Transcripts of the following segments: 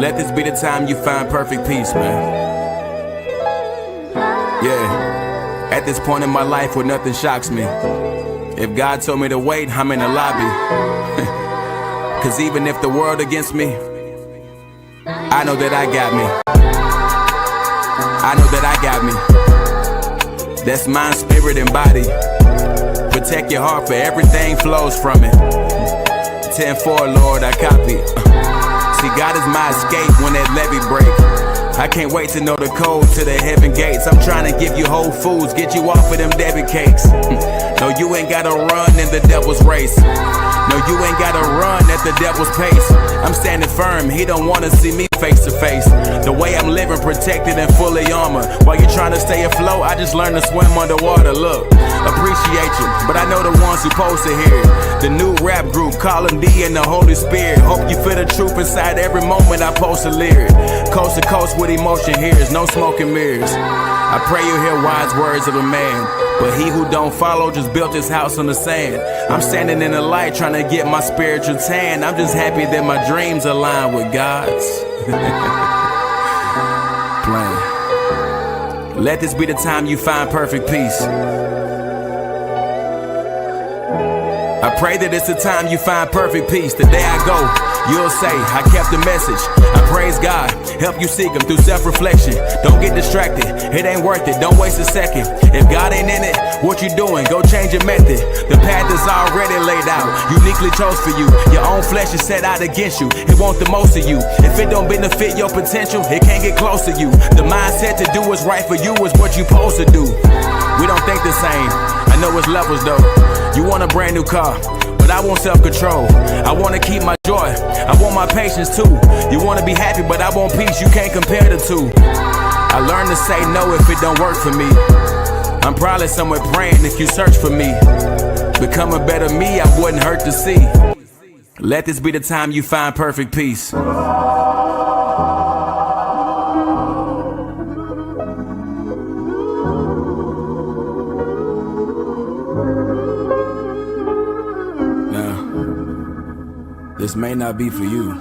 Let this be the time you find perfect peace, man. Yeah, at this point in my life where nothing shocks me, if God told me to wait, I'm in the lobby. Cause even if the world against me, I know that I got me. I know that I got me. That's mind, spirit, and body. Protect your heart, for everything flows from it. 10-4, Lord, I copy. See, God is my escape when that levee break. I can't wait to know the code to the heaven gates. I'm trying to give you whole foods, get you off of them debit cakes. No, you ain't gotta run in the devil's race. No, you ain't gotta run at the devil's pace. I'm standing firm, he don't wanna see me face to face. The way I'm living, protected and fully armored. While you trying to stay afloat, I just learned to swim underwater. Look, appreciate you, but I know the ones who supposed to hear it. The new rap group, call him D and the Holy Spirit. Hope you feel the truth inside every moment I post a lyric. Coast to coast with emotion, here's no smoke and mirrors. I pray you hear wise words of a man, but he who don't follow just built his house on the sand. I'm standing in the light trying to get my spiritual tan. I'm just happy that my dreams align with God's plan. Let this be the time you find perfect peace. I pray that it's the time you find perfect peace. The day I go, you'll say, I kept the message. I praise God, help you seek him through self-reflection. Don't get distracted, it ain't worth it, don't waste a second. If God ain't in it, what you doing? Go change your method. The path is already laid out, uniquely chose for you. Your own flesh is set out against you, it want the most of you. If it don't benefit your potential, it can't get close to you. The mindset to do what's right for you is what you supposed to do. We don't think the same, I know it's levels though. You want a brand new car, but I want self-control. I want to keep my joy, I want my patience too. You want to be happy, but I want peace, you can't compare the two. I learned to say no if it don't work for me. I'm probably somewhere praying if you search for me. Become a better me, I wouldn't hurt to see. Let this be the time you find perfect peace. This may not be for you.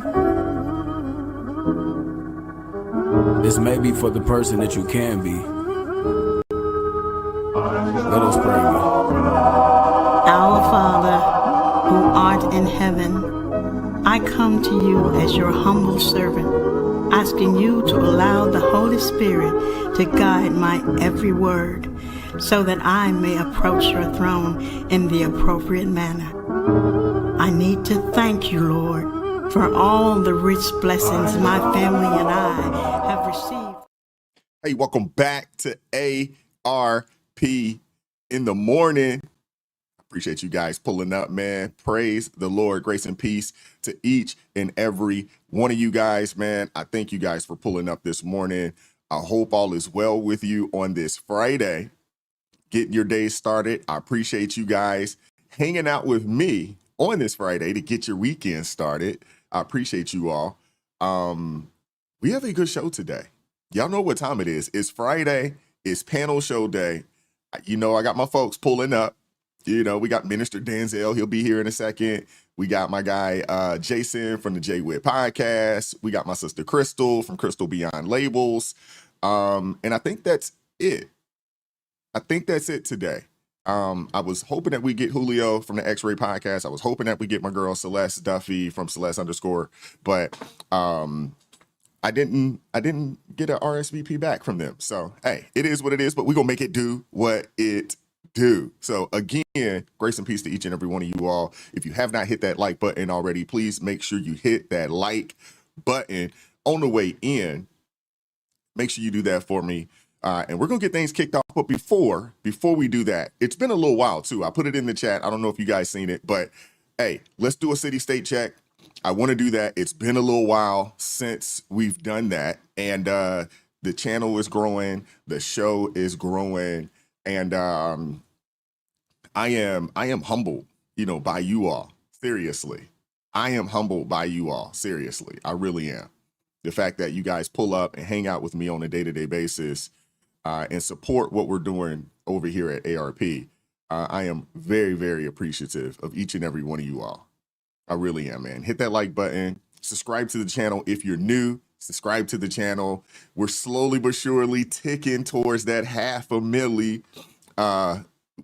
This may be for the person that you can be. Let us pray. Our Father, who art in heaven, I come to you as your humble servant, asking you to allow the Holy Spirit to guide my every word, so that I may approach your throne in the appropriate manner. I need to thank you, Lord, for all the rich blessings my family and I have received. Hey, welcome back to ARP in the morning. Appreciate you guys pulling up, man. Praise the Lord. Grace and peace to each and every one of you guys, man. I thank you guys for pulling up this morning. I hope all is well with you on this Friday. Getting your day started. I appreciate you guys hanging out with me on this Friday to get your weekend started. I appreciate you all. We have a good show today. Y'all know what time it is. It's Friday. It's panel show day. You know, I got my folks pulling up. You know, we got Minister Denzel. He'll be here in a second. We got my guy, Jason from the J Wit podcast. We got my sister Crystal from Crystal Beyond Labels. And I think that's it. I think that's it today. I was hoping that we get Julio from the X-Ray podcast. I was hoping that we get my girl Celeste Duffy from Celeste _, but I didn't get an RSVP back from them. So hey, it is what it is, but we're gonna make it do what it do. So again, grace and peace to each and every one of you all. If you have not hit that like button already, please make sure you hit that like button on the way in. Make sure you do that for me. And we're going to get things kicked off. But before we do that, it's been a little while, too. I put it in the chat. I don't know if you guys seen it. But, hey, let's do a city-state check. I want to do that. It's been a little while since we've done that. And the channel is growing. The show is growing. And I am humbled, by you all. Seriously. I am humbled by you all. Seriously. I really am. The fact that you guys pull up and hang out with me on a day-to-day basis and support what we're doing over here at ARP. I am very, very appreciative of each and every one of you all. I really am, man. Hit that like button. Subscribe to the channel if you're new. Subscribe to the channel. We're slowly but surely ticking towards that 500,000.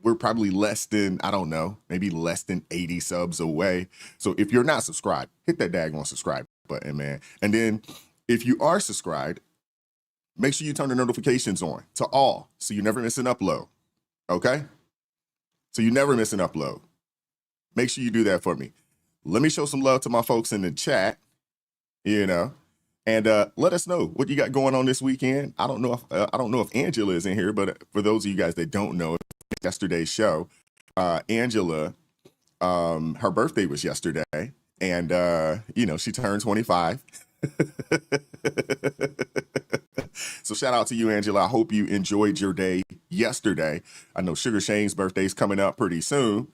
We're probably less than, I don't know, maybe less than 80 subs away. So if you're not subscribed, hit that daggone subscribe button, man. And then if you are subscribed, make sure you turn the notifications on to all so you never miss an upload. Okay? So you never miss an upload. Make sure you do that for me. Let me show some love to my folks in the chat, and let us know what you got going on this weekend. I don't know if Angela is in here, but for those of you guys that don't know, yesterday's show, Angela, her birthday was yesterday, and she turned 25. So shout out to you, Angela. I hope you enjoyed your day yesterday. I know Sugar Shane's birthday is coming up pretty soon.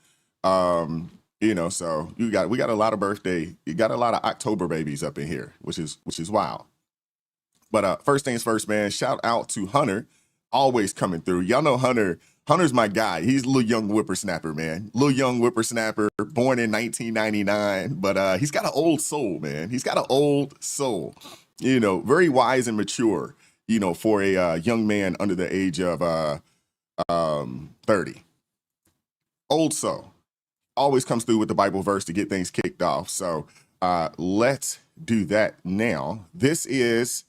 So we got a lot of October babies up in here, which is wild. But first things first, man, shout out to Hunter, always coming through. Y'all know Hunter's my guy. He's a little young whippersnapper, man. Born in 1999, but he's got an old soul, man. He's got an old soul, very wise and mature, for a young man under the age of 30. Old soul. Always comes through with the Bible verse to get things kicked off. So let's do that now. This is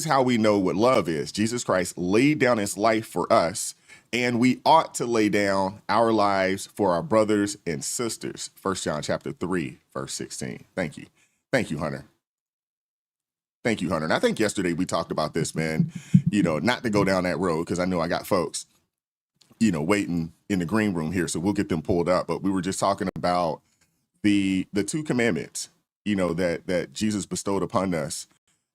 how we know what love is. Jesus Christ laid down his life for us, and we ought to lay down our lives for our brothers and sisters. 1 John chapter 3, verse 16. Thank you. Thank you, Hunter. Thank you, Hunter. And I think yesterday we talked about this, man, not to go down that road, because I know I got folks, waiting in the green room here. So we'll get them pulled up. But we were just talking about the two commandments, that Jesus bestowed upon us.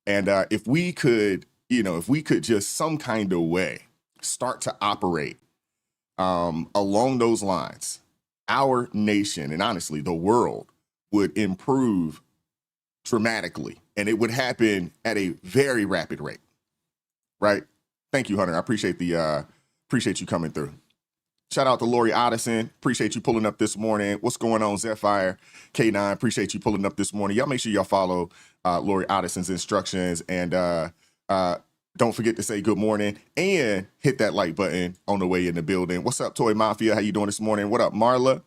And if we could just some kind of way start to operate along those lines, our nation and honestly the world would improve dramatically, and it would happen at a very rapid rate. Right? Thank you, Hunter. I appreciate you coming through. Shout out to Lori Ottison. Appreciate you pulling up this morning. What's going on, Zephyr? K9, appreciate you pulling up this morning. Y'all make sure y'all follow Lori Ottison's instructions, and don't forget to say good morning and hit that like button on the way in the building. What's up, Toy Mafia? How you doing this morning? What up, Marla?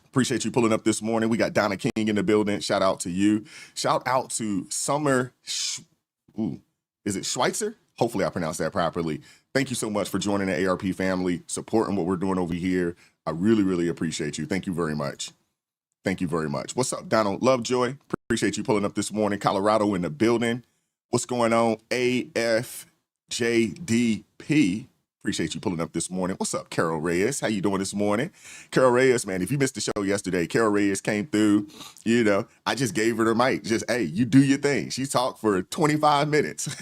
Appreciate you pulling up this morning. We got Donna King in the building. Shout out to you. Shout out to Summer. Is it Schweitzer? Hopefully I pronounced that properly. Thank you so much for joining the ARP family, supporting what we're doing over here. I really, really appreciate you. Thank you very much. Thank you very much. What's up, Donald Lovejoy? Appreciate you pulling up this morning. Colorado in the building. What's going on? AFJDP. Appreciate you pulling up this morning. What's up, Carol Reyes? How you doing this morning? Carol Reyes, man, if you missed the show yesterday, Carol Reyes came through. I just gave her the mic. Just, hey, you do your thing. She talked for 25 minutes.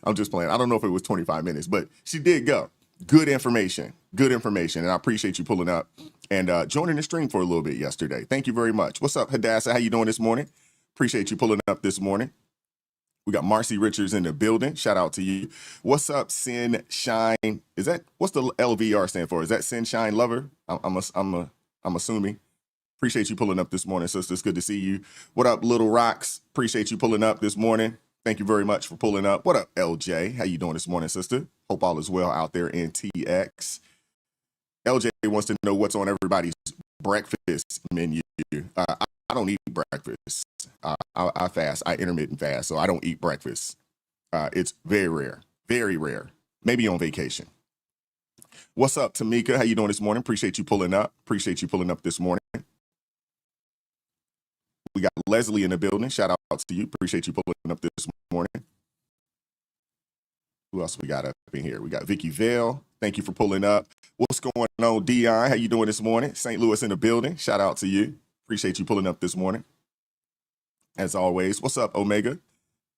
I'm just playing. I don't know if it was 25 minutes, but she did go. Good information. And I appreciate you pulling up and joining the stream for a little bit yesterday. Thank you very much. What's up, Hadassah? How you doing this morning? Appreciate you pulling up this morning. We got Marcy Richards in the building. Shout out to you. What's up, Sin Shine? What's the LVR stand for? Is that Sin Shine Lover? I'm assuming. Appreciate you pulling up this morning, sister. It's good to see you. What up, Little Rocks? Appreciate you pulling up this morning. Thank you very much for pulling up. What up, LJ? How you doing this morning, sister? Hope all is well out there in TX. LJ wants to know what's on everybody's breakfast menu. I don't eat breakfast. I fast. I intermittent fast, so I don't eat breakfast. It's very rare. Very rare. Maybe on vacation. What's up, Tamika? How you doing this morning? Appreciate you pulling up. This morning. We got Leslie in the building. Shout out to you. Appreciate you pulling up this morning. Who else we got up in here? We got Vicky Vale. Thank you for pulling up. What's going on, Dion? How you doing this morning? St. Louis in the building. Shout out to you. Appreciate you pulling up this morning. As always. What's up, Omega?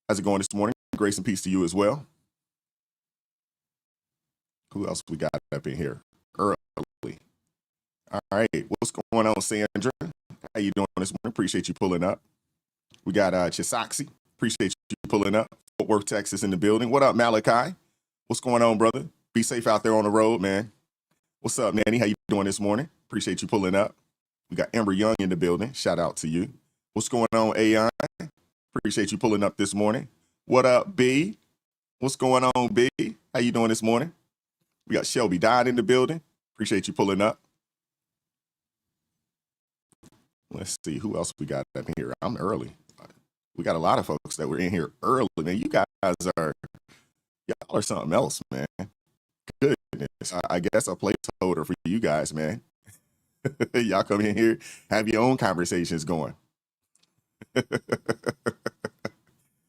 How's it going this morning? Grace and peace to you as well. Who else we got up in here? Early. All right. What's going on, Sandra? How you doing this morning? Appreciate you pulling up. We got Chisaxi. Appreciate you pulling up. Fort Worth, Texas in the building. What up, Malachi? What's going on, brother? Be safe out there on the road, man. What's up, Nanny? How you doing this morning? Appreciate you pulling up. We got Amber Young in the building. Shout out to you. What's going on, Aon? Appreciate you pulling up this morning. What up, B? What's going on, B? How you doing this morning? We got Shelby Dodd in the building. Appreciate you pulling up. Let's see who else we got up here. I'm early. We got a lot of folks that were in here early, man. You guys y'all are something else, man. Goodness. I guess a placeholder for you guys, man. Y'all come in here, have your own conversations going.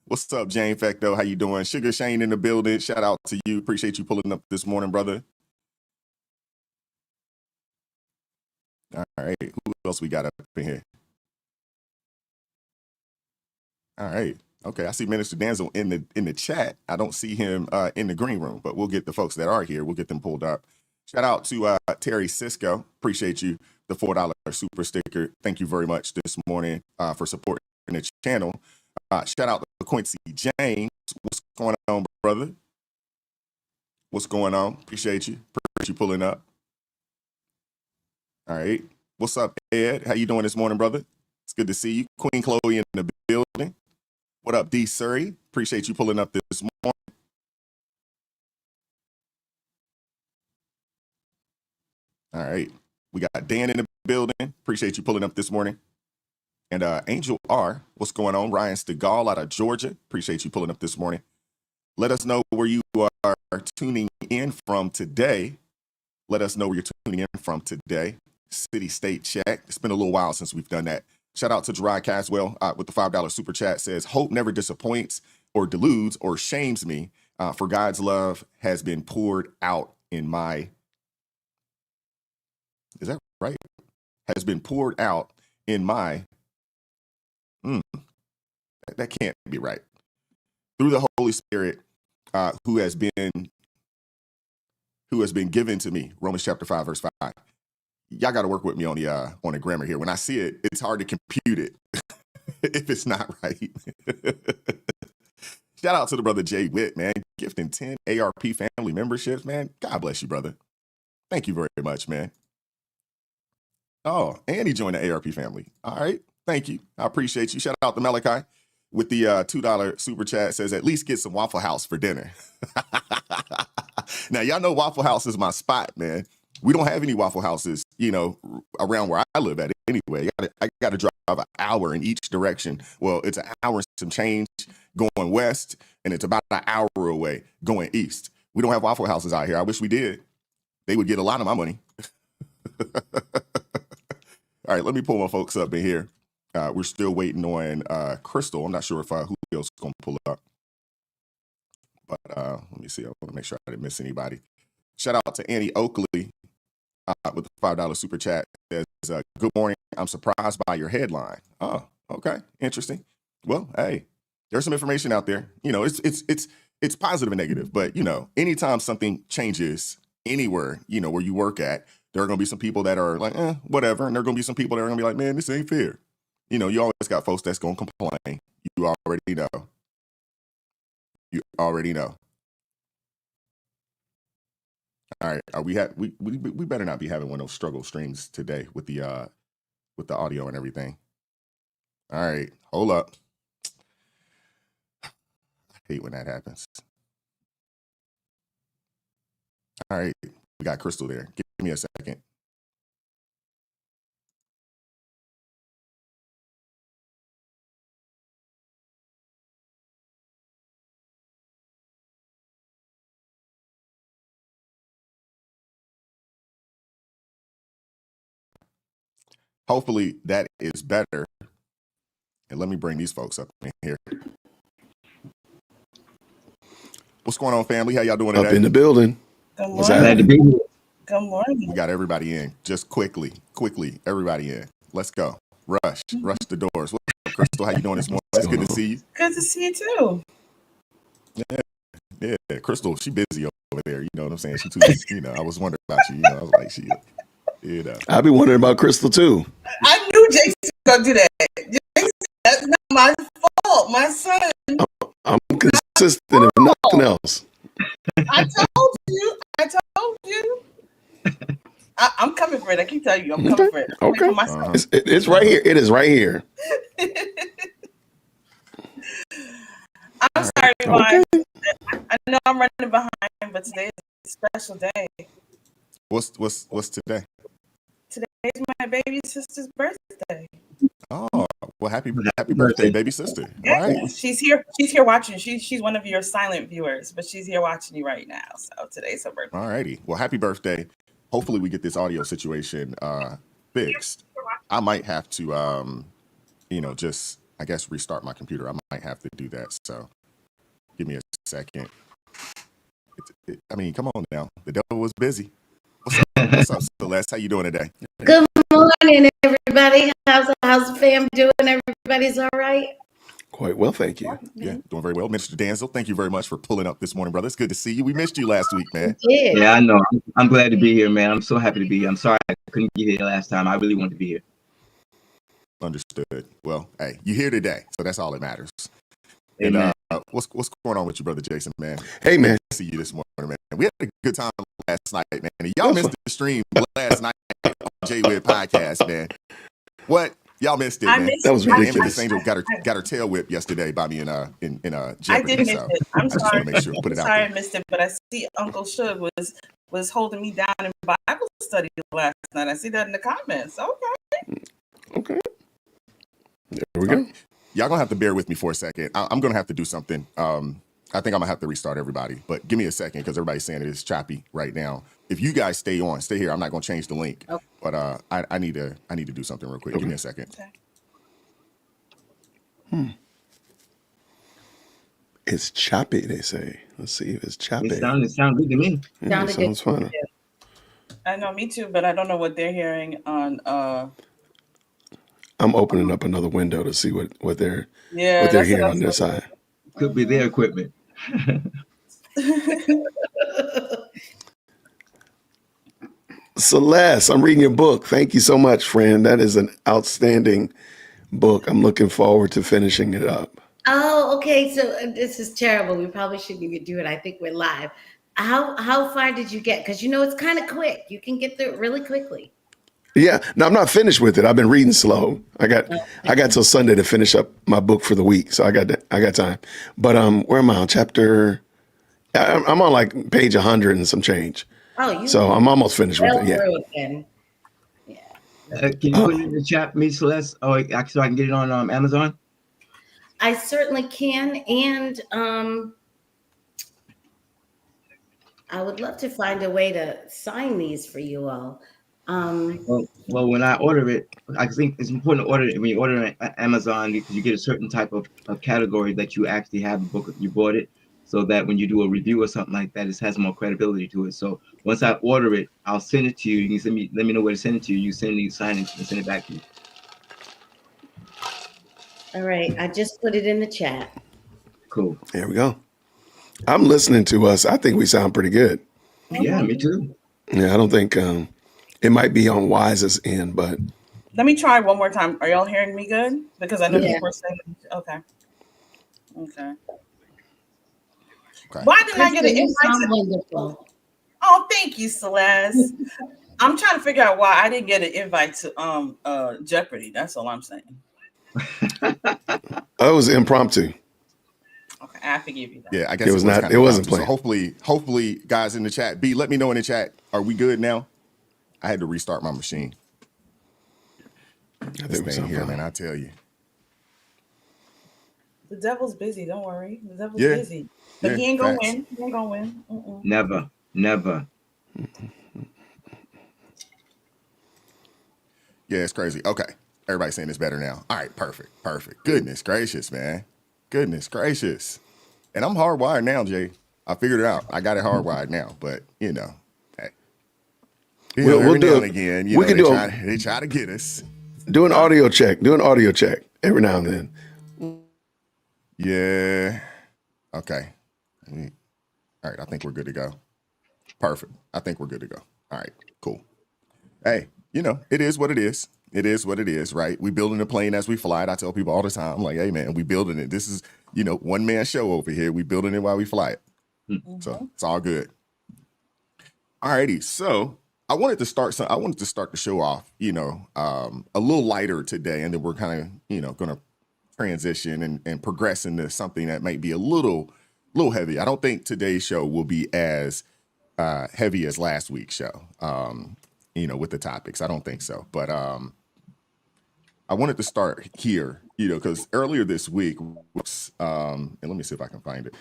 What's up, Jane Fecto? How you doing? Sugar Shane in the building. Shout out to you. Appreciate you pulling up this morning, brother. All right. Who else we got up in here? All right. Okay. I see Minister Danzel in the chat. I don't see him in the green room, but we'll get the folks that are here. We'll get them pulled up. Shout out to Terry Cisco. Appreciate you. The $4 super sticker. Thank you very much this morning for supporting the channel. Shout out to Quincy James. What's going on, brother? What's going on? Appreciate you. Appreciate you pulling up. All right. What's up, Ed? How you doing this morning, brother? It's good to see you. Queen Chloe in the building. What up, D. Surrey? Appreciate you pulling up this morning. All right. We got Dan in the building. Appreciate you pulling up this morning. And Angel R. What's going on? Ryan Stegall out of Georgia. Appreciate you pulling up this morning. Let us know where you are tuning in from today. Let us know where you're tuning in from today. City State check. It's been a little while since we've done that. Shout out to Gerard Caswell with the $5 super chat. Says, hope never disappoints or deludes or shames me, for God's love has been poured out in my... Is that right? Has been poured out in my... That can't be right. Through the Holy Spirit, who has been given to me. Romans chapter 5, verse 5. Y'all got to work with me on the grammar here. When I see it, it's hard to compute it if it's not right. Shout out to the brother Jay Witt, man. Gifting 10 ARP family memberships, man. God bless you, brother. Thank you very much, man. Oh, and he joined the ARP family. All right. Thank you. I appreciate you. Shout out to Malachi with the $2 super chat. Says, at least get some Waffle House for dinner. Now, y'all know Waffle House is my spot, man. We don't have any Waffle Houses, around where I live at anyway. I got to drive an hour in each direction. Well, it's an hour and some change going west, and it's about an hour away going east. We don't have Waffle Houses out here. I wish we did. They would get a lot of my money. All right, let me pull my folks up in here. We're still waiting on Crystal. I'm not sure if who else is going to pull up. But let me see. I want to make sure I didn't miss anybody. Shout out to Annie Oakley with the $5 super chat. Says, good morning. I'm surprised by your headline. Oh, okay. Interesting. Well, hey, there's some information out there. It's positive and negative. But, anytime something changes anywhere, where you work at, there are going to be some people that are like, whatever. And there are going to be some people that are going to be like, man, this ain't fair. You always got folks that's going to complain. You already know. You already know. All right, we better not be having one of those struggle streams today with the audio and everything. All right, hold up. I hate when that happens. All right, we got Crystal there. Give me a second. Hopefully that is better. And let me bring these folks up in here. What's going on, family? How y'all doing today? Up in the building. Good What's morning. happening? Good morning. We got everybody in. Just quickly, everybody in. Let's go. Rush the doors. What's up, Crystal? How you doing this morning? It's good to see you. Good to see you too. Yeah. Crystal, she busy over there. You know what I'm saying? She too, I was wondering about you. I was like, I be wondering about Crystal too. I knew Jason was gonna do that. Jason, that's not my fault. My son. I'm consistent if nothing else. I told you. I'm coming for it. I keep telling you, I'm coming for it. Okay. For myself. It's right here. It is right here. I'm sorry, everyone. Okay. I know I'm running behind, but today is a special day. What's today? Today's my baby sister's birthday. Oh, well, happy birthday, baby sister. All right. She's here. She's here watching. She's one of your silent viewers, but she's here watching you right now. So today's her birthday. All righty. Well, happy birthday. Hopefully we get this audio situation fixed. I might have to just I guess restart my computer. I might have to do that. So give me a second. I mean, come on now. The devil was busy. What's up, Celeste? How you doing today? Good morning, everybody. How's the fam doing? Everybody's all right? Quite well, thank you. Yeah, doing very well. Minister Danzel, thank you very much for pulling up this morning, brother. It's good to see you. We missed you last week, man. Yeah. I know. I'm glad to be here, man. I'm so happy to be here. I'm sorry I couldn't get here last time. I really wanted to be here. Understood. Well, hey, you're here today, so that's all that matters. Amen. And what's going on with you, brother Jason, man? Hey, man. Good to see you this morning, man. We had a good time last night, man. And y'all missed the stream last night on J-Wid podcast, man. What? Y'all missed it, man. That was ridiculous. Angel got her tail whipped yesterday by me in Jeopardy. I did miss so it. I'm I just want sorry. to make sure put it out Sorry there. I missed it, but I see Uncle Shug was holding me down in Bible study last night. I see that in the comments. Okay. There we go. Y'all gonna have to bear with me for a second. I'm gonna have to do something. I think I'm gonna have to restart everybody, but give me a second because everybody's saying it is choppy right now. If you guys stay here. I'm not gonna change the link, but I need to do something real quick. Give me a second. Okay. It's choppy, they say. Let's see if it's choppy. It sounds good to me. Yeah, it sounds fun. I know, me too, but I don't know what they're hearing on. I'm opening up another window to see what they're That's hearing what on their side. Could be their equipment. Celeste, I'm reading your book. Thank you so much, friend. That is an outstanding book. I'm looking forward to finishing it up. Oh, okay. So this is terrible. We probably shouldn't even do it. I think we're live. How far did you get? Because it's kind of quick. You can get through it really quickly. Yeah, no, I'm not finished with it. I've been reading slow. I got till Sunday to finish up my book for the week, so I got time. But where am I on chapter? I'm on like page 100 and some change. Oh, so I'm almost finished with it. Yeah. Can you put it in the chat, me, Celeste? So I can get it on Amazon? I certainly can, and I would love to find a way to sign these for you all. Well, when I order it, I think it's important to order it when you order it on Amazon because you get a certain type of category that you actually have the book, you bought it, so that when you do a review or something like that, it has more credibility to it. So once I order it, I'll send it to you. You can let me know where to send it to you. You sign it, and send it back to you. All right, I just put it in the chat. Cool. There we go. I'm listening to us. I think we sound pretty good. Yeah, me too. Yeah, I don't think it might be on Wise's end, but Let me try one more time. Are y'all hearing me good? Because I know people are saying, okay. Why didn't I get an invite? Wonderful. Oh, thank you, Celeste. I'm trying to figure out why I didn't get an invite to Jeopardy. That's all I'm saying. it was impromptu. Okay, I forgive you. Yeah, I guess It was not. It wasn't so planned. hopefully, guys in the chat. B, let me know in the chat. Are we good now? I had to restart my machine. This thing here, man, I tell you. The devil's busy. Don't worry. The devil's Yeah. busy. But Yeah, he ain't gonna facts. win. He ain't gonna win. Never. Yeah, it's crazy. Okay. Everybody's saying it's better now. All right, perfect. Goodness gracious, man. Goodness gracious. And I'm hardwired now, Jay. I figured it out. I got it hardwired now, but hey. We'll do it it again. We can They try to get us. Do an audio check. Every now and then. Yeah. Okay. All right. I think we're good to go. Perfect. I think we're good to go. All right. Cool. Hey, it is what it is. It is what it is, right? We building a plane as we fly it. I tell people all the time, I'm like, hey, man, we building it. This is, one man show over here. We building it while we fly it. Mm-hmm. So it's all good. All righty. So I wanted to start the show off, a little lighter today, and then we're kind of, going to transition and progress into something that might be a little heavy. I don't think today's show will be as heavy as last week's show, with the topics. I don't think so. But I wanted to start here, because earlier this week, and let me see if I can find it,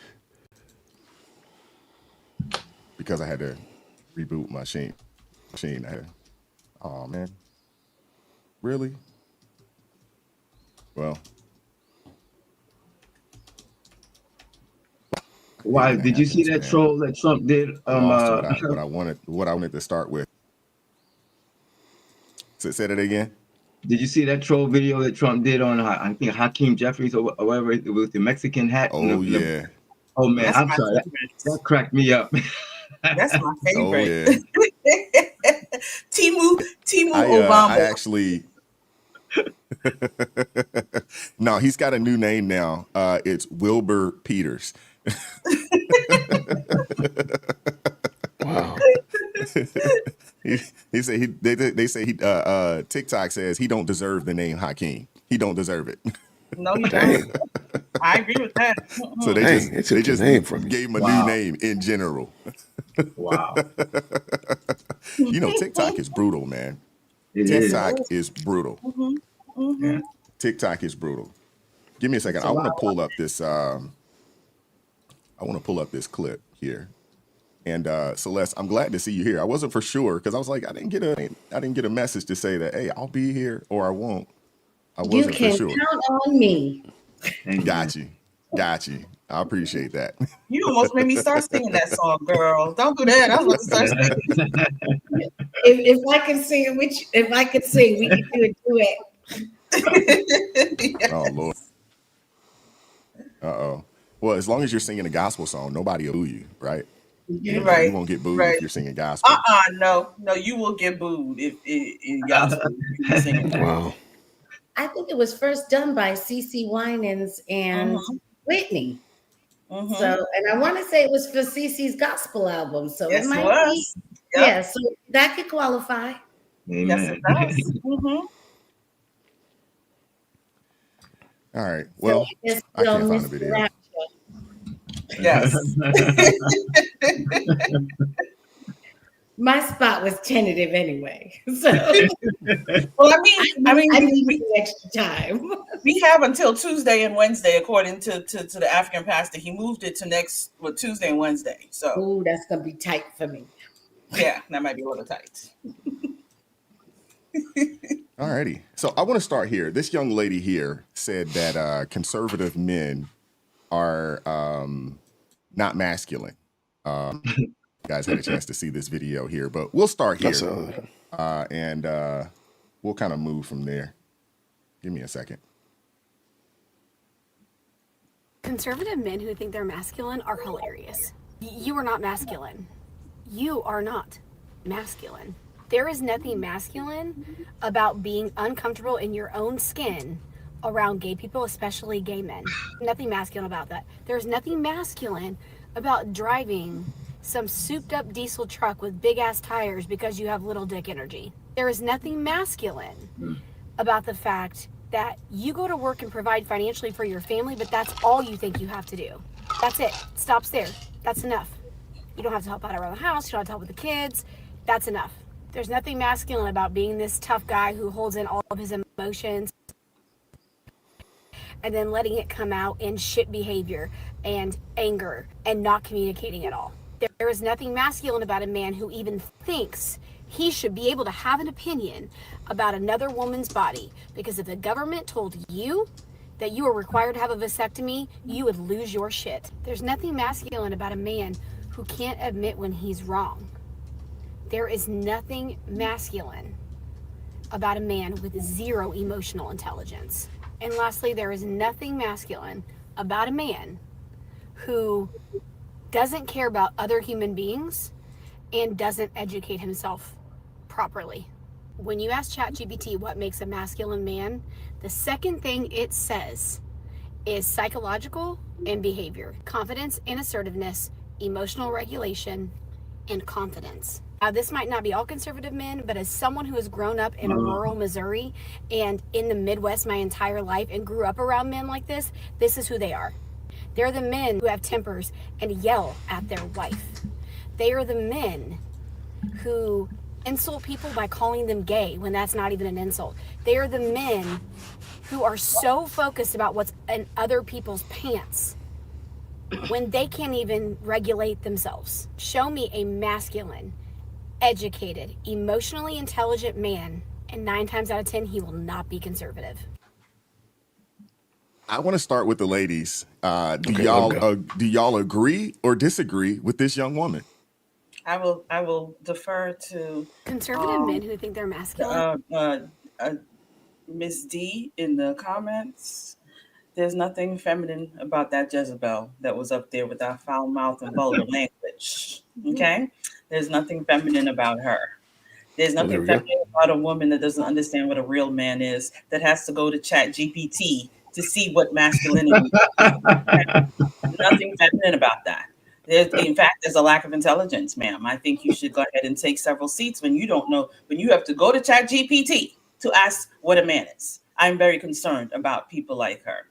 because I had to reboot my machine. Oh, man. Really? Well. Why did you see that troll that Trump did? What I wanted to start with. Say that again. Did you see that troll video that Trump did on I think Hakeem Jeffries or whatever with the Mexican hat? Oh yeah. Oh man, That's I'm sorry. That cracked me up. That's my favorite. Oh, yeah. Timu Obama. I actually. No, he's got a new name now. It's Wilbur Peters. Wow. They say TikTok says he don't deserve the name Hakeem. He don't deserve it. No, he don't. I agree with that. So they just name from gave him a new name in general. Wow. TikTok is brutal, man. TikTok is brutal. Yeah. TikTok is brutal. Give me a second. I want to pull up this. I want to pull up this clip here. And Celeste, I'm glad to see you here. I wasn't for sure because I was like, I didn't get a message to say that, hey, I'll be here or I won't. I wasn't for sure. You can count on me. Got you. I appreciate that. You almost made me start singing that song, girl. Don't do that. I was going to start singing. If I can sing, if I could sing, we could do it. Yeah. Oh Lord. Uh-oh. Well, as long as you're singing a gospel song, nobody will boo you, right? Right. You won't get booed if you're singing gospel. No, you will get booed if in gospel. Wow. I think it was first done by CeCe Winans and Whitney. So, and I want to say it was for CeCe's gospel album. So yes, it might be. Yep. Yeah, so that could qualify. Amen. Yes, it does. All right. Well, so I can't find the video. Yes. My spot was tentative anyway. So well, I need extra time. We have until Tuesday and Wednesday, according to the African pastor. He moved it to Tuesday and Wednesday. So ooh, that's gonna be tight for me. Yeah, that might be a little tight. All righty. So I want to start here. This young lady here said that conservative men are not masculine. You guys had a chance to see this video here, but we'll start here. And we'll kind of move from there. Give me a second. Conservative men who think they're masculine are hilarious. You are not masculine. You are not masculine. There is nothing masculine about being uncomfortable in your own skin around gay people, especially gay men. Nothing masculine about that. There's nothing masculine about driving some souped up diesel truck with big ass tires because you have little dick energy. There is nothing masculine about the fact that you go to work and provide financially for your family, but that's all you think you have to do. That's it. Stops there. That's enough. You don't have to help out around the house. You don't have to help with the kids. That's enough. There's nothing masculine about being this tough guy who holds in all of his emotions and then letting it come out in shit behavior and anger and not communicating at all. There is nothing masculine about a man who even thinks he should be able to have an opinion about another woman's body, because if the government told you that you were required to have a vasectomy, you would lose your shit. There's nothing masculine about a man who can't admit when he's wrong. There is nothing masculine about a man with zero emotional intelligence. And lastly, there is nothing masculine about a man who doesn't care about other human beings and doesn't educate himself properly. When you ask ChatGPT what makes a masculine man, the second thing it says is psychological and behavior, confidence and assertiveness, emotional regulation, and confidence. this might not be all conservative men, but as someone who has grown up in rural Missouri and in the Midwest my entire life and grew up around men like this is who they are. They're the men who have tempers and yell at their wife. They are the men who insult people by calling them gay when that's not even an insult. They are the men who are so focused about what's in other people's pants when they can't even regulate themselves. Show me a masculine, educated, emotionally intelligent man, and 9 times out of 10, he will not be conservative. I want to start with the ladies. Do y'all agree or disagree with this young woman? I will defer to conservative men who think they're masculine. Miss D in the comments. There's nothing feminine about that Jezebel that was up there with that foul mouth and vulgar language. Okay? There's nothing feminine about her. There's nothing feminine about a woman that doesn't understand what a real man is, that has to go to ChatGPT to see what masculinity is. Nothing feminine about that. In fact, there's a lack of intelligence, ma'am. I think you should go ahead and take several seats when you don't know, when you have to go to ChatGPT to ask what a man is. I'm very concerned about people like her.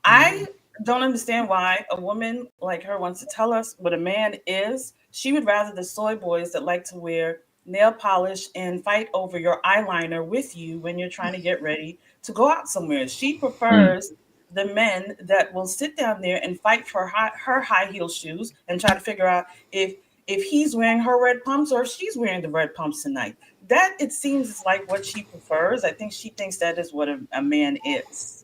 I don't understand why a woman like her wants to tell us what a man is. She would rather the soy boys that like to wear nail polish and fight over your eyeliner with you when you're trying to get ready to go out somewhere. She prefers the men that will sit down there and fight for her high heel shoes and try to figure out if he's wearing her red pumps or if she's wearing the red pumps tonight. That, it seems, is like what she prefers. I think she thinks that is what a man is.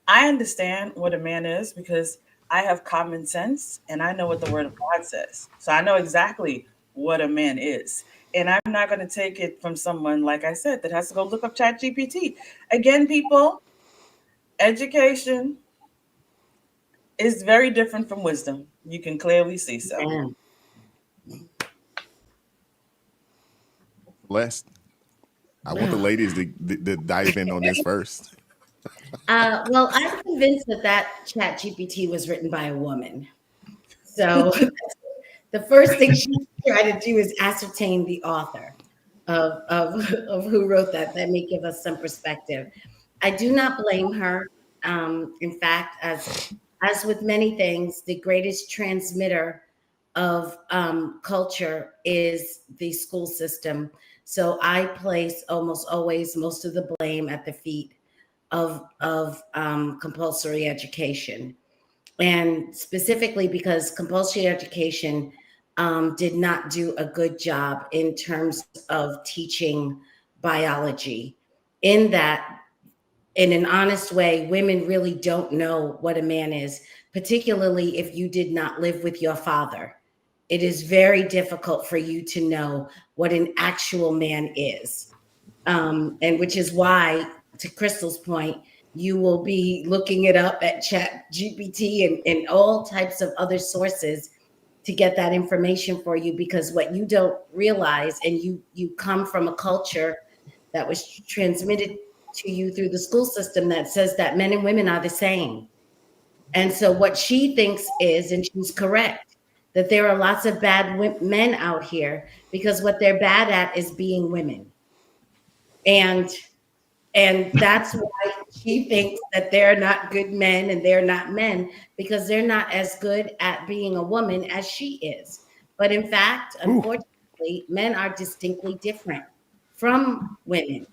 I understand what a man is because I have common sense and I know what the word of God says. So I know exactly what a man is. And I'm not going to take it from someone, like I said, that has to go look up ChatGPT. Again, people, education is very different from wisdom. You can clearly see so. Blessed. I want the ladies to dive in on this first. Well, I'm convinced that ChatGPT was written by a woman. So the first thing she tried to do is ascertain the author of who wrote that. That may give us some perspective. I do not blame her. In fact, as with many things, the greatest transmitter of culture is the school system. So I place almost always most of the blame at the feet of compulsory education. And specifically because compulsory education did not do a good job in terms of teaching biology. In that, in an honest way, women really don't know what a man is, particularly if you did not live with your father. It is very difficult for you to know what an actual man is. And which is why, to Crystal's point, you will be looking it up at ChatGPT and all types of other sources to get that information for you, because what you don't realize, and you come from a culture that was transmitted to you through the school system that says that men and women are the same. And so what she thinks is, and she's correct, that there are lots of bad men out here because what they're bad at is being women. And that's why she thinks that they're not good men and they're not men, because they're not as good at being a woman as she is. But in fact, unfortunately, men are distinctly different from women.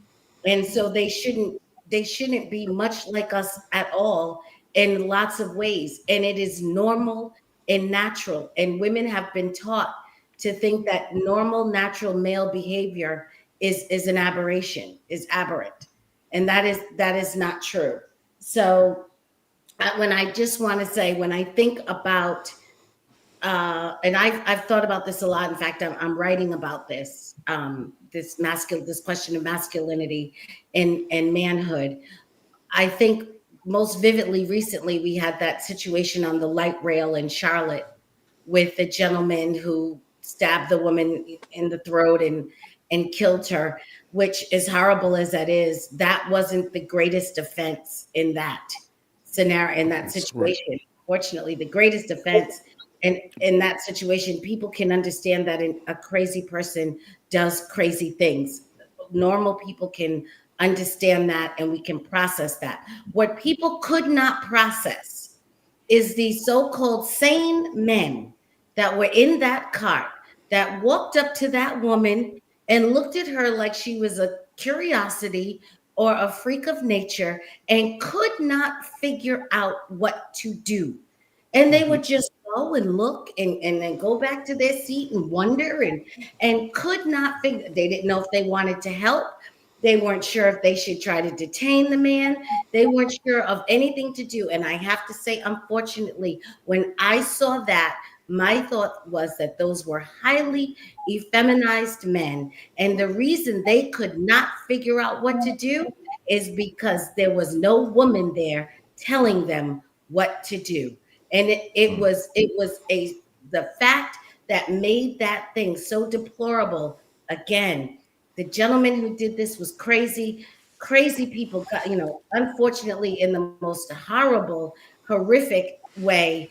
And so they shouldn't be much like us at all in lots of ways. And it is normal and natural. And women have been taught to think that normal, natural male behavior is an aberration, is aberrant. And that is not true. So when I just want to say, when I think about, and I've thought about this a lot. In fact, I'm writing about this, this question of masculinity and manhood. I think most vividly recently, we had that situation on the light rail in Charlotte with the gentleman who stabbed the woman in the throat and killed her, which, as horrible as that is, that wasn't the greatest offense in that scenario, in that situation. Right. Fortunately, the greatest offense And in that situation, people can understand that a crazy person does crazy things. Normal people can understand that, and we can process that. What people could not process is the so-called sane men that were in that cart that walked up to that woman and looked at her like she was a curiosity or a freak of nature and could not figure out what to do. And they would just go and look and then go back to their seat and wonder and could not figure. They didn't know if they wanted to help. They weren't sure if they should try to detain the man. They weren't sure of anything to do. And I have to say, unfortunately, when I saw that, my thought was that those were highly effeminized men. And the reason they could not figure out what to do is because there was no woman there telling them what to do. And it was the fact that made that thing so deplorable. Again, the gentleman who did this was crazy. Crazy people got, unfortunately, in the most horrible, horrific way,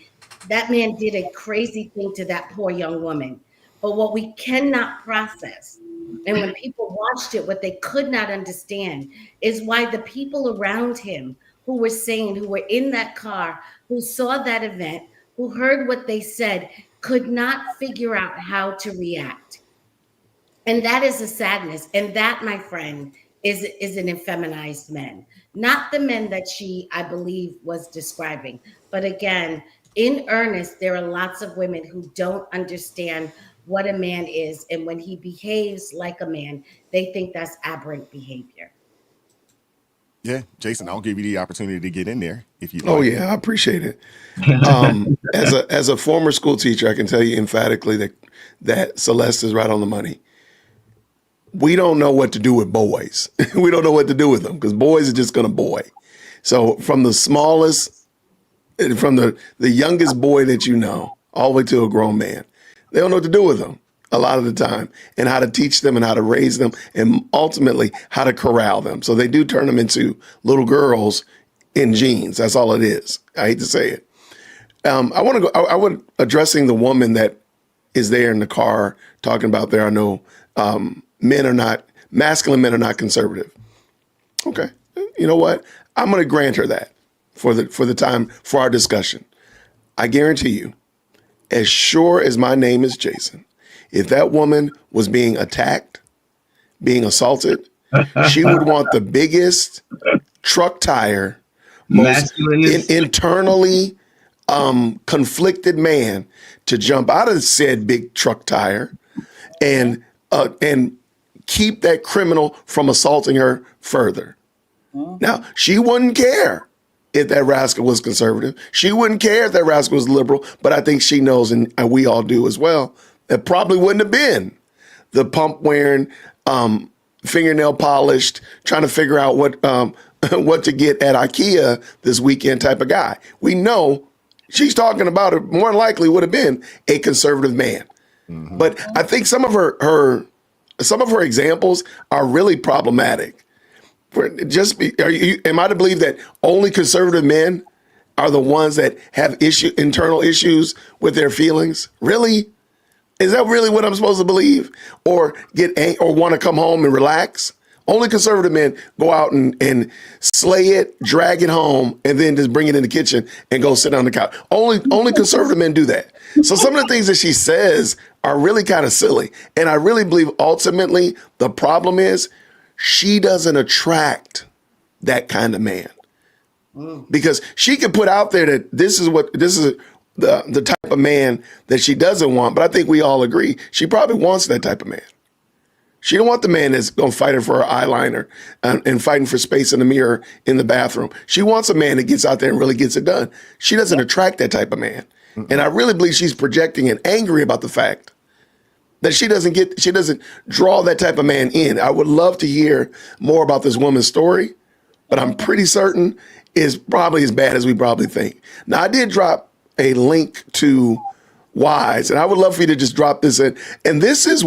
that man did a crazy thing to that poor young woman. But what we cannot process, and when people watched it, what they could not understand is why the people around him who were sane, who were in that car, who saw that event, who heard what they said, could not figure out how to react. And that is a sadness. And that, my friend, is an effeminized man, not the men that she, I believe, was describing. But again, in earnest, there are lots of women who don't understand what a man is. And when he behaves like a man, they think that's aberrant behavior. Yeah, Jason, I'll give you the opportunity to get in there if you like. Oh yeah, I appreciate it. As a former school teacher, I can tell you emphatically that Celeste is right on the money. We don't know what to do with boys. We don't know what to do with them because boys are just going to boy. So from the smallest, from the youngest boy that you know, all the way to a grown man, they don't know what to do with them a lot of the time, and how to teach them and how to raise them, and ultimately how to corral them. So they do turn them into little girls in jeans. That's all it is. I hate to say it. I want to go. I would addressing the woman that is there in the car talking about there. I know masculine men are not conservative. Okay, you know what? I'm going to grant her that for the time for our discussion. I guarantee you, as sure as my name is Jason, if that woman was being attacked, being assaulted, she would want the biggest truck tire, most internally conflicted man to jump out of said big truck tire and keep that criminal from assaulting her further. Now, she wouldn't care if that rascal was conservative. She wouldn't care if that rascal was liberal, but I think she knows, and we all do as well, that probably wouldn't have been the pump wearing, fingernail polished, trying to figure out what to get at IKEA this weekend type of guy. We know she's talking about it more than likely would have been a conservative man. Mm-hmm. But I think some of her examples are really problematic. Am I to believe that only conservative men are the ones that have internal issues with their feelings? Really? Is that really what I'm supposed to believe? Or or want to come home and relax? Only conservative men go out and slay it, drag it home, and then just bring it in the kitchen and go sit on the couch. Only conservative men do that. So some of the things that she says are really kind of silly. And I really believe ultimately the problem is she doesn't attract that kind of man. Because she can put out there that this is the type of man that she doesn't want. But I think we all agree she probably wants that type of man. She don't want the man that's going to fight her for her eyeliner and fighting for space in the mirror in the bathroom. She wants a man that gets out there and really gets it done. She doesn't attract that type of man. Mm-hmm. And I really believe she's projecting and angry about the fact that she doesn't draw that type of man in. I would love to hear more about this woman's story, but I'm pretty certain it's probably as bad as we probably think. Now, I did drop a link to Wise, and I would love for you to just drop this in. And this is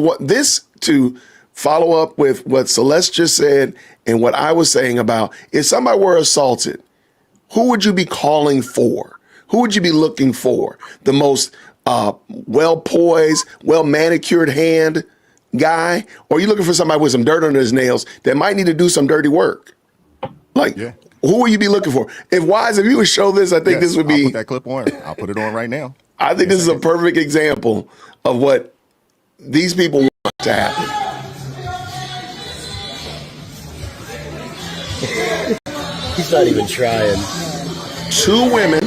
to follow up with what Celeste just said and what I was saying about if somebody were assaulted, who would you be calling for? Who would you be looking for? The most well poised, well manicured hand guy, or are you looking for somebody with some dirt under his nails that might need to do some dirty work? Like, who will you be looking for? If you would show this, I think this would be. I'll put that clip on. I'll put it on right now. I think this is a perfect example of what these people want to happen. He's not even trying. 2 women.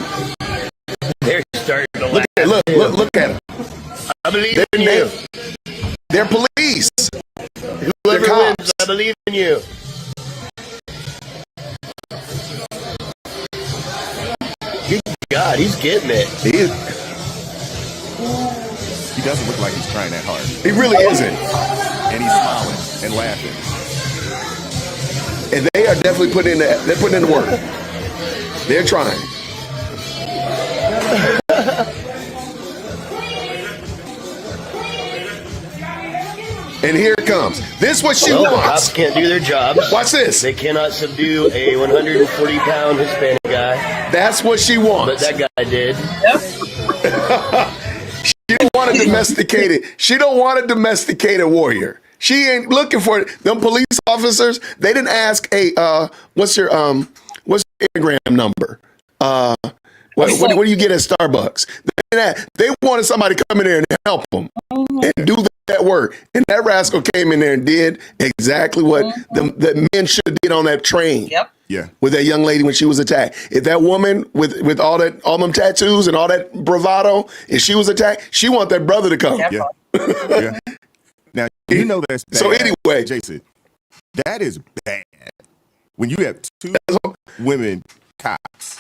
They're starting to laugh. Look at them. I believe in you. They're police. Whoever wins, I believe in you. Good God, he's getting it. He doesn't look like he's trying that hard. He really isn't. And he's smiling and laughing. And they are definitely putting in the work. They're trying. And here it comes. This is what she wants. The cops can't do their jobs. Watch this. They cannot subdue a 140-pound Hispanic guy. That's what she wants. But that guy did. She don't want to domesticate it. She don't want to domesticate a warrior. She ain't looking for it. Them police officers, they didn't ask, hey, what's your Instagram number? What do you get at Starbucks? They wanted somebody to come in there and help them and do that work. And that rascal came in there and did exactly what the men should have did on that train. Yep. Yeah. With that young lady when she was attacked. If that woman with all them tattoos and all that bravado, if she was attacked, she want that brother to come. Yeah. Yeah. Now, you know that's bad. So anyway, Jason, that is bad. When you have 2 women cops,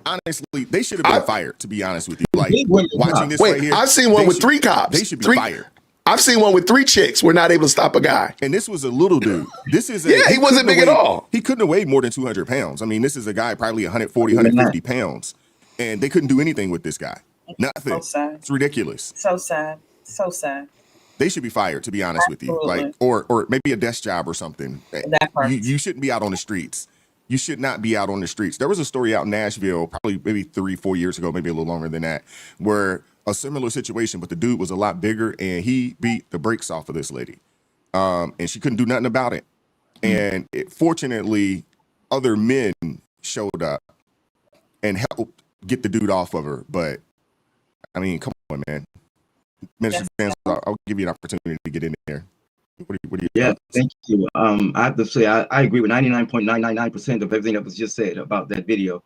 honestly, they should have been fired, to be honest with you. Like, watching this right here. I've seen one with 3 cops. They should be fired. I've seen one with 3 chicks. We're not able to stop a guy. And this was a little dude. This is he wasn't big at all. He couldn't have weighed more than 200 pounds. I mean, this is a guy probably 140, 150 pounds. And they couldn't do anything with this guy. Nothing. So sad. It's ridiculous. So sad. So sad. They should be fired, to be honest with you. Like, or maybe a desk job or something. You shouldn't be out on the streets. You should not be out on the streets. There was a story out in Nashville, probably maybe 3-4 years ago, maybe a little longer than that, where a similar situation, but the dude was a lot bigger and he beat the brakes off of this lady. And she couldn't do nothing about it. And fortunately, other men showed up and helped get the dude off of her. But I mean, come on, man. Minister Vance, I'll give you an opportunity to get in there. What do you thoughts? Thank you. I have to say, I agree with 99.999% of everything that was just said about that video.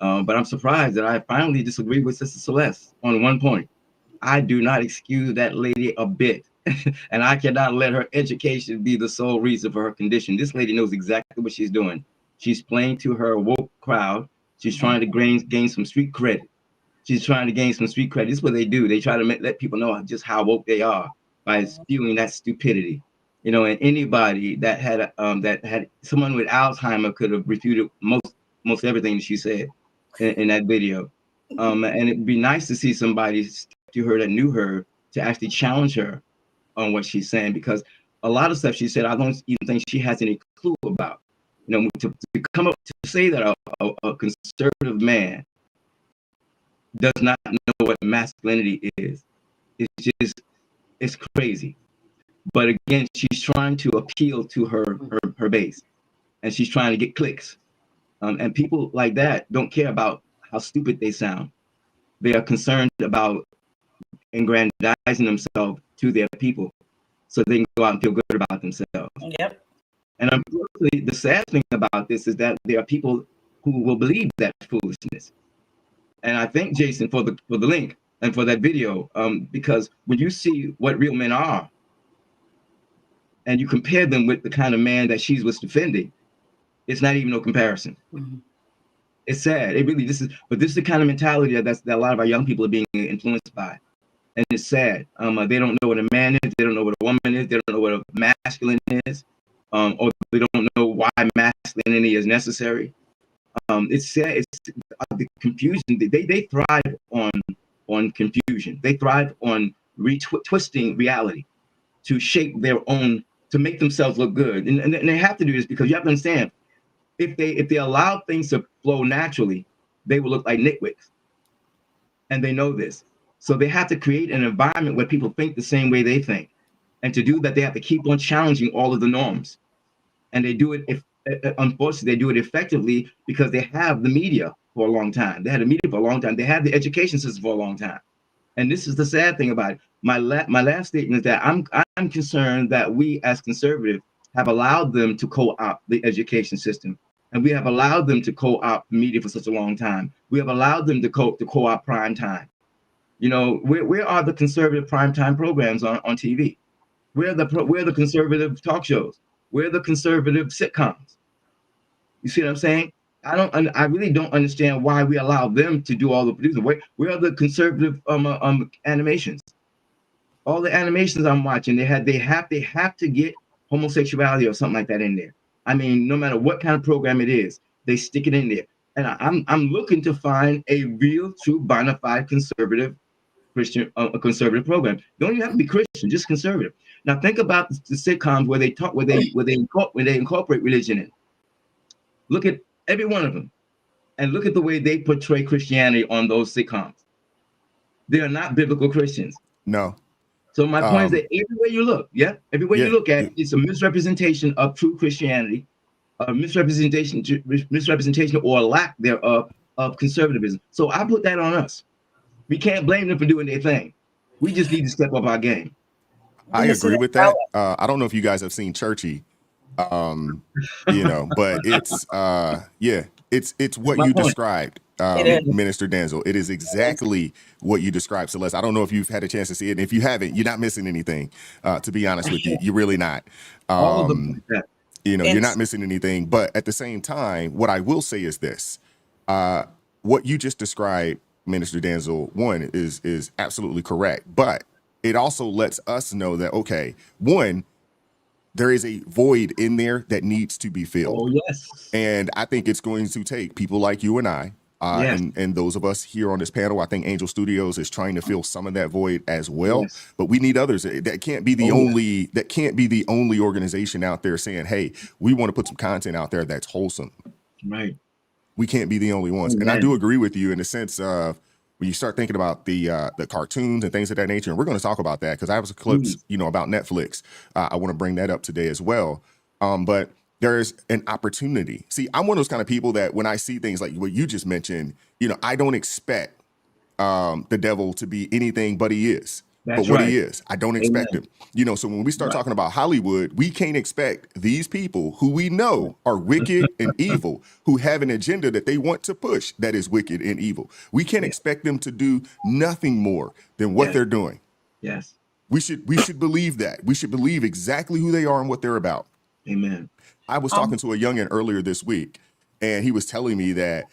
But I'm surprised that I finally disagree with Sister Celeste on one point. I do not excuse that lady a bit. And I cannot let her education be the sole reason for her condition. This lady knows exactly what she's doing. She's playing to her woke crowd. She's trying to gain some street credit. She's trying to gain some street credit. This is what they do. They try to let people know just how woke they are by spewing that stupidity. You know, and anybody that had someone with Alzheimer could have refuted most everything she said in that video. And it'd be nice to see somebody to her that knew her to actually challenge her on what she's saying, because a lot of stuff she said, I don't even think she has any clue about. You know, to come up to say that a conservative man does not know what masculinity is, it's crazy. But again, she's trying to appeal to her base, and she's trying to get clicks. And people like that don't care about how stupid they sound. They are concerned about aggrandizing themselves to their people so they can go out and feel good about themselves. Yep. And unfortunately, the sad thing about this is that there are people who will believe that foolishness. And I thank Jason for the link and for that video, because when you see what real men are, and you compare them with the kind of man that she was defending, it's not even no comparison. Mm-hmm. It's sad. This is the kind of mentality that a lot of our young people are being influenced by. And it's sad. They don't know what a man is. They don't know what a woman is. They don't know what a masculine is. Or they don't know why masculinity is necessary. It's sad. It's the confusion. They thrive on confusion. They thrive on twisting reality to shape their own, to make themselves look good. And they have to do this because you have to understand, if they allow things to flow naturally, they will look like nitwits. And they know this. So they have to create an environment where people think the same way they think. And to do that, they have to keep on challenging all of the norms. And they do it, unfortunately, they do it effectively because they have the media for a long time. They had the media for a long time. They had the education system for a long time. And this is the sad thing about it. My last statement is that I'm concerned that we as conservatives have allowed them to co-opt the education system. And we have allowed them to co-opt the media for such a long time. We have allowed them to co-opt prime time. You know, where are the conservative primetime programs on TV? Where are the conservative talk shows? Where are the conservative sitcoms? You see what I'm saying? I really don't understand why we allow them to do all the producing. Where are the conservative animations? All the animations I'm watching, they have to get homosexuality or something like that in there. I mean, no matter what kind of program it is, they stick it in there. And I'm looking to find a real, true, bona fide conservative Christian, a conservative program. You don't even have to be Christian, just conservative. Now think about the sitcoms where they incorporate religion in. Look at every one of them, and look at the way they portray Christianity on those sitcoms. They are not biblical Christians. No. So my point is that everywhere you look, you look at it, it's a misrepresentation of true Christianity, a misrepresentation or a lack thereof of conservatism. So I put that on us. We can't blame them for doing their thing. We just need to step up our game. I agree with that. I don't know if you guys have seen Churchy, you know, but it's it's what you described, Minister Denzel. It is exactly what you described, Celeste. I don't know if you've had a chance to see it. And if you haven't, you're not missing anything. To be honest with you, you're really not. You know, you're not missing anything. But at the same time, what I will say is this: what you just described, Minister Denzel, one is absolutely correct, but it also lets us know that, okay, one, there is a void in there that needs to be filled. Oh, yes. And I think it's going to take people like you and I, and those of us here on this panel. I think Angel Studios is trying to fill some of that void as well. Yes. But we need others. That can't be the only organization out there saying, hey, we want to put some content out there that's wholesome. Right. We can't be the only ones. Amen. And I do agree with you in the sense of when you start thinking about the cartoons and things of that nature, and we're going to talk about that because I have some clips, you know, about Netflix. I want to bring that up today as well. But there's an opportunity. See, I'm one of those kind of people that when I see things like what you just mentioned, you know, I don't expect the devil to be anything but he is. But what he is, I don't expect him. You know, so when we start talking about Hollywood, we can't expect these people who we know are wicked and evil, who have an agenda that they want to push that is wicked and evil. We can't expect them to do nothing more than what they're doing. Yes. We should believe that. We should believe exactly who they are and what they're about. Amen. I was talking to a youngin earlier this week, and he was telling me that,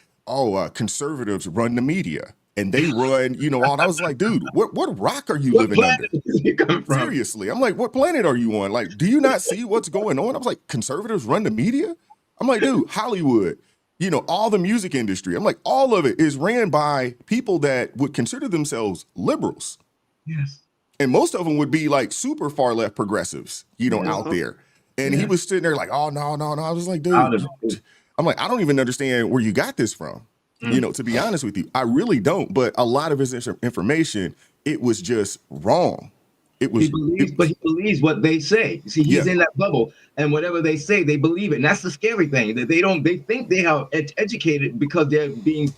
conservatives run the media. And they run, you know, all. I was like, dude, what rock are you living under? Seriously. I'm like, what planet are you on? Like, do you not see what's going on? I was like, conservatives run the media? I'm like, dude, Hollywood, you know, all the music industry. I'm like, all of it is ran by people that would consider themselves liberals. Yes. And most of them would be like super far left progressives, you know, out there. And he was sitting there like, oh, no. I was like, dude, I'm like, I don't even understand where you got this from. You know, to be honest with you, I really don't. But a lot of his information, it was just wrong. It was. But he believes what they say. See, he's in that bubble, and whatever they say, they believe it. And that's the scary thing, that they think they are educated because they're being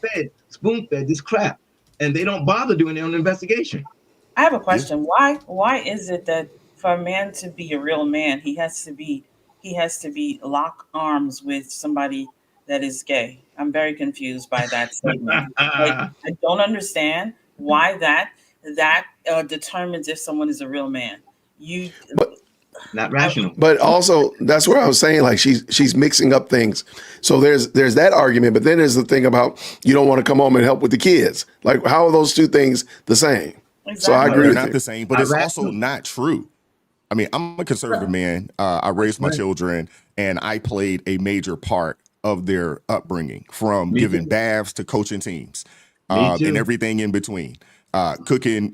spoon-fed this crap, and they don't bother doing their own investigation. I have a question. Why is it that for a man to be a real man, he has to be lock arms with somebody that is gay? I'm very confused by that statement. I don't understand why that determines if someone is a real man. Not rational. But also, that's where I was saying, like, she's mixing up things. So there's that argument, but then there's the thing about you don't want to come home and help with the kids. Like, how are those two things the same? Exactly. So I agree with not you. the same, but it's also not true. I mean, I'm a conservative man. I raised my children, and I played a major part of their upbringing, from giving baths to coaching teams, and everything in between. Cooking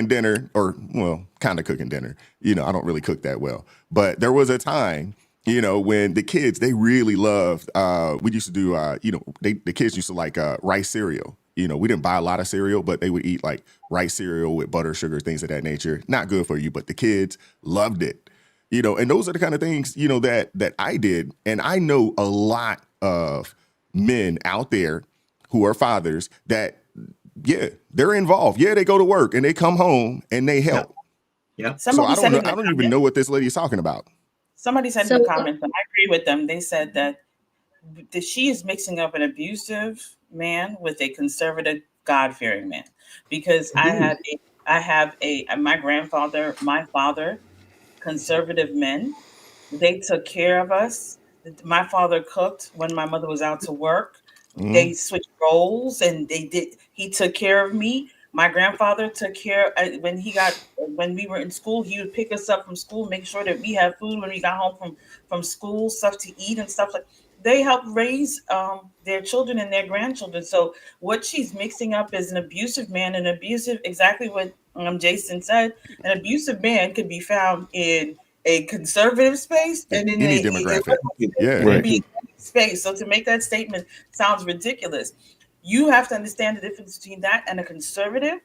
dinner, or kind of cooking dinner. You know, I don't really cook that well, but there was a time, you know, when the kids, they really loved. We used to do, the kids used to like rice cereal. we didn't buy a lot of cereal, but they would eat like rice cereal with butter, sugar, things of that nature. Not good for you, but the kids loved it. And those are the kind of things, that I did. And I know a lot of men out there who are fathers that, yeah, they're involved. Yeah, they go to work and they come home and they help. Yeah. So I don't even know what this lady is talking about. Somebody said in the comments, and I agree with them. They said that she is mixing up an abusive man with a conservative, God-fearing man. Because I have my grandfather, my father, conservative men. They took care of us. My father cooked when my mother was out to work. Mhm. They switched roles, and he took care of me. My grandfather took care when we were in school. He would pick us up from school, make sure that we had food when we got home from school, stuff to eat and stuff like. They help raise their children and their grandchildren. So what she's mixing up is an abusive man, exactly what Jason said. An abusive man could be found in a conservative space and in any demographic. Space. So to make that statement sounds ridiculous. You have to understand the difference between that and a conservative,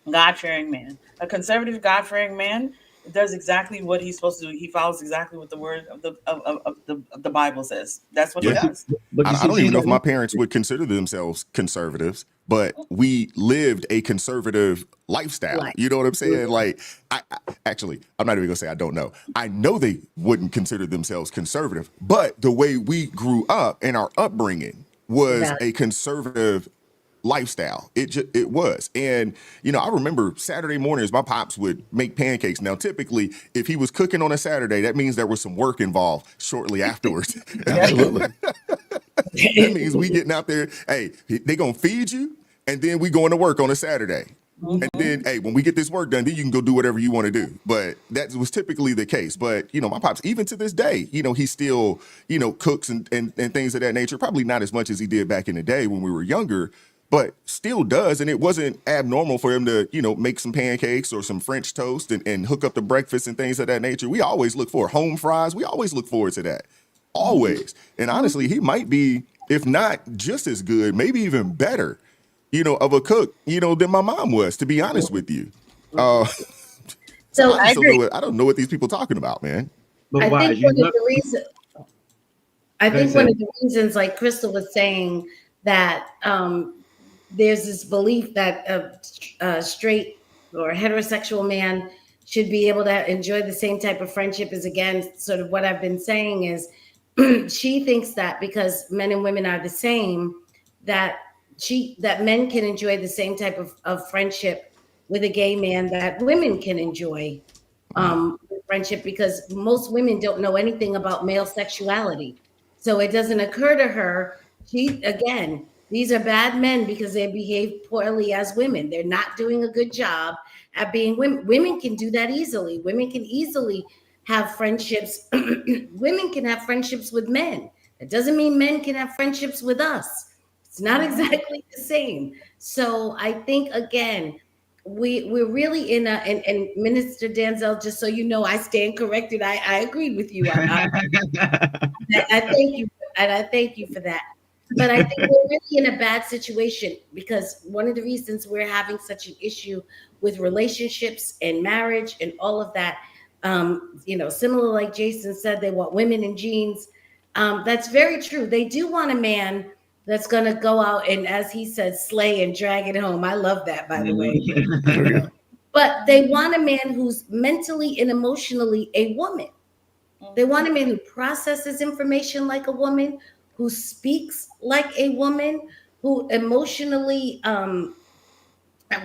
God-fearing man. A conservative, God-fearing man does exactly what he's supposed to do. He follows exactly what the word of the Bible says. That's what he does. But I don't even know if my parents would consider themselves conservatives, but we lived a conservative lifestyle. You know what I'm saying? Like, I'm not even gonna say I don't know. I know they wouldn't consider themselves conservative, but the way we grew up and our upbringing was a conservative lifestyle. It was. And, I remember Saturday mornings, my pops would make pancakes. Now, typically, if he was cooking on a Saturday, that means there was some work involved shortly afterwards. Absolutely. That means we getting out there, hey, they going to feed you, and then we going to work on a Saturday. Mm-hmm. And then, hey, when we get this work done, then you can go do whatever you want to do. But that was typically the case. But, my pops, even to this day, he still, cooks and things of that nature. Probably not as much as he did back in the day when we were younger, but still does. And it wasn't abnormal for him to, make some pancakes or some French toast and hook up the breakfast and things of that nature. We always look for home fries. We always look forward to that. Always. And honestly, he might be, if not just as good, maybe even better, of a cook, than my mom was, to be honest with you. So I don't know what these people talking about, man. I think one of the reasons, like Crystal was saying, that there's this belief that a straight or heterosexual man should be able to enjoy the same type of friendship is, again, sort of what I've been saying is she thinks that because men and women are the same, that men can enjoy the same type of friendship with a gay man that women can enjoy friendship, because most women don't know anything about male sexuality. So it doesn't occur to her, these are bad men because they behave poorly as women. They're not doing a good job at being women. Women can do that easily. Women can easily have friendships. Women can have friendships with men. It doesn't mean men can have friendships with us. It's not exactly the same. So I think, again, we're really in and Minister Danzel, just so you know, I stand corrected. I agreed with you. I thank you. And I thank you for that. But I think we're really in a bad situation, because one of the reasons we're having such an issue with relationships and marriage and all of that, similar, like Jason said, they want women in jeans. That's very true. They do want a man that's going to go out and, as he said, slay and drag it home. I love that, by the way. But they want a man who's mentally and emotionally a woman. They want a man who processes information like a woman, who speaks like a woman, who emotionally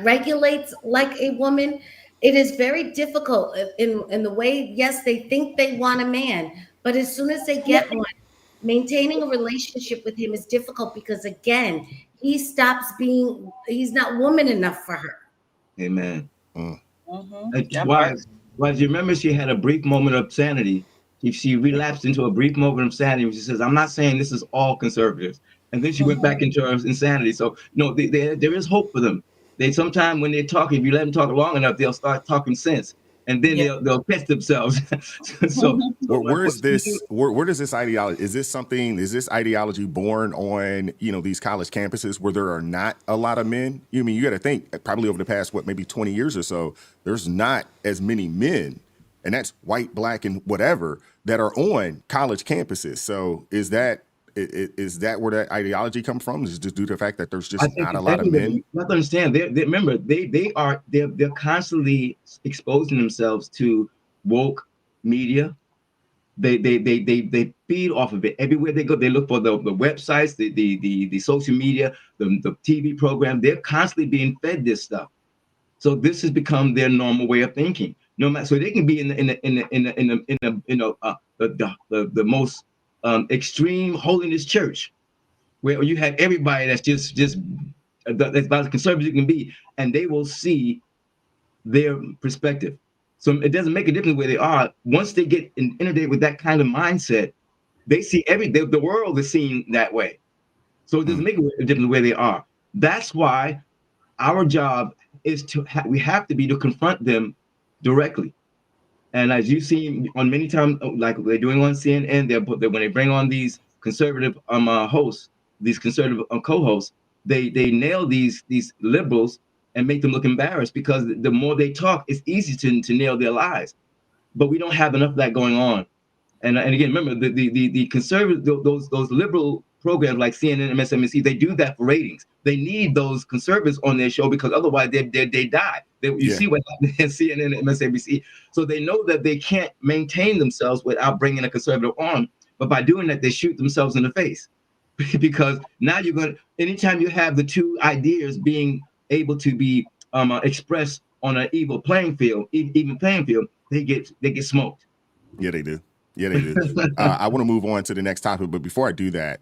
regulates like a woman. It is very difficult in the way, yes, they think they want a man, but as soon as they get one, maintaining a relationship with him is difficult, because, again, he's not woman enough for her. Amen. Why, you remember she had a brief moment of sanity. She relapsed into a brief moment of sanity where she says, I'm not saying this is all conservatives. And then she went back into her insanity. So, there is hope for them. They sometimes, when they talk, if you let them talk long enough, they'll start talking sense. and then they'll catch themselves. so where is this? Where does this ideology? Is this ideology born on these college campuses where there are not a lot of men? You got to think probably over the past maybe 20 years or so, there's not as many men, and that's white, black, and whatever that are on college campuses. So is that where that ideology comes from? Is it just due to the fact that there's just not a lot of men? You have to understand. Remember, they're constantly exposing themselves to woke media. They feed off of it everywhere they go. They look for the websites, the social media, the TV program. They're constantly being fed this stuff. So this has become their normal way of thinking. No matter, so they can be in the most extreme holiness church, where you have everybody that's just that's about as conservative as you can be, and they will see their perspective. So it doesn't make a difference where they are. Once they get inundated with that kind of mindset, they see the world is seen that way. So it doesn't make a difference where they are. That's why our job is to confront them directly. And as you've seen on many times, like they're doing on CNN, when they bring on these conservative hosts, these conservative co-hosts, they nail these liberals and make them look embarrassed, because the more they talk, it's easy to nail their lies. But we don't have enough of that going on. And again, remember the conservative, those liberal programs like CNN and MSNBC, they do that for ratings. They need those conservatives on their show, because otherwise they die. You see what happened in CNN and MSNBC. So they know that they can't maintain themselves without bringing a conservative on. But by doing that, they shoot themselves in the face. Because now anytime you have the two ideas being able to be expressed on an even playing field, they get smoked. Yeah, they do. I want to move on to the next topic, but before I do that,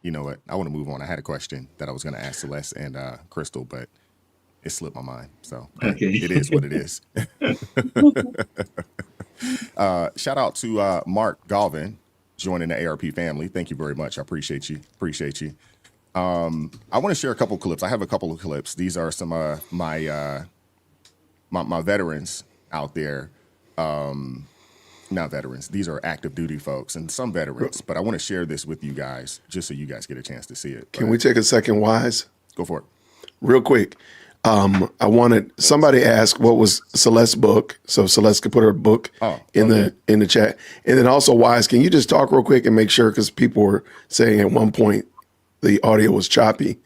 you know what? I want to move on. I had a question that I was going to ask Celeste and Crystal, but it slipped my mind. So it is what it is. Shout out to Mark Galvin joining the ARP family. Thank you very much. I appreciate you. I want to share a couple clips. I have a couple of clips. These are some of my veterans out there. Not veterans. These are active duty folks and some veterans. But I want to share this with you guys just so you guys get a chance to see it. Can we take a second, Wise? Go for it. Real quick. Somebody asked what was Celeste's book, so Celeste could put her book in the chat. And then also, Wise, can you just talk real quick and make sure, because people were saying at one point the audio was choppy,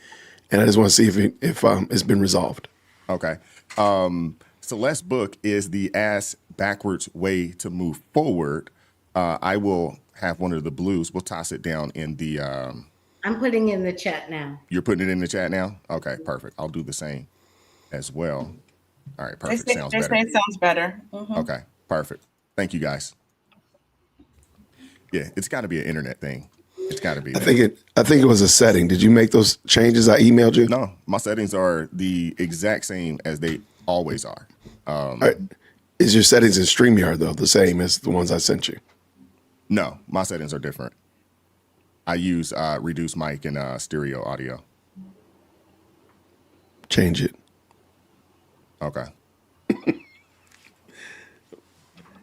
and I just want to see if it's been resolved. Okay. Celeste's book is The Ass Backwards Way to Move Forward. I will have one of the blues. We'll toss it down in the... I'm putting in the chat now. You're putting it in the chat now? Okay, perfect. I'll do the same as well. All right, perfect. Sounds better. It sounds better. Mm-hmm. Okay, perfect. Thank you, guys. Yeah, it's got to be an internet thing. It's got to be. I think it was a setting. Did you make those changes? I emailed you. No, my settings are the exact same as they always are. Right. Is your settings in StreamYard though the same as the ones I sent you? No, my settings are different. I use reduced mic and stereo audio. Change it. Okay.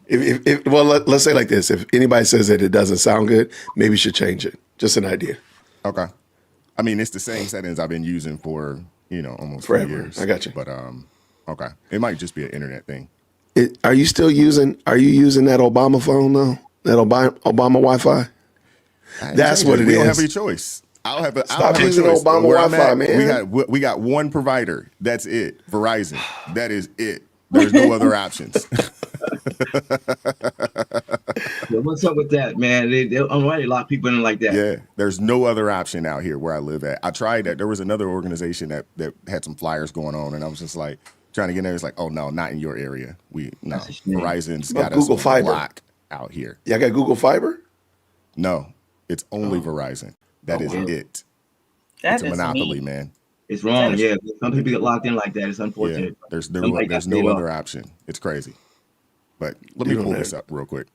Let's say like this. If anybody says that it doesn't sound good, maybe you should change it. Just an idea. Okay. I mean, it's the same settings I've been using for, almost forever. 4 years. I got you. But okay. It might just be an internet thing. Are you using that Obama phone though? That Obama Wi-Fi? That's what it is. We don't have any choice. Stop using Obama Wi-Fi, man. We got one provider. That's it. Verizon. That is it. There's no other options. What's up with that, man? They already lock people in like that. Yeah, there's no other option out here where I live at. I tried that. There was another organization that had some flyers going on, and I was just like trying to get in there. It's like, oh no, not in your area. Verizon's got Google us Fiber block out here. Yeah, I got Google Fiber. No, it's only Verizon. That is it. That it's a monopoly, man. It's wrong. Yeah, some people get locked in like that. It's unfortunate. Yeah, there's no other option. It's crazy. But let me pull this up real quick.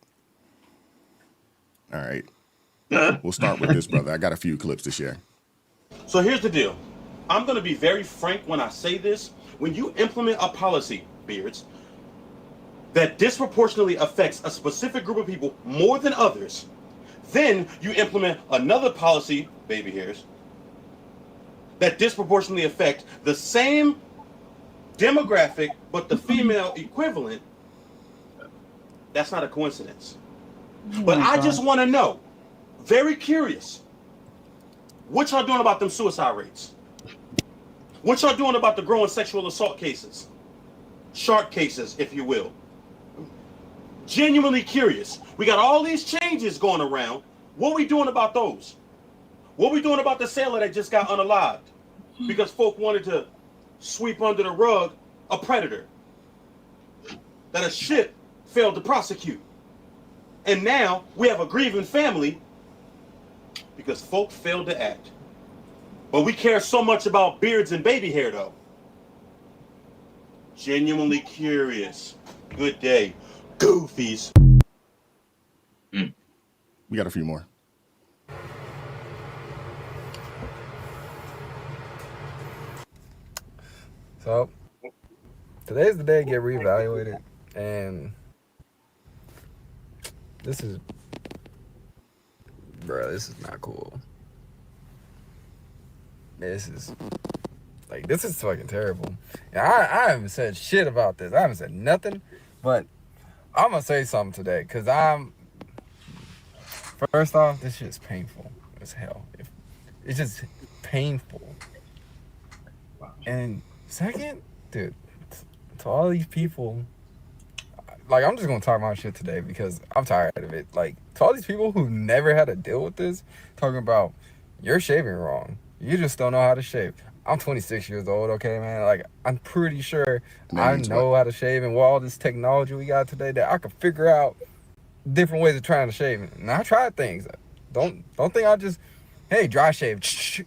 All right. We'll start with this, brother. I got a few clips to share. So here's the deal. I'm going to be very frank when I say this. When you implement a policy, Beards, that disproportionately affects a specific group of people more than others, then you implement another policy, baby hairs, that disproportionately affect the same demographic but the female equivalent, that's not a coincidence. But I just want to know, very curious, what y'all doing about them suicide rates? What y'all doing about the growing sexual assault cases? Shark cases, if you will. Genuinely curious. We got all these changes going around. What are we doing about those? What are we doing about the sailor that just got unalived because folk wanted to sweep under the rug a predator that a ship failed to prosecute? And now we have a grieving family because folk failed to act. But we care so much about beards and baby hair, though. Genuinely curious. Good day, goofies. We got a few more. So today's the day to get reevaluated, and this is not cool. This is fucking terrible. And I haven't said shit about this. I haven't said nothing, but I'm gonna say something today, because first off, this shit's painful as hell. It's just painful. And second, dude, to all these people, like, I'm just gonna talk my shit today because I'm tired of it. Like, to all these people who never had to deal with this, talking about you're shaving wrong, you just don't know how to shave. I'm 26 years old, okay, man? Like, I'm pretty sure I know how to shave, and with all this technology we got today, that I could figure out different ways of trying to shave. And I tried things. Don't think I just, hey, dry shave.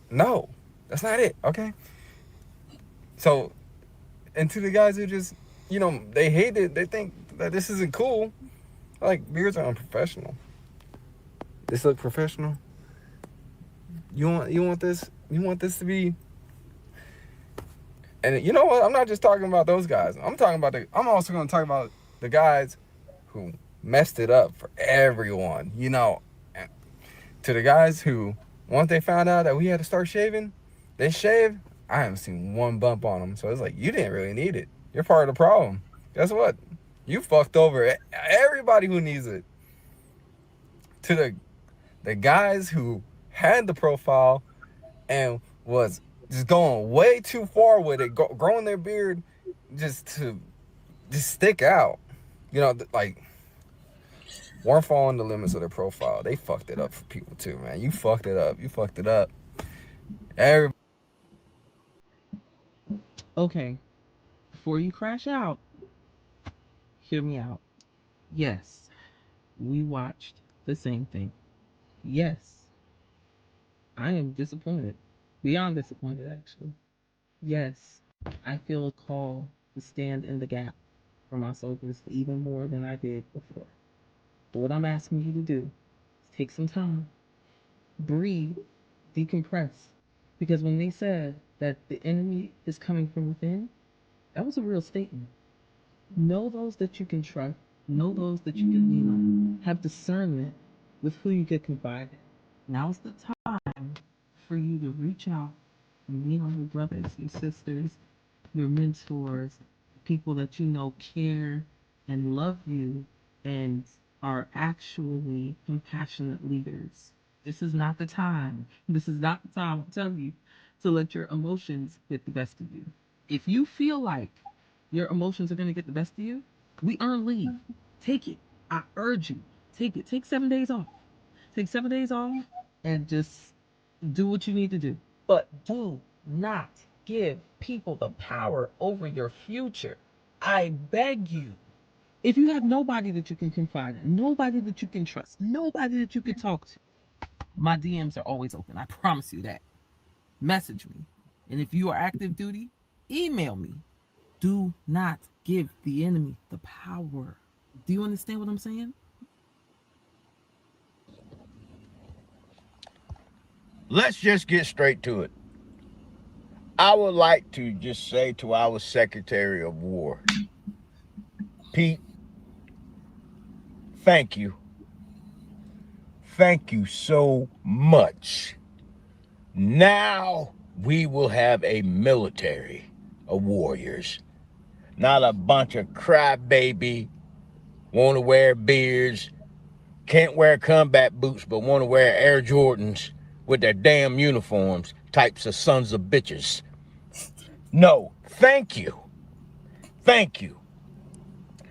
No, that's not it, okay? So, and to the guys who just, they hate it, they think that this isn't cool. Like, beards are unprofessional. This look professional? You want this to be. And you know what? I'm not just talking about those guys. I'm also going to talk about the guys who messed it up for everyone. To the guys who, once they found out that we had to start shaving, they shaved. I haven't seen one bump on them. So it's like, you didn't really need it. You're part of the problem. Guess what? You fucked over everybody who needs it. To the guys who had the profile and was just going way too far with it, growing their beard just to stick out. Like, weren't following the limits of their profile. They fucked it up for people too, man. You fucked it up. Everybody. Okay, before you crash out, hear me out. Yes, we watched the same thing. Yes, I am disappointed. Beyond disappointed, actually. Yes, I feel a call to stand in the gap for my soldiers even more than I did before. But what I'm asking you to do is take some time, breathe, decompress. Because when they said that the enemy is coming from within, that was a real statement. Know those that you can trust. Know those that you can lean on. Have discernment with who you can confide in. Now's the time for you to reach out and lean on your brothers and sisters, your mentors, people that you know care and love you and are actually compassionate leaders. This is not the time. This is not the time, I'm telling you, to let your emotions get the best of you. If you feel like your emotions are going to get the best of you, we earn leave. Take it. I urge you. Take it. Take 7 days off. Take 7 days off and just do what you need to do. But do not give people the power over your future. I beg you. If you have nobody that you can confide in, nobody that you can trust, nobody that you can talk to, my DMs are always open. I promise you that. Message me. And if you are active duty, email me. Do not give the enemy the power. Do you understand what I'm saying? Let's just get straight to it. I would like to just say to our Secretary of War, Pete, thank you. Thank you so much. Now we will have a military of warriors, not a bunch of crybaby, want to wear beards, can't wear combat boots, but want to wear Air Jordans with their damn uniforms, types of sons of bitches. No, thank you. Thank you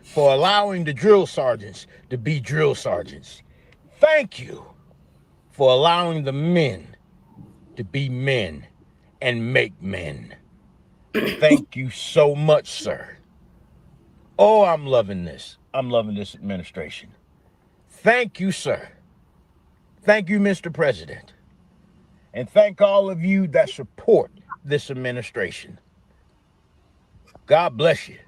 for allowing the drill sergeants to be drill sergeants. Thank you for allowing the men to be men and make men. Thank you so much, sir. Oh, I'm loving this. I'm loving this administration. Thank you, sir. Thank you, Mr. President. And thank all of you that support this administration. God bless you.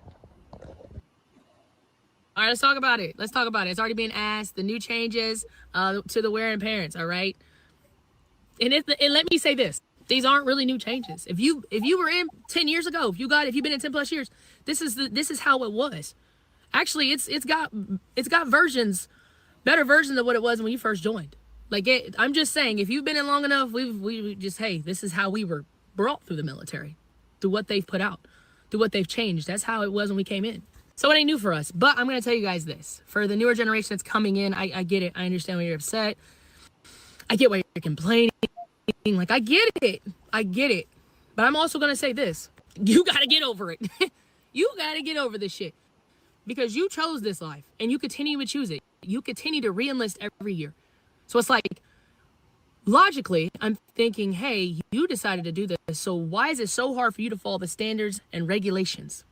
All right, let's talk about it. Let's talk about it. It's already being asked. The new changes to the wearing parents. All right. And let me say this: these aren't really new changes. If you were in 10 years ago, if you've been in 10 plus years, this is how it was. Actually, it's got versions, better versions of what it was when you first joined. Like I'm just saying, if you've been in long enough, we just, hey, this is how we were brought through the military, through what they've put out, through what they've changed. That's how it was when we came in. So it ain't new for us. But I'm gonna tell you guys this: for the newer generation that's coming in, I get it. I understand why you're upset. I get why you're complaining. Like, I get it. But I'm also gonna say this: you gotta get over it. You gotta get over this shit, because you chose this life and you continue to choose it. You continue to re-enlist every year. So it's like, logically, I'm thinking, hey, you decided to do this, so why is it so hard for you to follow the standards and regulations,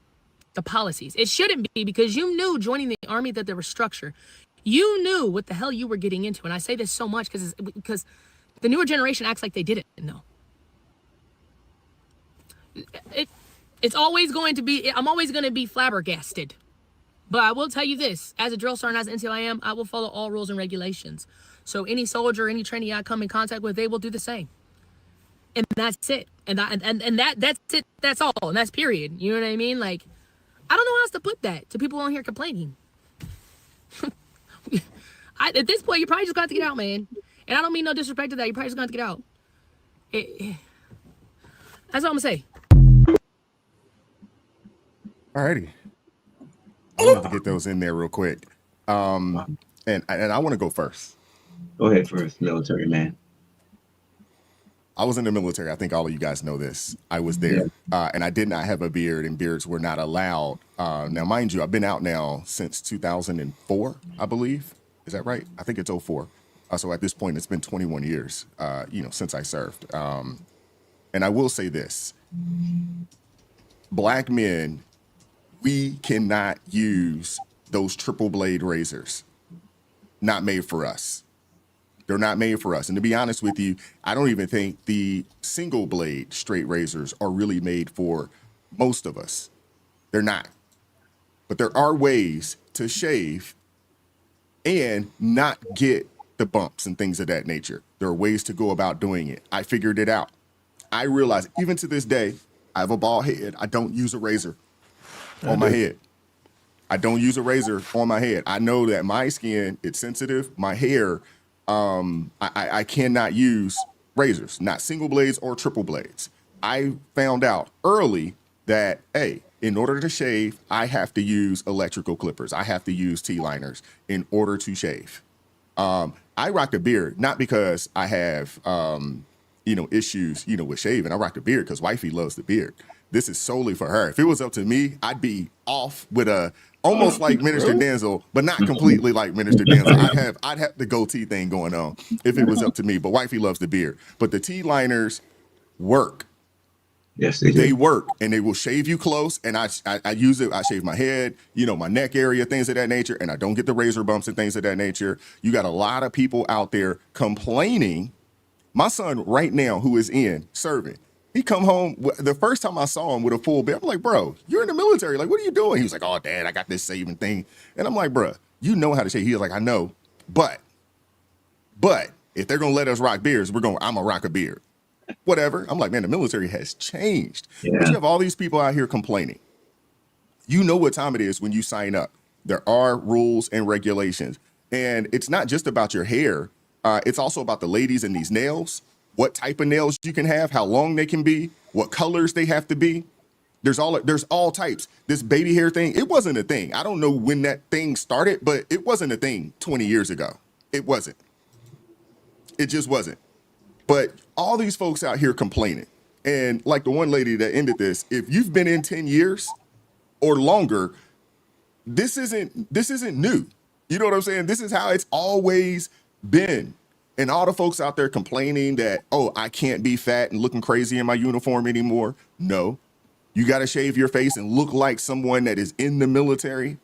the policies? It shouldn't be, because you knew joining the Army that there was structure. You knew what the hell you were getting into. And I say this so much because the newer generation acts like they didn't know. It's always going to be, I'm always going to be flabbergasted. But I will tell you this: as a drill sergeant, as an NCOIM, I will follow all rules and regulations. So any soldier, any trainee I come in contact with, they will do the same. And that's it. And that's it. That's all. And that's period. You know what I mean? Like, I don't know how else to put that to people on here complaining. At this point, you probably just got to get out, man. And I don't mean no disrespect to that. You probably just got to get out. That's all I'm gonna say. Alrighty. I wanted to get those in there real quick. And I want to go first. Go ahead first, military man. I was in the military. I think all of you guys know this. I was there, and I did not have a beard, and beards were not allowed. Now, mind you, I've been out now since 2004, I believe. Is that right? I think it's 04. So at this point, it's been 21 years, since I served. And I will say this: Black men, we cannot use those triple blade razors. Not made for us. They're not made for us. And to be honest with you, I don't even think the single blade straight razors are really made for most of us. They're not. But there are ways to shave and not get the bumps and things of that nature. There are ways to go about doing it. I figured it out. I realized, even to this day, I have a bald head. I don't use a razor on my head. I don't use a razor on my head. I know that my skin, it's sensitive. My hair, I cannot use razors, not single blades or triple blades. I found out early that, hey, in order to shave, I have to use electrical clippers. I have to use T-liners in order to shave. I rock a beard, not because I have, issues, with shaving. I rock a beard because wifey loves the beard. This is solely for her. If it was up to me, I'd be off with almost like Minister Denzel, but not completely like Minister Denzel. I'd have the goatee thing going on if it was up to me. But wifey loves the beard. But the T-liners work. Yes, they do. They work, and they will shave you close. And I use it. I shave my head, my neck area, things of that nature, and I don't get the razor bumps and things of that nature. You got a lot of people out there complaining. My son right now, who is in serving, he come home, the first time I saw him with a full beard, I'm like, bro, you're in the military. Like, what are you doing? He was like, oh, Dad, I got this saving thing. And I'm like, bro, you know how to shave. He was like, I know. But if they're going to let us rock beards, I'm going to rock a beard. Whatever. I'm like, man, the military has changed. Yeah. But you have all these people out here complaining. You know what time it is when you sign up. There are rules and regulations. And it's not just about your hair. It's also about the ladies and these nails, what type of nails you can have, how long they can be, what colors they have to be. There's all types. This baby hair thing, it wasn't a thing. I don't know when that thing started, but it wasn't a thing 20 years ago. It wasn't. It just wasn't. But all these folks out here complaining. And like the one lady that ended this, if you've been in 10 years or longer, this isn't new. You know what I'm saying? This is how it's always been. And all the folks out there complaining that, oh, I can't be fat and looking crazy in my uniform anymore. No. You got to shave your face and look like someone that is in the military.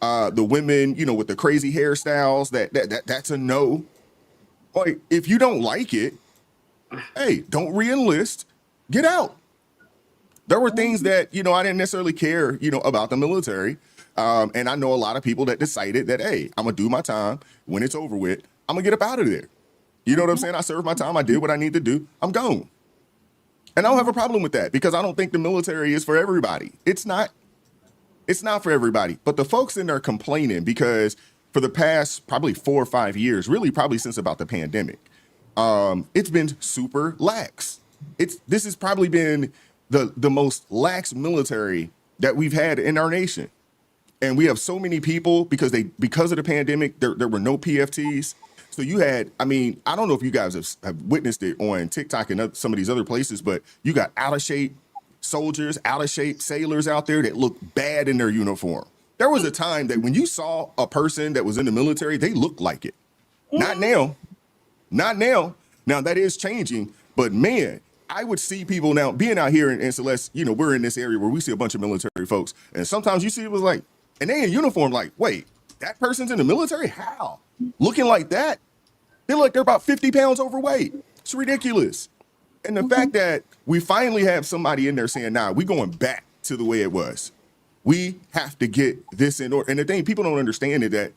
The women, with the crazy hairstyles, that's a no. Like, if you don't like it, hey, don't re-enlist. Get out. There were things that, I didn't necessarily care, about the military. And I know a lot of people that decided that, hey, I'm going to do my time. When it's over with, I'm going to get up out of there. You know what I'm saying? I served my time. I did what I need to do. I'm gone. And I don't have a problem with that because I don't think the military is for everybody. It's not for everybody. But the folks in there complaining because for the past probably 4 or 5 years, really probably since about the pandemic, it's been super lax. This has probably been the most lax military that we've had in our nation. And we have so many people because of the pandemic, there were no PFTs. So you had, I don't know if you guys have witnessed it on TikTok and some of these other places, but you got out of shape soldiers, out of shape sailors out there that look bad in their uniform. There was a time that when you saw a person that was in the military, they looked like it. Not now. Not now. Now that is changing, but man, I would see people now being out here in Celeste, we're in this area where we see a bunch of military folks. And sometimes you see it was like, and they in uniform, like, wait, that person's in the military? How? Looking like that? They're about 50 pounds overweight. It's ridiculous. And the fact that we finally have somebody in there saying, nah, we're going back to the way it was. We have to get this in order. And the thing people don't understand is that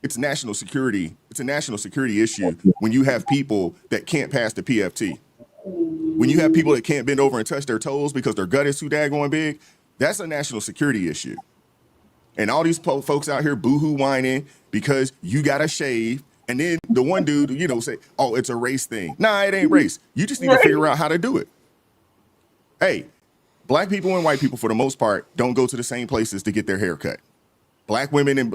it's national security. It's a national security issue when you have people that can't pass the PFT. When you have people that can't bend over and touch their toes because their gut is too daggone big, that's a national security issue. And all these folks out here boohoo whining because you got to shave. And then the one dude, say, oh, it's a race thing. Nah, it ain't race. You just need to figure out how to do it. Hey, black people and white people, for the most part, don't go to the same places to get their hair cut. Black women and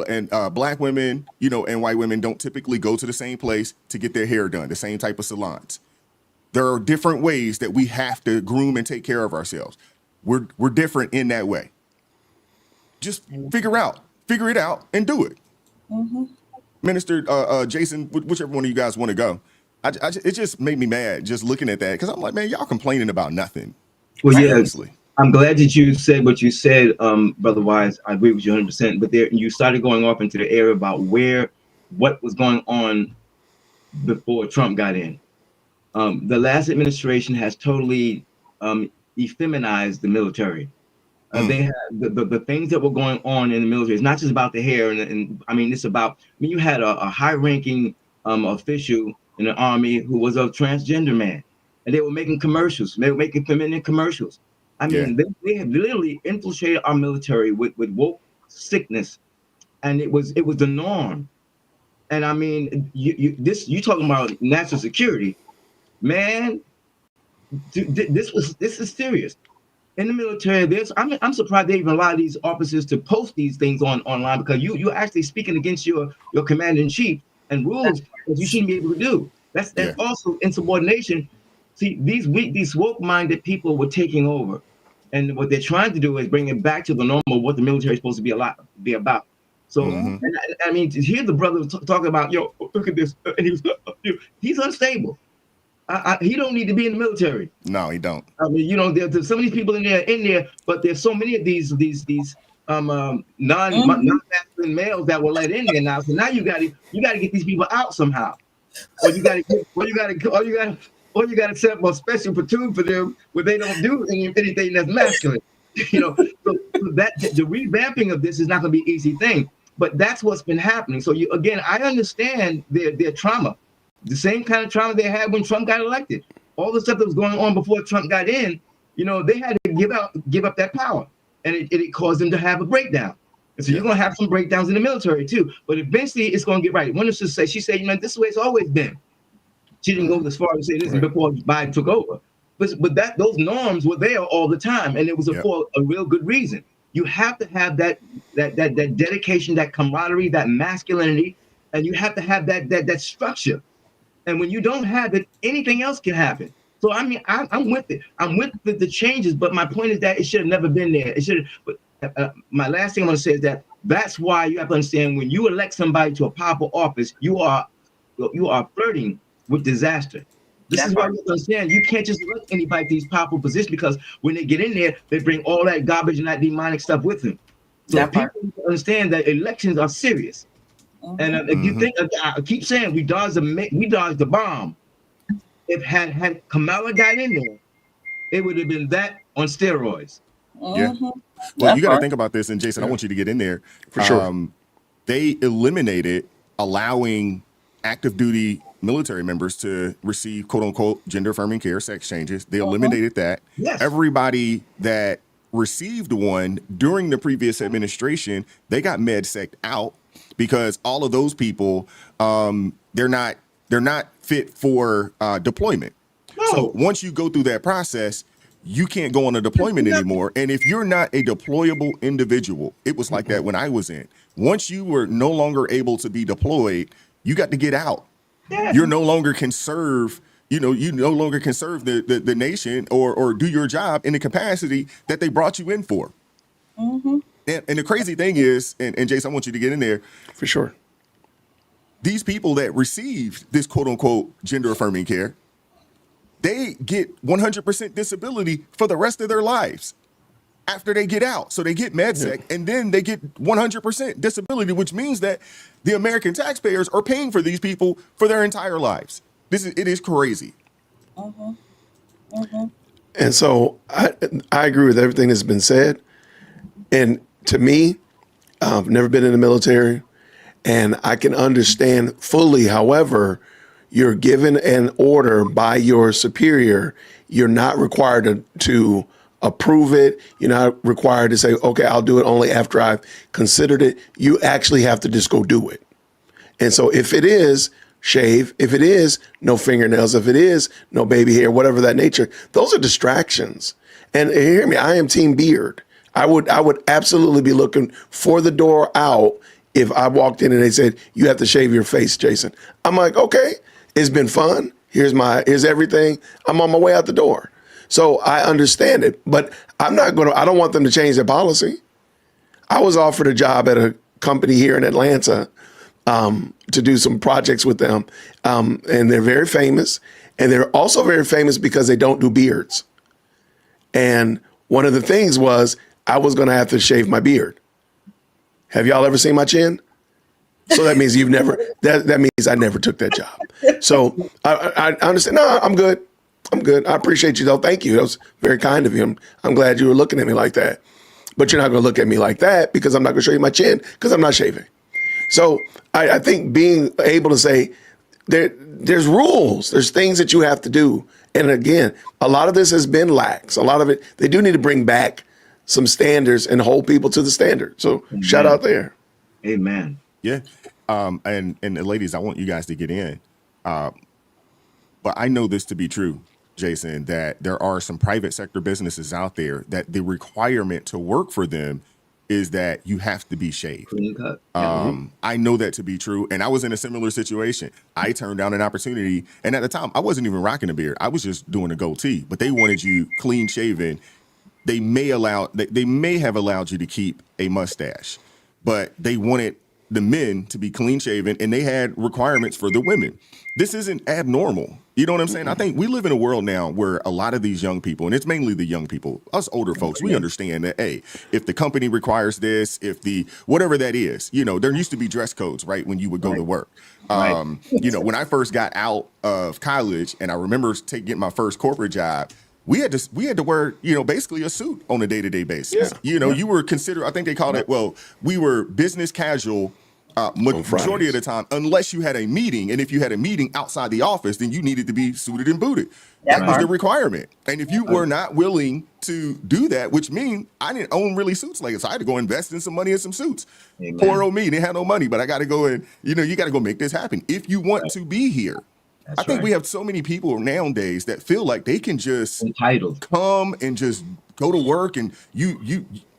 black women, and white women don't typically go to the same place to get their hair done, the same type of salons. There are different ways that we have to groom and take care of ourselves. We're different in that way. Just figure it out and do it. Mm-hmm. Minister Jason, whichever one of you guys want to go. It just made me mad just looking at that because I'm like, man, y'all complaining about nothing. Well, yeah, I'm glad that you said what you said, Brother Wise. I agree with you 100%. But there, you started going off into the area about what was going on before Trump got in. The last administration has totally effeminized the military. They have the things that were going on in the military. It's not just about the hair, and it's about. You had a high-ranking official in the Army who was a transgender man, and they were making commercials. They were making feminine commercials. They have literally infiltrated our military with woke sickness, and it was the norm. And you talking about national security, man? This is serious. In the military, I'm surprised they even allow these officers to post these things online because you're actually speaking against your commander in chief and rules that you shouldn't be able to do. That's also insubordination. See, these woke-minded people were taking over, and what they're trying to do is bring it back to the normal of what the military is supposed to be about. So, to hear the brother talking about, look at this, and he's unstable. He don't need to be in the military. No, he don't. There's so many people in there, but there's so many of these non-masculine males that were let in there now. So now you got to get these people out somehow, or you got to set up a special platoon for them where they don't do anything that's masculine. So that the revamping of this is not going to be an easy thing, but that's what's been happening. So I understand their trauma. The same kind of trauma they had when Trump got elected. All the stuff that was going on before Trump got in, they had to give up that power, and it caused them to have a breakdown. So you're gonna have some breakdowns in the military too, but eventually it's gonna get right. One of us she said, this is the way it's always been. She didn't go as far as say this before Biden took over, but those norms were there all the time, and it was for a real good reason. You have to have that dedication, that camaraderie, that masculinity, and you have to have that structure. And when you don't have it, anything else can happen. So I mean, I'm with it. I'm with the changes, but my point is that it should have never been there. It should have. My last thing I'm going to say is that's why you have to understand, when you elect somebody to a powerful office, you are flirting with disaster. This is why you have to understand, you can't just elect anybody to these powerful positions, because when they get in there, they bring all that garbage and that demonic stuff with them. So people need to understand that elections are serious. And if you think, I keep saying, we dodged the bomb. If had Kamala got in there, it would have been that on steroids. Yeah. Well, you got to think about this, and Jason, I want you to get in there. For sure. They eliminated allowing active duty military members to receive quote unquote gender affirming care, sex changes. They eliminated that. Yes. Everybody that received one during the previous administration, they got med-sec out, because all of those people, they're not fit for deployment. No. So once you go through that process, you can't go on a deployment anymore. And if you're not a deployable individual, it was like that when I was in. Once you were no longer able to be deployed, you got to get out. Yeah. You're no longer can serve, you no longer can serve the nation or do your job in the capacity that they brought you in for. And the crazy thing is, and Jason, I want you to get in there. For sure. These people that received this quote unquote gender affirming care, they get 100% disability for the rest of their lives after they get out. So they get med-sec and then they get 100% disability, which means that the American taxpayers are paying for these people for their entire lives. It is crazy. And so I agree with everything that's been said. And to me, I've never been in the military, and I can understand fully. However, you're given an order by your superior. You're not required to approve it. You're not required to say, okay, I'll do it only after I've considered it. You actually have to just go do it. And so if it is shave, if it is no fingernails, if it is no baby hair, whatever that nature, those are distractions. And hear me, I am team beard. I would absolutely be looking for the door out if I walked in and they said, you have to shave your face, Jason. I'm like, okay, it's been fun. Here's everything. I'm on my way out the door. So I understand it, but I don't want them to change their policy. I was offered a job at a company here in Atlanta to do some projects with them. And they're very famous. And they're also very famous because they don't do beards. And one of the things was I was going to have to shave my beard. Have y'all ever seen my chin? So that means that means I never took that job. So I understand. No, I'm good. I appreciate you though. Thank you. That was very kind of you. I'm glad you were looking at me like that. But you're not going to look at me like that because I'm not going to show you my chin because I'm not shaving. So I think being able to say there's rules, there's things that you have to do. And again, a lot of this has been lax. A lot of it, they do need to bring back some standards and hold people to the standard. So shout out there. Amen. Yeah. And the ladies, I want you guys to get in. But I know this to be true, Jason, that there are some private sector businesses out there that the requirement to work for them is that you have to be shaved. Clean cut. I know that to be true. And I was in a similar situation. I turned down an opportunity. And at the time, I wasn't even rocking a beard. I was just doing a goatee. But they wanted you clean shaven. They may have allowed you to keep a mustache. But they wanted the men to be clean shaven, and they had requirements for the women. This isn't abnormal. You know what I'm saying? I think we live in a world now where a lot of these young people, and it's mainly the young people, us older folks, we understand that, hey, if the company requires this, whatever that is, there used to be dress codes, right, when you would go to work. When I first got out of college, and I remember getting my first corporate job, we had to wear, basically a suit on a day-to-day basis. Yeah. You were considered, I think they called it, we were business casual majority of the time, unless you had a meeting. And if you had a meeting outside the office, then you needed to be suited and booted. That was the requirement. And if you were not willing to do that, which means I didn't own really suits like this, so I had to go invest in some money in some suits. Amen. Poor old me, didn't have no money, but I got to go and, you got to go make this happen if you want to be here. That's I think right. we have so many people nowadays that feel like they can just entitled come and just go to work and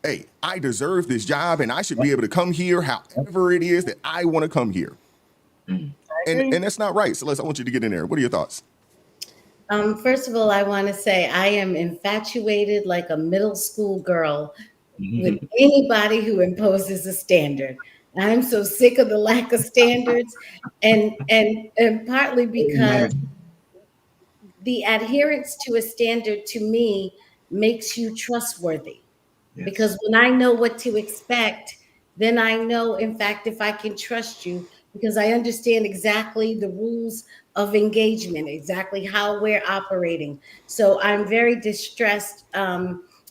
hey, I deserve this job and I should be able to come here however it is that I want to come here. And that's not right. Celeste, I want you to get in there. What are your thoughts? First of all, I want to say I am infatuated like a middle school girl with anybody who imposes a standard. I'm so sick of the lack of standards, and partly because the adherence to a standard to me makes you trustworthy. Yes. Because when I know what to expect, then I know, in fact, if I can trust you, because I understand exactly the rules of engagement, exactly how we're operating. So I'm very distressed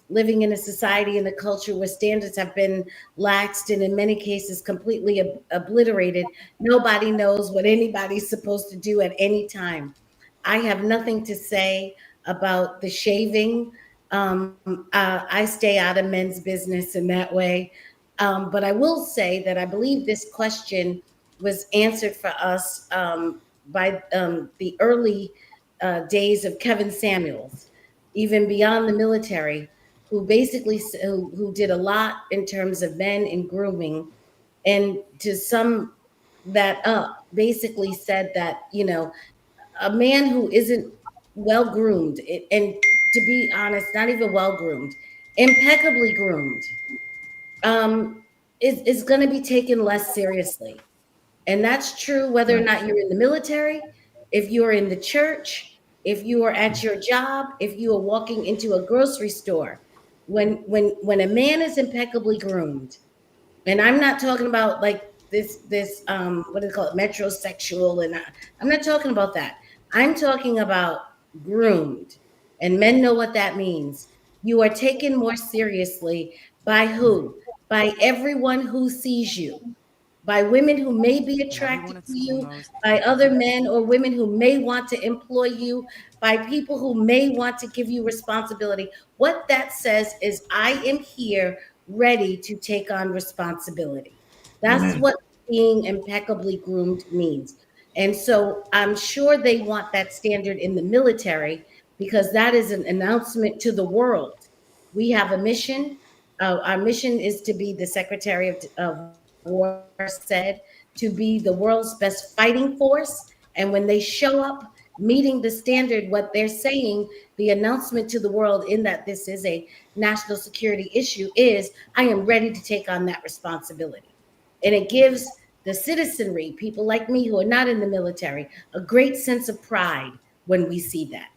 living in a society and a culture where standards have been laxed and in many cases completely obliterated. Nobody knows what anybody's supposed to do at any time. I have nothing to say about the shaving. I stay out of men's business in that way. But I will say that I believe this question was answered for us by the early days of Kevin Samuels, even beyond the military, who basically who did a lot in terms of men and grooming, and to sum that up, basically said that a man who isn't well groomed, and to be honest, not even well groomed, impeccably groomed, is going to be taken less seriously. And that's true whether or not you're in the military, if you're in the church, if you are at your job, if you are walking into a grocery store. When a man is impeccably groomed, and I'm not talking about like this what do they call it, metrosexual, and I'm not talking about that. I'm talking about groomed, and men know what that means. You are taken more seriously by who? By everyone who sees you, by women who may be attracted to you, by other men or women who may want to employ you, by people who may want to give you responsibility. What that says is, I am here ready to take on responsibility. That's what being impeccably groomed means. And so I'm sure they want that standard in the military, because that is an announcement to the world. We have a mission. Our mission is to be, the Secretary of War said, to be the world's best fighting force. And when they show up meeting the standard, what they're saying, the announcement to the world in that this is a national security issue, is, I am ready to take on that responsibility. And it gives the citizenry, people like me who are not in the military, a great sense of pride when we see that.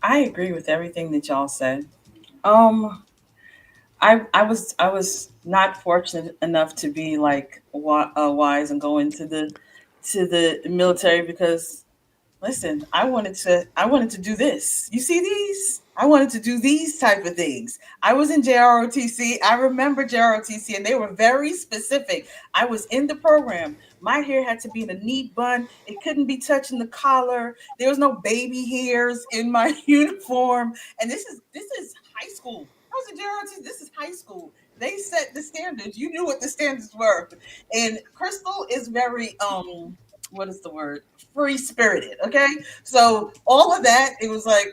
I agree with everything that y'all said. I was not fortunate enough to be like wise and go into the military, because listen, I wanted to do this. You see these? I wanted to do these type of things. I was in JROTC. I remember JROTC, and they were very specific. I was in the program. My hair had to be in a neat bun. It couldn't be touching the collar. There was no baby hairs in my uniform. And this is high school. I was in JROTC. This is high school. They set the standards. You knew what the standards were. And Crystal is very what is the word? Free spirited. Okay. So all of that, it was like,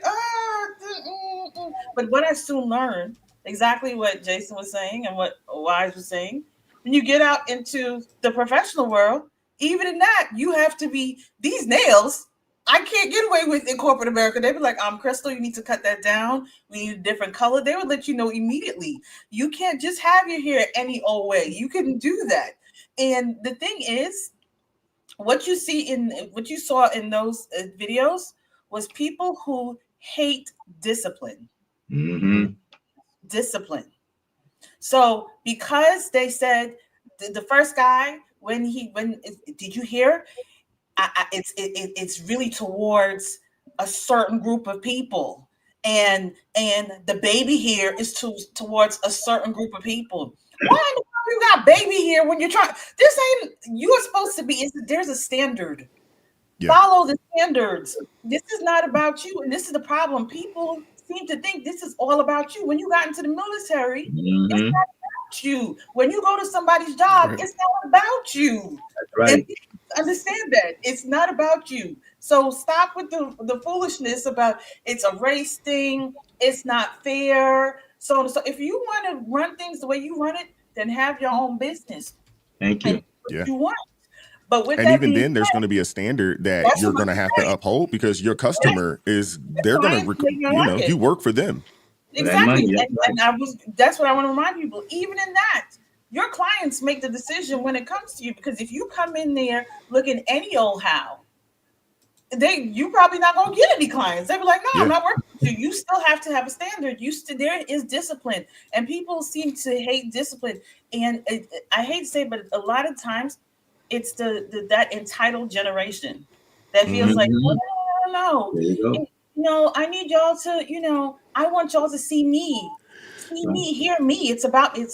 but what I soon learned, exactly what Jason was saying and what Wise was saying, when you get out into the professional world, even in that, you have to be, these nails, I can't get away with in corporate America. They'd be like, Crystal, you need to cut that down. We need a different color. They would let you know immediately. You can't just have your hair any old way. You couldn't do that. And the thing is, what you saw in those videos was people who hate discipline. Discipline. So because they said the first guy, when did you hear? It's really towards a certain group of people, and the baby hair is towards a certain group of people. Why in the fuck you got baby hair when you're trying? This ain't, you are supposed to be, there's a standard. Yeah. Follow the standards. This is not about you, and this is the problem. People seem to think this is all about you. When you got into the military, it's not about you. When you go to somebody's job, it's not about you. That's right. And people understand that it's not about you. So stop with the foolishness about it's a race thing. It's not fair. So if you want to run things the way you run it, then have your own business. Thank you. Yeah. You want. But with And that even being then, there's said, going to be a standard that that's you're what going to I'm have saying. to uphold because your customer is, they're going to, They're gonna like it. you work for them. Exactly. money, That's what I want to remind people. Even in that, your clients make the decision when it comes to you, because if you come in there looking any old how, you probably not gonna get any clients. They be like, no, I'm not working with you. You still have to have a standard. There is discipline, and people seem to hate discipline. And I hate to say it, but a lot of times it's that entitled generation that feels like, no. There you go. No, I need y'all to, I want y'all to see me, hear me. It's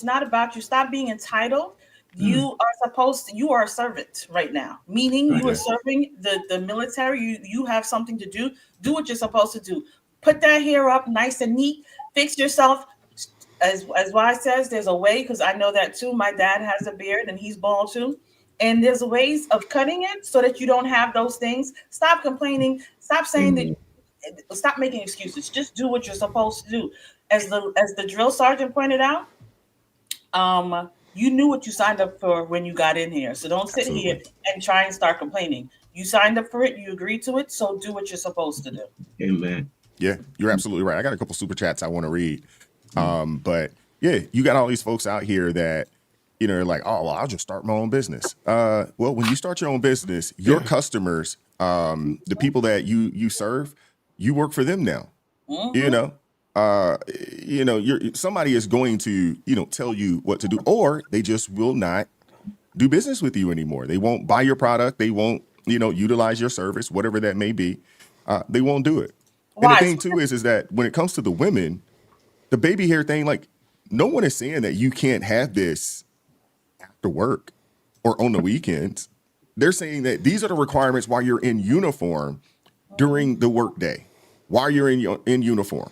not about you. Stop being entitled. You are a servant right now, meaning you are serving the military. You have something to do. Do what you're supposed to do. Put that hair up nice and neat. Fix yourself. As Wise says, there's a way, because I know that too. My dad has a beard and he's bald too. And there's ways of cutting it so that you don't have those things. Stop complaining. Stop saying that. Stop making excuses. Just do what you're supposed to do. As the drill sergeant pointed out, you knew what you signed up for when you got in here. So don't sit here and try and start complaining. You signed up for it. You agreed to it. So do what you're supposed to do. Amen. Yeah, you're absolutely right. I got a couple super chats I want to read. But yeah, you got all these folks out here that, are like, oh, well, I'll just start my own business. Well, when you start your own business, your customers, the people that you serve, you work for them now. Somebody is going to, tell you what to do, or they just will not do business with you anymore. They won't buy your product. They won't, utilize your service, whatever that may be. They won't do it. And the thing too is that when it comes to the women, the baby hair thing, like, no one is saying that you can't have this after work or on the weekends. They're saying that these are the requirements while you're in uniform during the workday, while you're in uniform.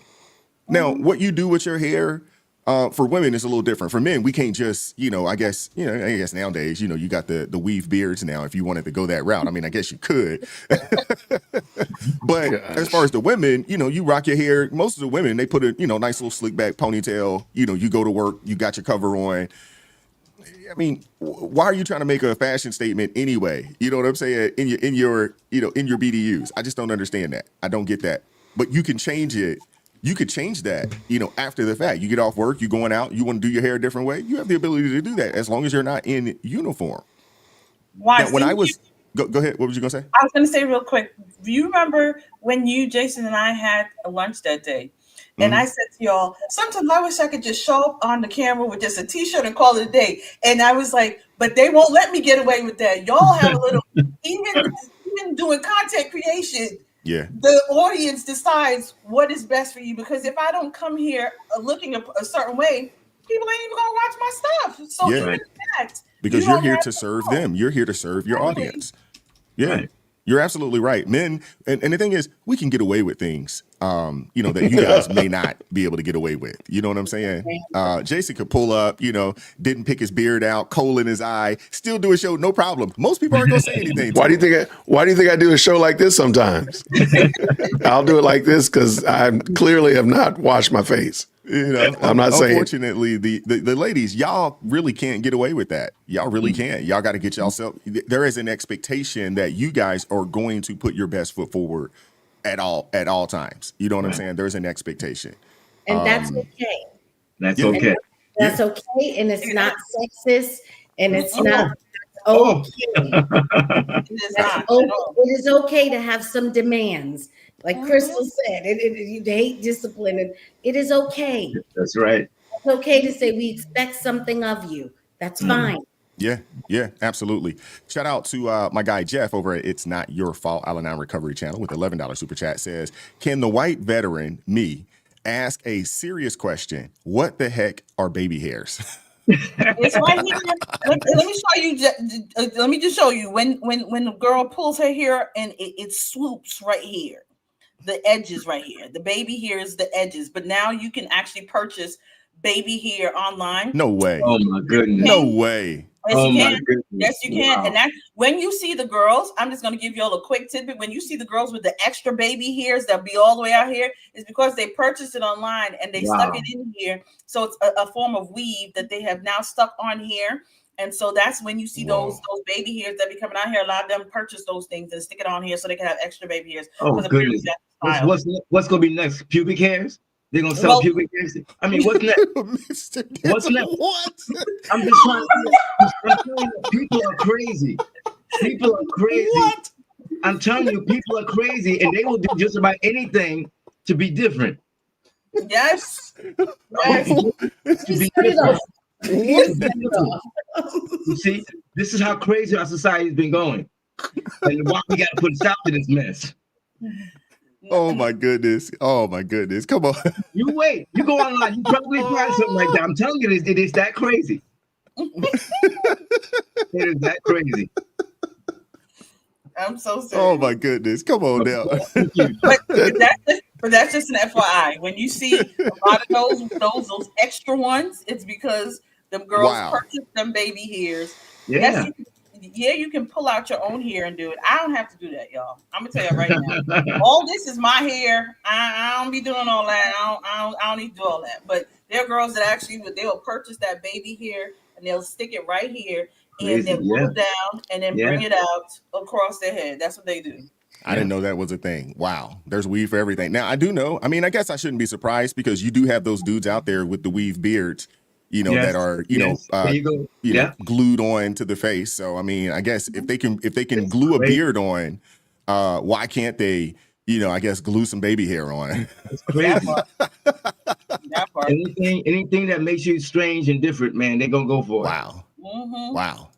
Now, what you do with your hair for women is a little different. For men, we can't just, I guess nowadays, you got the weave beards now. If you wanted to go that route, I mean, I guess you could. But as far as the women, you rock your hair. Most of the women, they put a, nice little slick back ponytail. You go to work, you got your cover on. I mean, why are you trying to make a fashion statement anyway? You know what I'm saying? In your BDUs. I just don't understand that. I don't get that. But you can change it. You could change that, after the fact. You get off work, you going out, you want to do your hair a different way. You have the ability to do that as long as you're not in uniform. Why? Now, when I was go ahead. What was you gonna say? I was gonna say real quick. Do you remember when Jason and I had a lunch that day? And I said to y'all, sometimes I wish I could just show up on the camera with just a t-shirt and call it a day. And I was like, but they won't let me get away with that. Y'all have a little, even doing content creation. Yeah. The audience decides what is best for you, because if I don't come here looking a certain way, people ain't even gonna watch my stuff. So even that, because you're here to serve them. You're here to serve your audience. Yeah. Right. You're absolutely right. Men, and the thing is, we can get away with things, that you guys may not be able to get away with. You know what I'm saying? Jason could pull up, didn't pick his beard out, coal in his eye, still do a show, no problem. Most people aren't gonna say anything. Why do you think I do a show like this sometimes? I'll do it like this because I clearly have not washed my face. I'm not saying. Unfortunately, the ladies, y'all really can't get away with that. Y'all really can't. Y'all got to get yourself. There is an expectation that you guys are going to put your best foot forward at all times. You know what I'm saying? There's an expectation, and that's okay. That's okay. That's okay, and it's not sexist, and it's not okay. It is okay to have some demands. Like Crystal said, you hate discipline, and it is okay. That's right. It's okay to say we expect something of you. That's fine. Yeah, absolutely. Shout out to my guy Jeff over at It's Not Your Fault Al-Anon Recovery Channel with $11 super chat says, can the white veteran, me, ask a serious question? What the heck are baby hairs? It's right here. Let me show you. Let me just show you when the girl pulls her hair and it swoops right here, the edges right here. The baby hair is the edges, but now you can actually purchase baby hair online. No way. Oh my goodness. No way. Yes, Oh you my can. goodness. Yes, you can. Wow. And that when you see the girls, I'm just going to give you all a quick tidbit. When you see the girls with the extra baby hairs that be all the way out here, it's because they purchased it online and they stuck it in here. So it's a form of weave that they have now stuck on here. And so that's when you see those baby hairs that be coming out here. A lot of them purchase those things and stick it on here so they can have extra baby hairs. Oh goodness. What's going to be next? Pubic hairs? They're going to sell pubic hairs? I mean, what's next? What's next? What? I'm just trying to people are crazy. People are crazy. What? I'm telling you, people are crazy and they will do just about anything to be different. Yes. To be different. You see, this is how crazy our society has been going. And why we got to put a stop to this mess. Oh my goodness. Oh my goodness. Come on. You wait. You go online. You probably find something like that. I'm telling you, it is that crazy. It is that crazy. I'm so serious. Oh my goodness. Come on now. But that's just an FYI. When you see a lot of those extra ones, it's because them girls purchased them baby hairs. Yeah. Yes, you can pull out your own hair and do it. I don't have to do that, y'all. I'm gonna tell you right now. All this is my hair. I don't be doing all that. I don't need to do all that. But there are girls that actually they'll purchase that baby hair and they'll stick it right here and then pull it down and then bring it out across their head. That's what they do. I didn't know that was a thing. Wow. There's weave for everything. Now I do know. I mean, I guess I shouldn't be surprised because you do have those dudes out there with the weave beards, that are, glued on to the face. So, I mean, I guess if they can glue a beard on, why can't they, I guess glue some baby hair on? It's crazy. That part. Anything that makes you strange and different, man, they're going to go for it. Wow. Wow.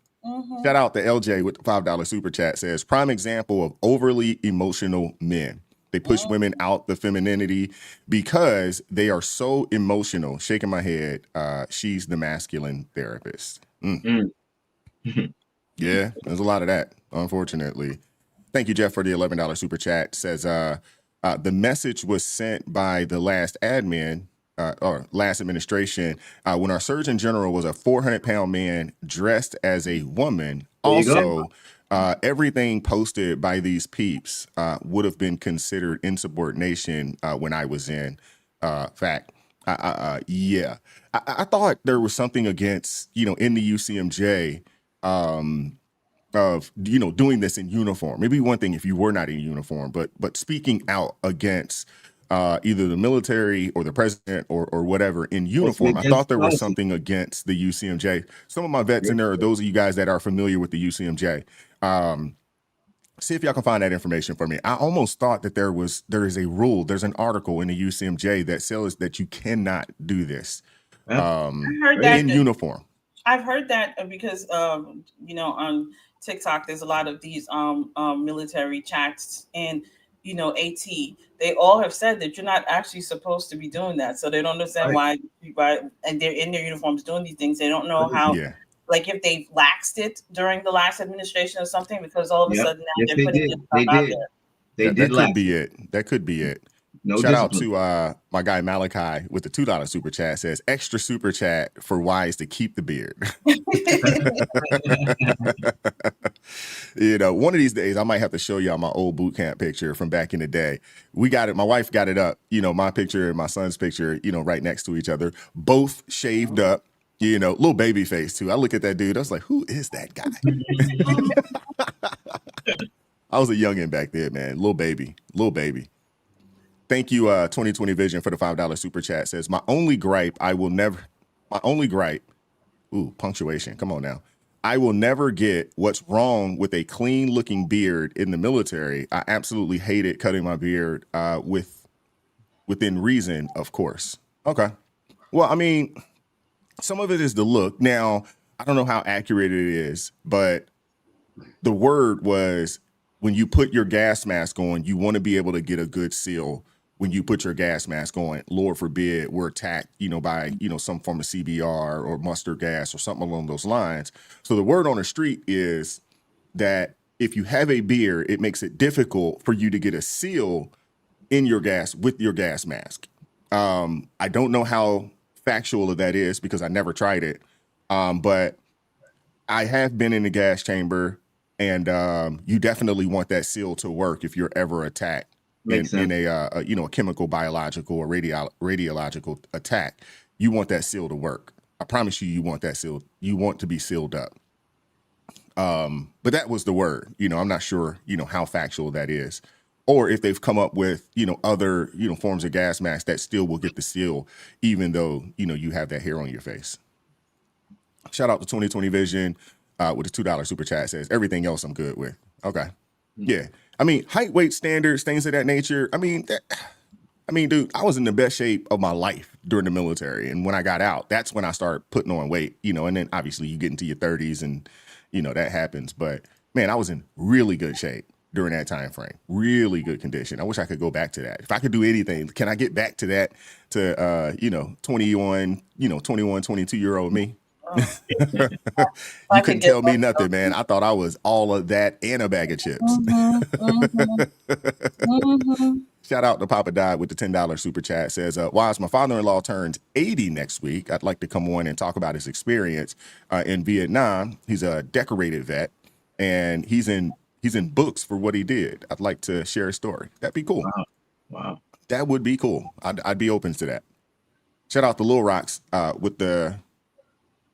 Shout out to LJ with the $5 super chat says, prime example of overly emotional men. They push women out the femininity because they are so emotional. Shaking my head. She's the masculine therapist. Yeah, there's a lot of that, unfortunately. Thank you, Jeff, for the $11 super chat. Says the message was sent by the last admin or last administration when our Surgeon General was a 400-pound man dressed as a woman. Also, everything posted by these peeps would have been considered insubordination when I was in fact. Yeah, I thought there was something against, in the UCMJ of, doing this in uniform. Maybe one thing if you were not in uniform, but speaking out against either the military or the president or whatever in uniform. I thought there was something against the UCMJ. Some of my vets in there are those of you guys that are familiar with the UCMJ. See if y'all can find that information for me. I almost thought that there is a rule. There's an article in the UCMJ that says that you cannot do this in uniform. I've heard that because, on TikTok, there's a lot of these military chats and, AT, they all have said that you're not actually supposed to be doing that. So they don't understand why, and they're in their uniforms doing these things. They don't know how, like if they've laxed it during the last administration or something, because all of a sudden now they're putting this stuff out there. That could be it. That could be it. Shout out to my guy Malachi with the $2 super chat says extra super chat for wise to keep the beard. One of these days I might have to show y'all my old boot camp picture from back in the day. We got it. My wife got it up, my picture and my son's picture, right next to each other, both shaved up, little baby face too. I look at that dude. I was like, who is that guy? I was a youngin' back then, man. Little baby. Thank you, 2020 Vision, for the $5 super chat. Says, my only gripe, punctuation. Come on now. I will never get what's wrong with a clean looking beard in the military. I absolutely hated cutting my beard within reason, of course. Okay. Well, I mean, some of it is the look. Now, I don't know how accurate it is, but the word was when you put your gas mask on, you want to be able to get a good seal when you put your gas mask on. Lord forbid we're attacked, by, some form of CBR or mustard gas or something along those lines. So the word on the street is that if you have a beer, it makes it difficult for you to get a seal in your gas with your gas mask. I don't know how factual that is because I never tried it. But I have been in the gas chamber, and you definitely want that seal to work if you're ever attacked in a chemical, biological, or radiological attack. You want that seal to work. I promise you, you want that seal. You want to be sealed up. But that was the word. I'm not sure, how factual that is, or if they've come up with, other, forms of gas masks that still will get the seal, even though, you have that hair on your face. Shout out to 2020 Vision with the $2 super chat, says everything else I'm good with. Okay. Yeah. I mean, height, weight standards, things of that nature. I mean, dude, I was in the best shape of my life during the military. And when I got out, that's when I started putting on weight, and then obviously you get into your 30s and, that happens. But man, I was in really good shape during that time frame. Really good condition. I wish I could go back to that. If I could do anything, can I get back to that, to 21, 22-year-old me? You couldn't tell me nothing, man. I thought I was all of that and a bag of chips. Shout out to Papa Died with the $10 super chat, says, whilst my father-in-law turns 80 next week, I'd like to come on and talk about his experience in Vietnam. He's a decorated vet, and he's in books for what he did. I'd like to share a story. That'd be cool. Wow. That would be cool. I'd be open to that. Shout out to Lil Rocks with the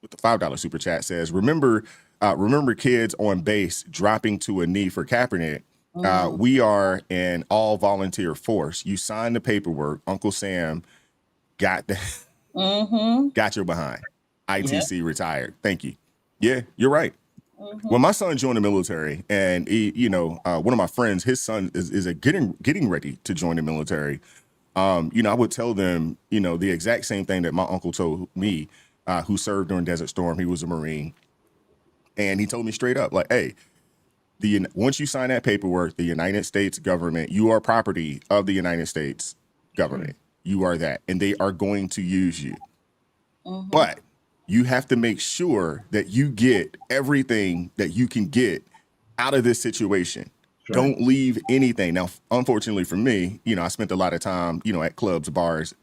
$5 super chat, says, remember kids on base dropping to a knee for Kaepernick. We are an all volunteer force. You signed the paperwork. Uncle Sam got got your behind. ITC retired. Thank you. Yeah, you're right. When my son joined the military, and he, one of my friends, his son is getting ready to join the military. I would tell them, the exact same thing that my uncle told me, who served during Desert Storm. He was a Marine, and he told me straight up, like, hey, once you sign that paperwork, the United States government, you are property of the United States government. You are that, and they are going to use you. But you have to make sure that you get everything that you can get out of this situation. Right. Don't leave anything. Now, unfortunately for me, I spent a lot of time, at clubs, bars,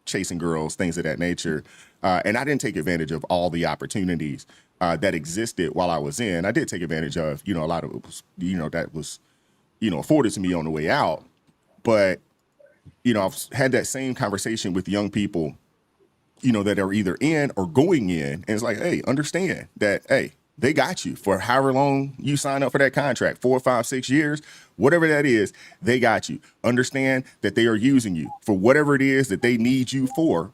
chasing girls, things of that nature. And I didn't take advantage of all the opportunities that existed while I was in. I did take advantage of, a lot of it was, that was, afforded to me on the way out. But, I've had that same conversation with young people, that are either in or going in. And it's like, hey, understand that, hey, they got you for however long you sign up for that contract, 4, 5, 6 years, whatever that is, they got you. Understand that they are using you for whatever it is that they need you for.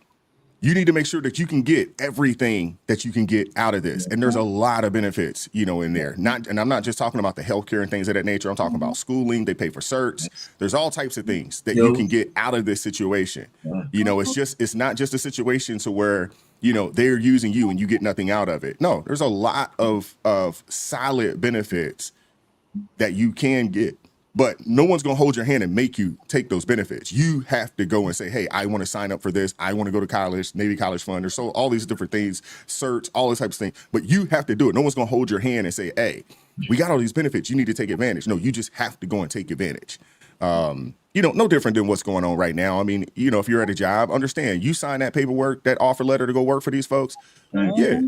You need to make sure that you can get everything that you can get out of this. And there's a lot of benefits, in there. And I'm not just talking about the healthcare and things of that nature. I'm talking about schooling. They pay for certs. There's all types of things that you can get out of this situation. It's not just a situation to where, they're using you and you get nothing out of it. No, there's a lot of solid benefits that you can get. But no one's going to hold your hand and make you take those benefits. You have to go and say, hey, I want to sign up for this. I want to go to college, Navy College Fund, or so all these different things, certs, all these types of things. But you have to do it. No one's going to hold your hand and say, hey, we got all these benefits. You need to take advantage. No, you just have to go and take advantage. No different than what's going on right now. I mean, if you're at a job, understand you sign that paperwork, that offer letter to go work for these folks. Yeah,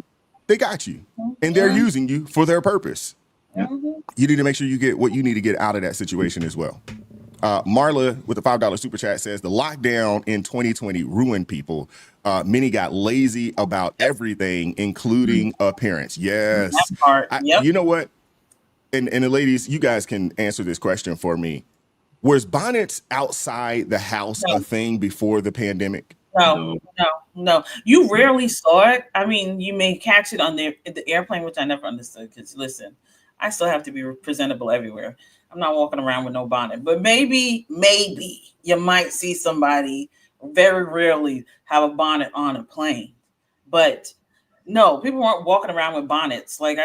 they got you and they're using you for their purpose. You need to make sure you get what you need to get out of that situation as well. Marla with the $5 super chat says the lockdown in 2020 ruined people. Many got lazy about everything, including appearance. Yes. That part. Yep. You know what? And the ladies, you guys can answer this question for me. Was bonnets outside the house a thing before the pandemic? No. You rarely saw it. I mean, you may catch it on the airplane, which I never understood. Because listen, I still have to be presentable everywhere. I'm not walking around with no bonnet. But maybe you might see somebody very rarely have a bonnet on a plane. But No, people weren't walking around with bonnets. Like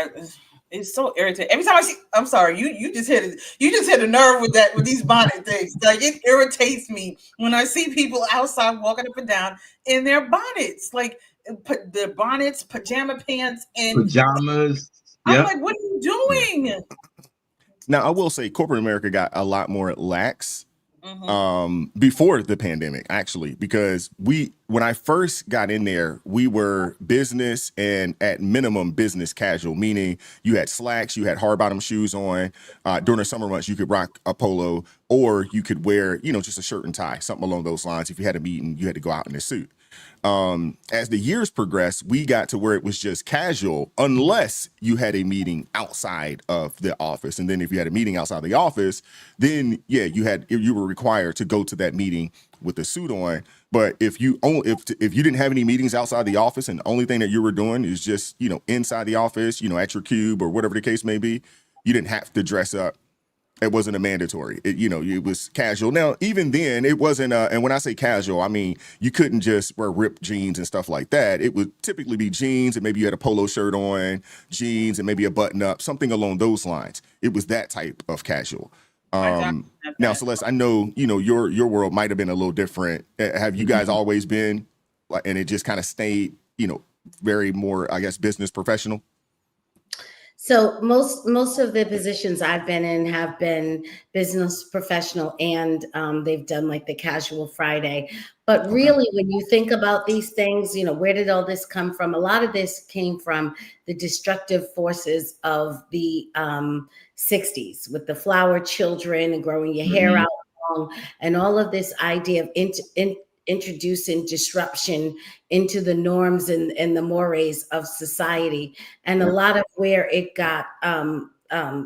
it's so irritating. Every time I see, I'm sorry, you just hit a nerve with that with these bonnet things. Like it irritates me when I see people outside walking up and down in their bonnets, like put their bonnets, pajama pants, and Pajamas. I'm Yep. like, what are you doing? Now, I will say corporate America got a lot more lax Mm-hmm. before the pandemic, actually, because when I first got in there, we were business and at minimum business casual, meaning you had slacks, you had hard bottom shoes on. During the summer months, you could rock a polo, or you could wear, just a shirt and tie, something along those lines. If you had a meeting, you had to go out in a suit. As the years progressed, we got to where it was just casual, unless you had a meeting outside of the office. And then if you had a meeting outside the office, then yeah, you were required to go to that meeting with a suit on. But if you didn't have any meetings outside the office, and the only thing that you were doing is just inside the office, at your cube or whatever the case may be, you didn't have to dress up. It wasn't a mandatory. It was casual. Now, even then, it wasn't. And when I say casual, I mean you couldn't just wear ripped jeans and stuff like that. It would typically be jeans, and maybe you had a polo shirt on, jeans, and maybe a button up, something along those lines. It was that type of casual. Now, Celeste, I know your world might have been a little different. Have you guys always been, and it just kind of stayed, very more, I guess, business professional? So most of the positions I've been in have been business professional, and they've done like the casual Friday. But really, when you think about these things, where did all this come from? A lot of this came from the destructive forces of the 60s with the flower children and growing your hair out long, and all of this idea of introducing disruption into the norms and the mores of society. And a lot of where it got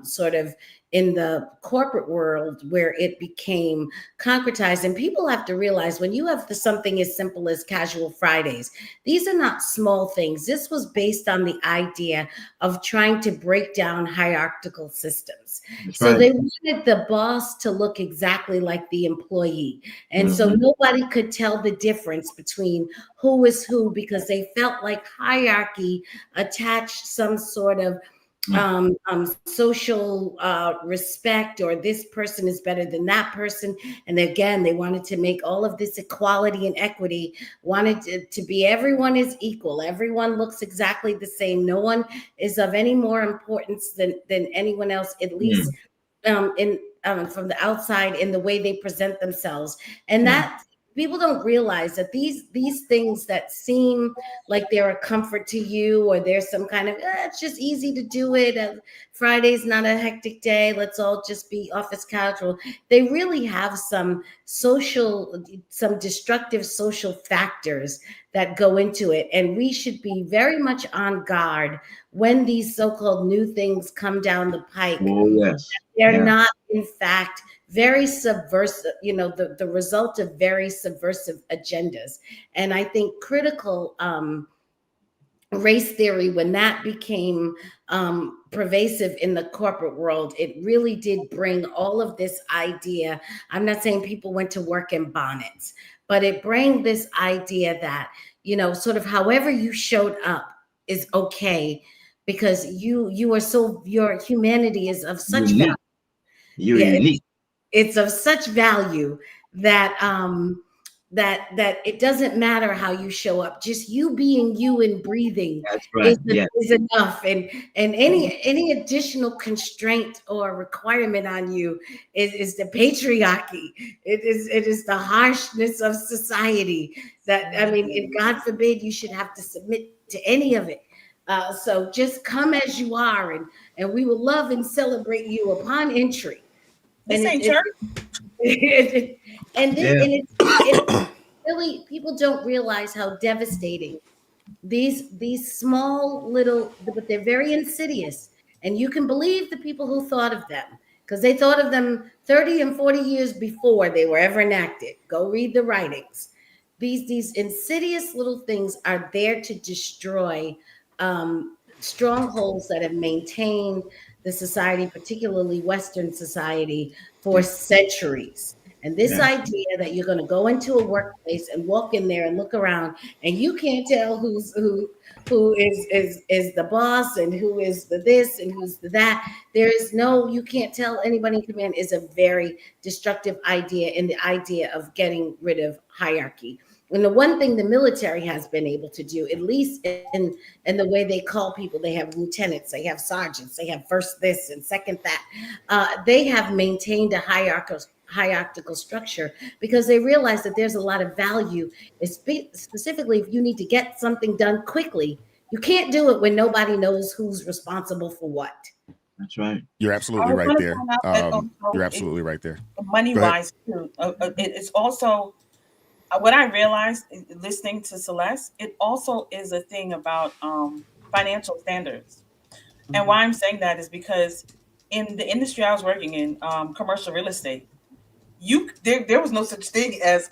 sort of in the corporate world, where it became concretized. And people have to realize, when you have something as simple as casual Fridays, these are not small things. This was based on the idea of trying to break down hierarchical systems. So they wanted the boss to look exactly like the employee. And so nobody could tell the difference between who is who, because they felt like hierarchy attached some sort of social respect, or this person is better than that person. And again, they wanted to make all of this equality and equity, wanted to be everyone is equal. Everyone looks exactly the same. No one is of any more importance than anyone else, at least from the outside, in the way they present themselves. And that people don't realize that these things that seem like they're a comfort to you, or there's some kind of it's just easy to do it, Friday's not a hectic day, let's all just be office casual, they really have some destructive social factors that go into it. And we should be very much on guard when these so-called new things come down the pike. They're not, in fact, very subversive, the result of very subversive agendas. And I think critical race theory, when that became pervasive in the corporate world, it really did bring all of this idea. I'm not saying people went to work in bonnets, but it bring this idea that, sort of however you showed up is okay, because your humanity is of such value. You're unique. It's of such value that that it doesn't matter how you show up. Just you being you and breathing is enough. And any additional constraint or requirement on you is the patriarchy. It is the harshness of society. That, I mean, and God forbid you should have to submit to any of it. So just come as you are, and we will love and celebrate you upon entry. This ain't church. And it's really, people don't realize how devastating these small little, but they're very insidious. And you can believe the people who thought of them, because they thought of them 30 and 40 years before they were ever enacted. Go read the writings. These insidious little things are there to destroy strongholds that have maintained the society, particularly Western society, for centuries. And this idea that you're going to go into a workplace and walk in there and look around and you can't tell who is the boss and who is the this and who's the that. There is no, you can't tell anybody in command, is a very destructive idea in the idea of getting rid of hierarchy. And the one thing the military has been able to do, at least in the way they call people, they have lieutenants, they have sergeants, they have first this and second that. They have maintained a hierarchical structure because they realize that there's a lot of value, specifically if you need to get something done quickly. You can't do it when nobody knows who's responsible for what. That's right. You're absolutely right there. You're absolutely right there. Money wise, too. It's also what I realized listening to Celeste. It also is a thing about financial standards. And why I'm saying that is because in the industry I was working in, commercial real estate, there was no such thing as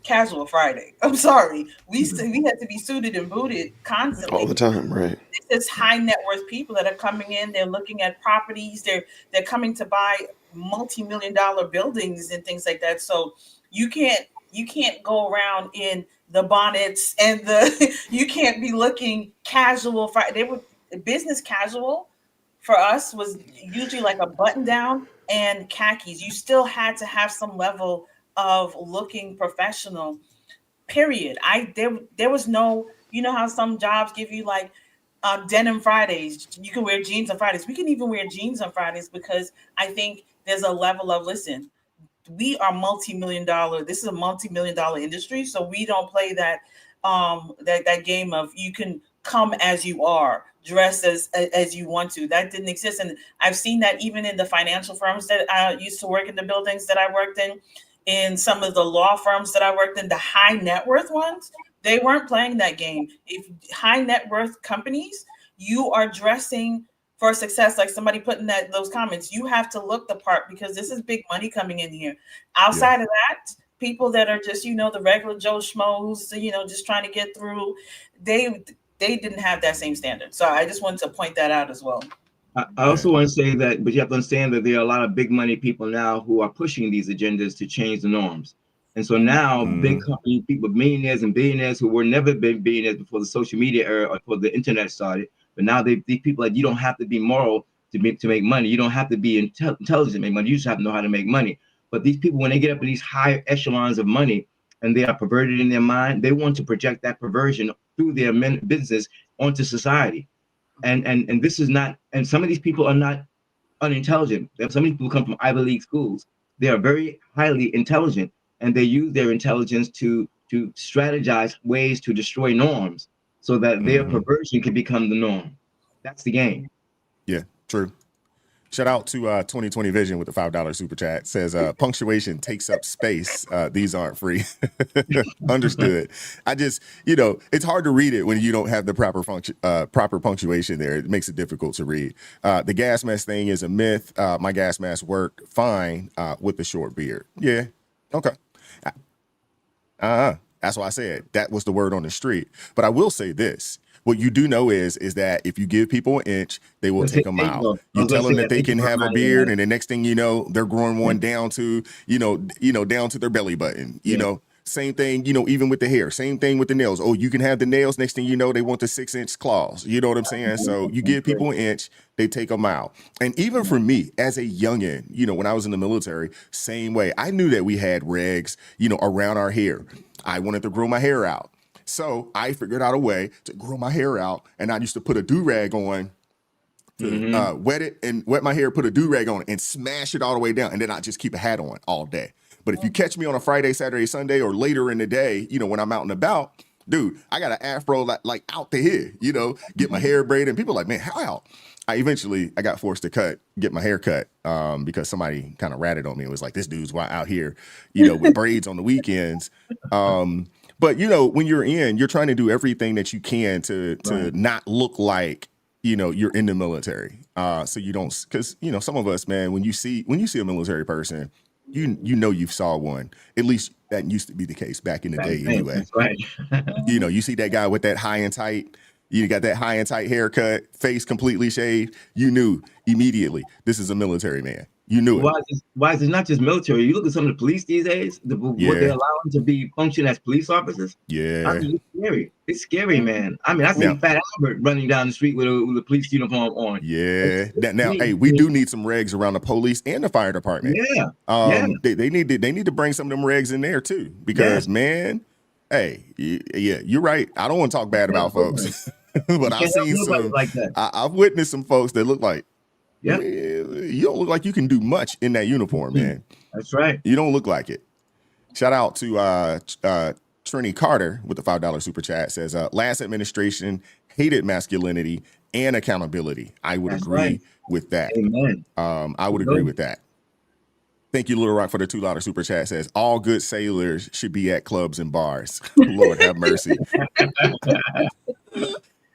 casual Friday. I'm sorry. We had to be suited and booted constantly. All the time, right? This is high net worth people that are coming in. They're looking at properties. They're coming to buy multi-million-dollar buildings and things like that. So you can't go around in the bonnets and you can't be looking casual Friday. They were business casual for us was usually like a button down and khakis. You still had to have some level of looking professional, period. There was no, you know how some jobs give you like denim Fridays. You can wear jeans on Fridays. We can even wear jeans on Fridays because I think there's a level of, listen, we are multi-million-dollar. This is a multi-million-dollar industry. So we don't play that game of you can come as you are, dress as you want to. That didn't exist. And I've seen that even in the financial firms that I used to work in, the buildings that I worked in some of the law firms that I worked in, the high net worth ones, they weren't playing that game. If high net worth companies, you are dressing for success, like somebody put in those comments, you have to look the part because this is big money coming in here. Outside of that, people that are just, the regular Joe Schmoes, just trying to get through, they didn't have that same standard. So I just wanted to point that out as well. I also want to say that, but you have to understand that there are a lot of big money people now who are pushing these agendas to change the norms. And so now big company people, millionaires and billionaires who were never billionaires before the social media era or before the internet started, but now these people like, you don't have to be moral to make money. You don't have to be intelligent to make money. You just have to know how to make money. But these people, when they get up in these higher echelons of money and they are perverted in their mind, they want to project that perversion through their business onto society. And this is not, and some of these people are not unintelligent. Some of these people come from Ivy League schools. They are very highly intelligent, and they use their intelligence to strategize ways to destroy norms so that their perversion can become the norm. That's the game. Yeah, true. Shout out to 2020 Vision with the $5 super chat. Says punctuation takes up space. These aren't free. Understood. I just, it's hard to read it when you don't have the proper punctuation there. It makes it difficult to read. The gas mask thing is a myth. My gas mask worked fine with the short beard. Yeah. Okay. That's why I said that was the word on the street. But I will say this. What you do know is that if you give people an inch, they will take a mile. You tell them that they can have a beard, and the next thing you know, they're growing one down to, down to their belly button. You know, same thing, even with the hair, same thing with the nails. Oh, you can have the nails. Next thing you know, they want the 6-inch claws. You know what I'm saying? So you give people an inch, they take a mile. And even for me as a youngin, when I was in the military, same way. I knew that we had regs, around our hair. I wanted to grow my hair out. So I figured out a way to grow my hair out, and I used to put a do-rag on to wet my hair, put a do-rag on and smash it all the way down, and then I just keep a hat on all day. But if you catch me on a Friday, Saturday, Sunday, or later in the day, when I'm out and about, dude, I got an afro like out to here, get my hair braided, and people are like, man, how? I got forced to get my hair cut because somebody kind of ratted on me. It was like, this dude's out here, with braids on the weekends. But, when you're trying to do everything that you can to not look like, you're in the military. So you don't, because, some of us, man, when you see a military person, you've saw one. At least that used to be the case back in the day anyway. That's right. You see that guy with that high and tight, you got that high and tight haircut, face completely shaved. You knew immediately this is a military man. You knew it. Why is it not just military? You look at some of the police these days, what they're allowing to be function as police officers. Yeah. I mean, it's scary. It's scary, man. I mean, I see Fat Albert running down the street with a police uniform on. Yeah. Now, hey, we do need some regs around the police and the fire department. Yeah. They need to bring some of them regs in there too, because man, hey, yeah, you're right. I don't want to talk bad about folks, but I've seen some like that. I've witnessed some folks that look like, yeah, you don't look like you can do much in that uniform, man. That's right. You don't look like it. Shout out to Trini Carter with the $5 super chat. Says last administration hated masculinity and accountability. I would agree with that. Amen. I would agree with that. Thank you, Little Rock, for the $2 super chat. Says all good sailors should be at clubs and bars. Lord have mercy.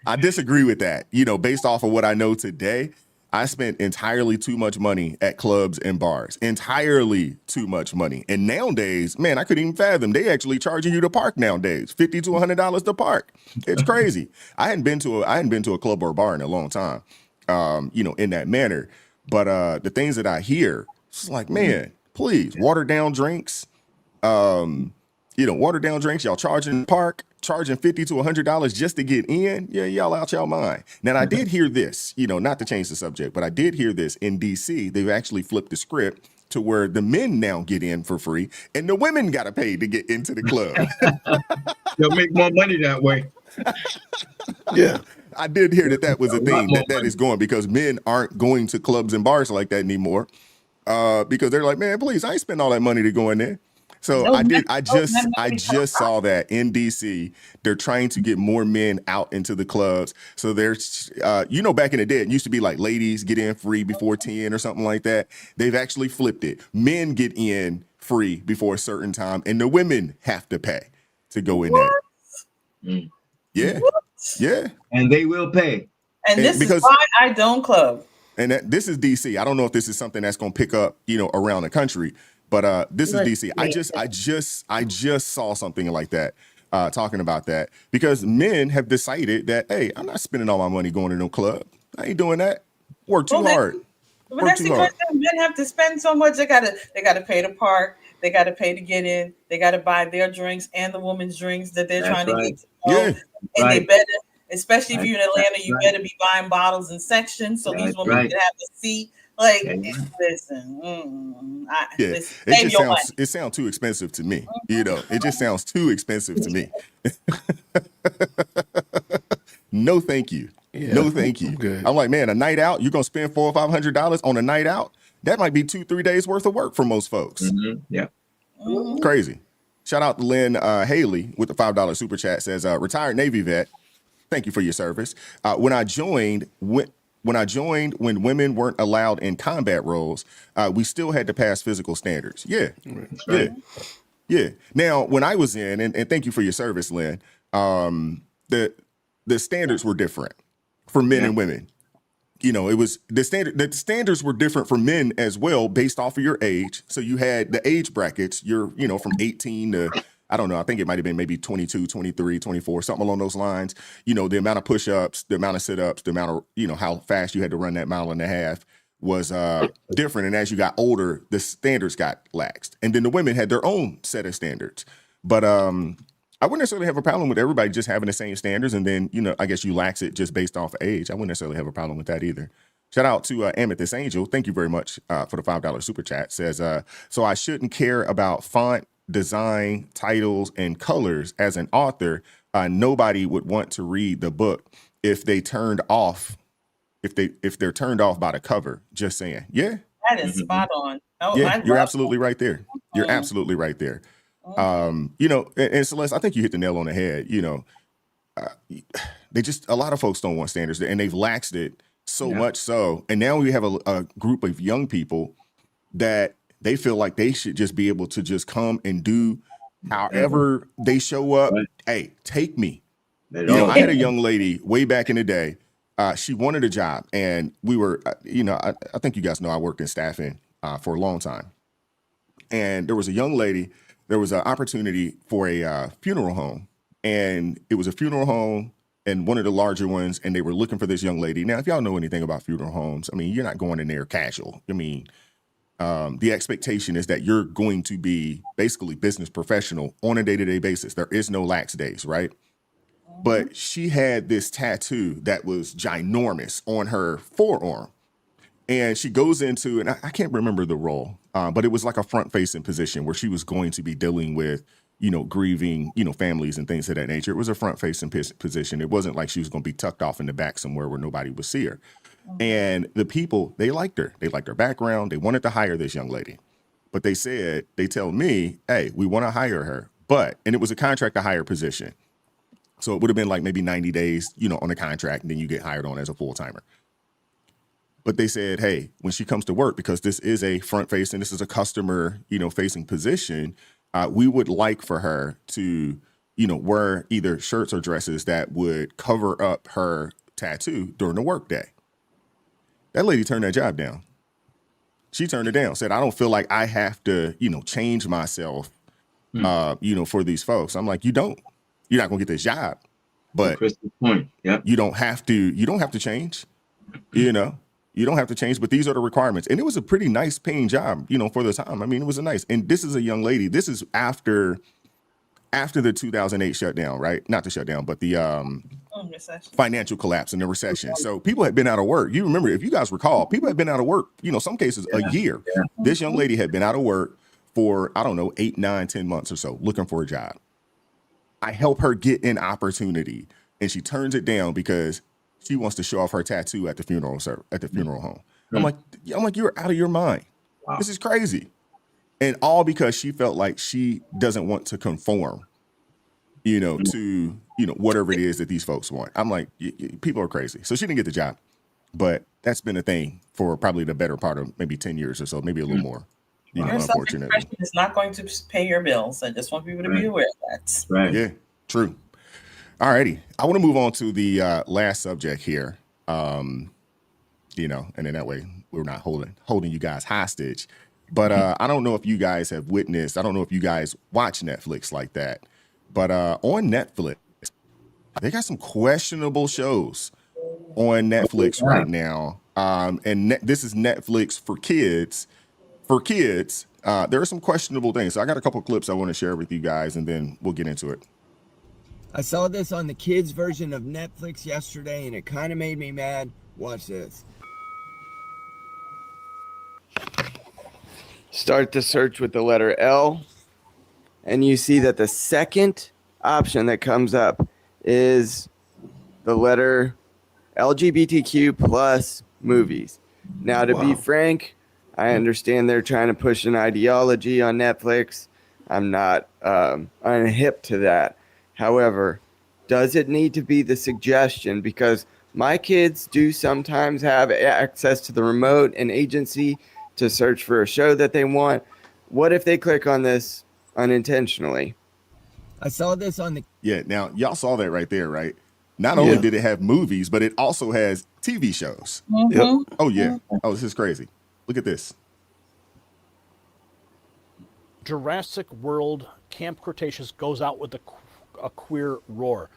I disagree with that. You know, based off of what I know today, I spent entirely too much money at clubs and bars. Entirely too much money. And nowadays, man, I couldn't even fathom. They actually charging you to park nowadays. $50 to $100 to park. It's crazy. I hadn't been to a club or a bar in a long time, you know, in that manner. But the things that I hear, it's like, man, please, watered down drinks. You know, watered down drinks, y'all charging park, charging $50 to $100 just to get in. Yeah, y'all out y'all mind. Now, I did hear this, you know, not to change the subject, but I did hear this in DC. They've actually flipped the script to where the men now get in for free and the women got to pay to get into the club. They'll make more money that way. Yeah. I did hear that was a thing that is going, because men aren't going to clubs and bars like that anymore. Because they're like, man, please, I ain't spend all that money to go in there. So I just saw that in DC. They're trying to get more men out into the clubs. So there's, you know, back in the day, it used to be like ladies get in free before 10 or something like that. They've actually flipped it. Men get in free before a certain time, and the women have to pay to go in there. Yeah. What? Yeah. And they will pay. And this is why I don't club. And this is DC. I don't know if this is something that's going to pick up, you know, around the country. But this is DC. I just saw something like that, talking about that, because men have decided that, hey, I'm not spending all my money going to no club. I ain't doing that. Work too hard. But that's because men have to spend so much. They gotta pay to park. They gotta pay to get in. They gotta buy their drinks and the woman's drinks that they're trying to get. Yeah. And they better, especially if you're in Atlanta, you better be buying bottles in sections so these women can have a seat. Like, listen, it sounds too expensive to me. You know, it just sounds too expensive to me. No, thank you. Yeah, no, thank you. I'm like, man, a night out, you're gonna spend $400 or $500 on a night out? That might be 2-3 days worth of work for most folks. Yeah, crazy. Shout out to Lynn Haley with the $5 super chat. Says, retired Navy vet. Thank you for your service. When I joined, when women weren't allowed in combat roles, we still had to pass physical standards. Yeah. Yeah. Now, when I was in, and thank you for your service, Lynn, the standards were different for men and women. You know, it was the standards were different for men as well, based off of your age. So you had the age brackets, you're, you know, from 18 to, I don't know, I think it might have been maybe 22, 23, 24, something along those lines. You know, the amount of push-ups, the amount of sit-ups, the amount of, you know, how fast you had to run that mile and a half was different. And as you got older, the standards got laxed. And then the women had their own set of standards. But I wouldn't necessarily have a problem with everybody just having the same standards. And then, you know, I guess you lax it just based off of age. I wouldn't necessarily have a problem with that either. Shout out to Amethyst Angel. Thank you very much for the $5 super chat. Says, so I shouldn't care about font, design, titles, and colors as an author. Nobody would want to read the book if they turned off, if they're turned off by the cover. Just saying. Yeah. That is spot on. Oh, yeah, you're absolutely right there. You're absolutely right there. You know, and Celeste, I think you hit the nail on the head. You know, a lot of folks don't want standards, and they've laxed it so much so. And now we have a group of young people that they feel like they should just be able to just come and do however they show up. Hey, take me. You know, I had a young lady way back in the day. She wanted a job, and we were, you know, I think you guys know I worked in staffing for a long time. And there was a young lady. There was an opportunity for a funeral home, and it was a funeral home and one of the larger ones, and they were looking for this young lady. Now, if y'all know anything about funeral homes, I mean, you're not going in there casual. I mean, the expectation is that you're going to be basically business professional on a day-to-day basis. There is no lax days, right? But she had this tattoo that was ginormous on her forearm. And she goes into, and I can't remember the role, but it was like a front-facing position where she was going to be dealing with, grieving, families and things of that nature. It was a front-facing position. It wasn't like she was going to be tucked off in the back somewhere where nobody would see her. And the people, they liked her. They liked her background. They wanted to hire this young lady. But they tell me, hey, we want to hire her. And it was a contract to hire position. So it would have been like maybe 90 days, on a contract, and then you get hired on as a full-timer. But they said, hey, when she comes to work, because this is a front-facing, this is a customer, facing position, we would like for her to, wear either shirts or dresses that would cover up her tattoo during the workday. That lady turned that job down. She turned it down, said, I don't feel like I have to, change myself, for these folks. I'm like, you don't. You're not going to get this job. But point. Yep. You don't have to change, You don't have to change, but these are the requirements. And it was a pretty nice paying job, for the time. I mean, it was and this is a young lady. This is after the 2008 shutdown, right? Not the shutdown, but the financial collapse and the recession. So people had been out of work. You remember, if you guys recall, people had been out of work, some cases a year. Yeah. This young lady had been out of work for, 8, 9, 10 months or so, looking for a job. I help her get an opportunity, and she turns it down because she wants to show off her tattoo at the funeral home. I'm like, you're out of your mind. Wow. This is crazy. And all because she felt like she doesn't want to conform, to, whatever it is that these folks want. I'm like, people are crazy. So she didn't get the job, but that's been a thing for probably the better part of maybe 10 years or so, maybe a little more, unfortunately. It's not going to pay your bills. I just want people to be aware of that. Right. Yeah, true. All righty. I want to move on to the last subject here, and then that way we're not holding you guys hostage. But I don't know if you guys have witnessed, I don't know if you guys watch Netflix like that, but on Netflix, they got some questionable shows on Netflix right now. And this is Netflix for kids. For kids, there are some questionable things. So I got a couple clips I want to share with you guys, and then we'll get into it. I saw this on the kids' version of Netflix yesterday, and it kind of made me mad. Watch this. Start the search with the letter L, and you see that the second option that comes up is the letter LGBTQ plus movies. Now, to be frank, I understand they're trying to push an ideology on Netflix. I'm not unhip to that. However, does it need to be the suggestion? Because my kids do sometimes have access to the remote and agency to search for a show that they want. What if they click on this unintentionally? I saw this on the... Yeah, now y'all saw that right there, right? Not only did it have movies, but it also has TV shows. Mm-hmm. Yep. Oh, yeah. Oh, this is crazy. Look at this. Jurassic World Camp Cretaceous goes out with a queer roar.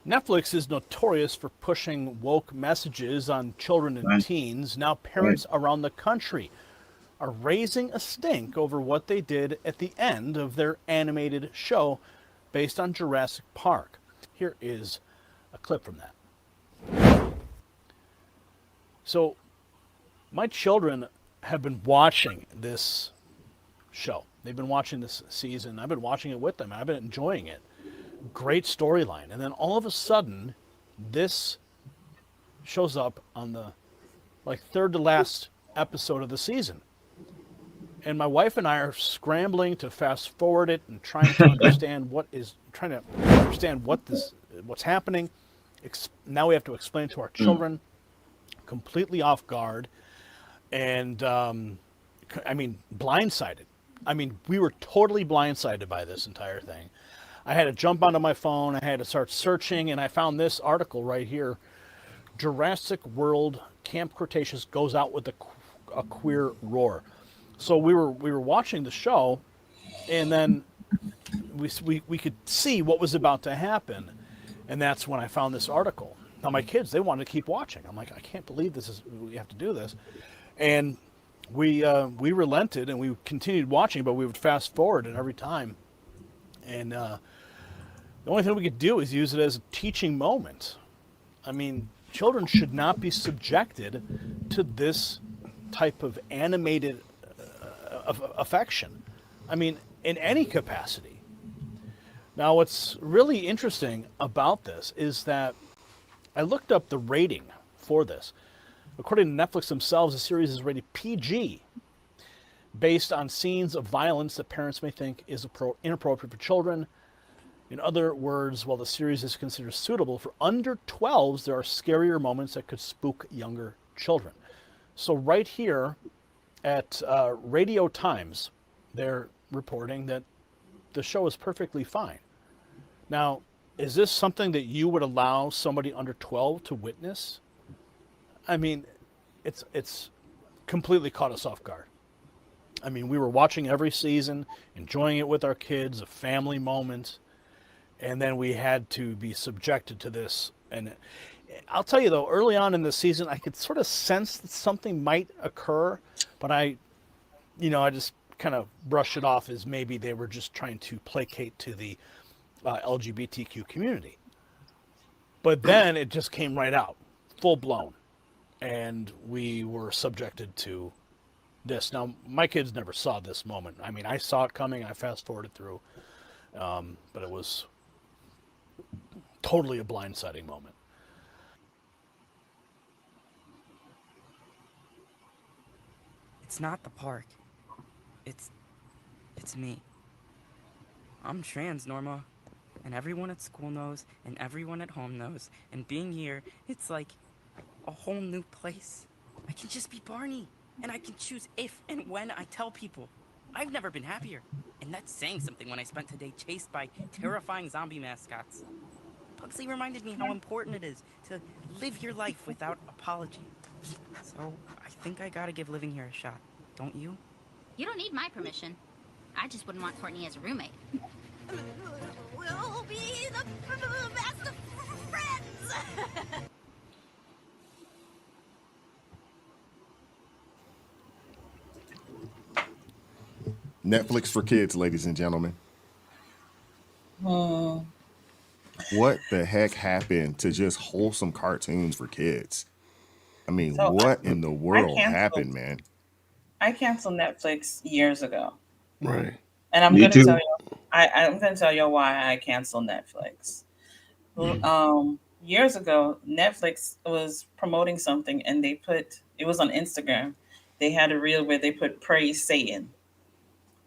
Netflix is notorious for pushing woke messages on children and teens. Now parents around the country are raising a stink over what they did at the end of their animated show based on Jurassic Park. Here is a clip from that. So my children have been watching this show. They've been watching this season. I've been watching it with them. I've been enjoying it. Great storyline. And then all of a sudden, this shows up on the third to last episode of the season. And my wife and I are scrambling to fast forward it and trying to understand what's happening. Now we have to explain to our children, completely off guard, and blindsided. We were totally blindsided by this entire thing. I had to jump onto my phone. I had to start searching, and I found this article right here. Jurassic World Camp Cretaceous goes out with a queer roar. So we were watching the show, and then we could see what was about to happen, and that's when I found this article. Now my kids, they wanted to keep watching. I'm like, I can't believe we have to do this, and we relented and we continued watching, but we would fast forward it every time. And the only thing we could do is use it as a teaching moment. I mean, children should not be subjected to this type of animated affection. I mean, in any capacity. Now, what's really interesting about this is that I looked up the rating for this. According to Netflix themselves, the series is rated PG, based on scenes of violence that parents may think is inappropriate for children. In other words, while the series is considered suitable for under 12s, there are scarier moments that could spook younger children. So right here at Radio Times, they're reporting that the show is perfectly fine. Now, is this something that you would allow somebody under 12 to witness? I mean, it's completely caught us off guard. I mean, we were watching every season, enjoying it with our kids, a family moment, and then we had to be subjected to this. And I'll tell you, though, early on in the season, I could sort of sense that something might occur, but I just kind of brushed it off as maybe they were just trying to placate to the LGBTQ community. But then it just came right out, full blown, and we were subjected to this. Now, my kids never saw this moment. I mean, I saw it coming. I fast forwarded through, but it was totally a blindsiding moment. It's not the park. It's me. I'm trans, Norma. And everyone at school knows, and everyone at home knows. And being here, it's like a whole new place. I can just be Barney. And I can choose if and when I tell people. I've never been happier. And that's saying something when I spent today chased by terrifying zombie mascots. Pugsley reminded me how important it is to live your life without apology. So, I think I gotta give living here a shot. Don't you? You don't need my permission. I just wouldn't want Courtney as a roommate. We'll be the best of friends! Netflix for kids, ladies and gentlemen. Hmm. What the heck happened to just wholesome cartoons for kids? I mean, So what in the world canceled- happened, man? I canceled Netflix years ago. Right. And I'm Me going to too. tell you, I'm going to tell you why I canceled Netflix. Years ago, Netflix was promoting something, and it was on Instagram. They had a reel where they put "Praise Satan"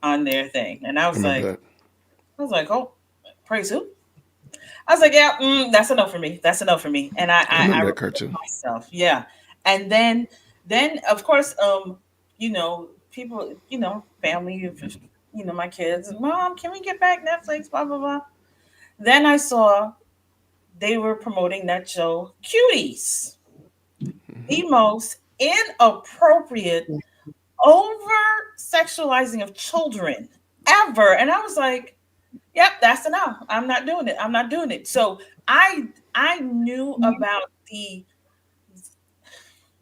on their thing, and I was like, oh, praise who? I was like, yeah, that's enough for me. That's enough for me. And I remember that recorded cartoon. myself, yeah. And then of course, people, family, my kids, Mom, can we get back Netflix? Blah blah blah. Then I saw they were promoting that show, Cuties, the most inappropriate, over sexualizing of children ever. And I was like, yep, that's enough. I'm not doing it. I'm not doing it. So I knew about the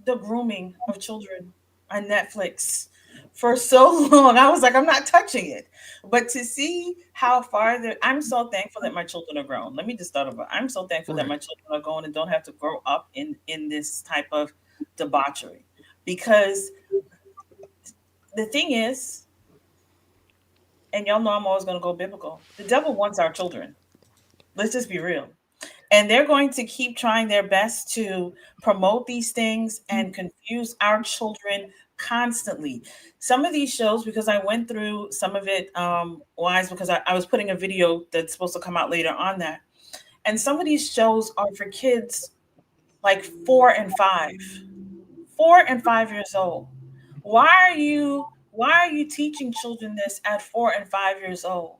grooming of children on Netflix for so long. I was like, I'm not touching it. But to see how far I'm so thankful that my children are grown. Let me just start over. I'm so thankful that my children are grown and don't have to grow up in this type of debauchery. Because the thing is, and y'all know I'm always going to go biblical, the devil wants our children. Let's just be real. And they're going to keep trying their best to promote these things and confuse our children constantly. Some of these shows, because I went through some of it wise, because I was putting a video that's supposed to come out later on that. And some of these shows are for kids like 4 and 5. 4 and 5 years old. Why are you teaching children this at 4 and 5 years old?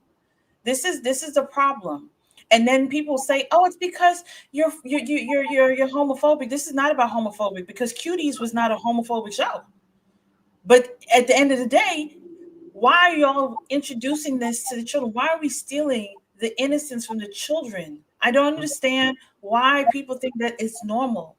This is a problem. And then people say, "Oh, it's because you're homophobic." This is not about homophobic, because Cuties was not a homophobic show. But at the end of the day, why are y'all introducing this to the children? Why are we stealing the innocence from the children? I don't understand why people think that it's normal.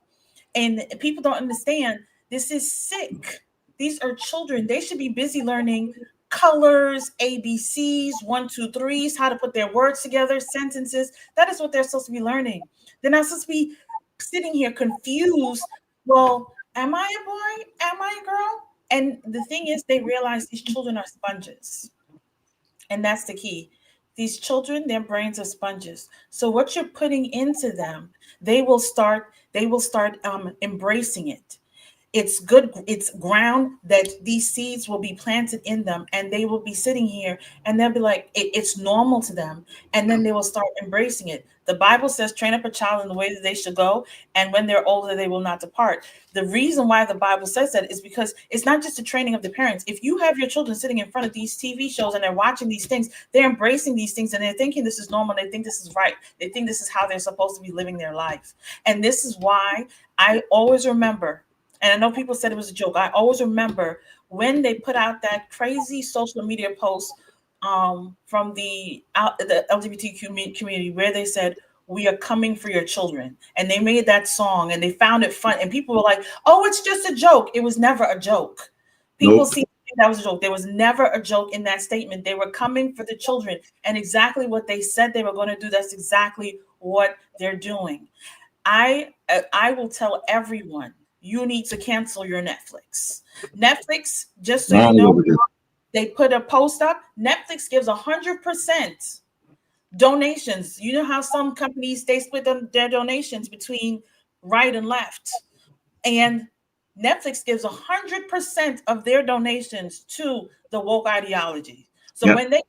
And people don't understand this is sick. These are children. They should be busy learning colors, ABCs, 1, 2, 3s, how to put their words together, sentences. That is what they're supposed to be learning. They're not supposed to be sitting here confused. Well, am I a boy? Am I a girl? And the thing is, they realize these children are sponges. And that's the key. These children, their brains are sponges. So what you're putting into them, they will start embracing it. It's good, it's ground that these seeds will be planted in them, and they will be sitting here and they'll be like, it's normal to them. And then they will start embracing it. The Bible says, train up a child in the way that they should go, and when they're older, they will not depart. The reason why the Bible says that is because it's not just the training of the parents. If you have your children sitting in front of these TV shows and they're watching these things, they're embracing these things and they're thinking this is normal. They think this is right. They think this is how they're supposed to be living their life. And this is why I always remember, and I know people said it was a joke, I always remember when they put out that crazy social media post from the LGBTQ community where they said, we are coming for your children. And they made that song and they found it fun. And people were like, oh, it's just a joke. It was never a joke. People see that was a joke. There was never a joke in that statement. They were coming for the children. And exactly what they said they were going to do, that's exactly what they're doing. I will tell everyone, you need to cancel your Netflix. Netflix, just so you know, they put a post up. Netflix gives 100% donations. You know how some companies, they split their donations between right and left. And Netflix gives 100% of their donations to the woke ideology. So when they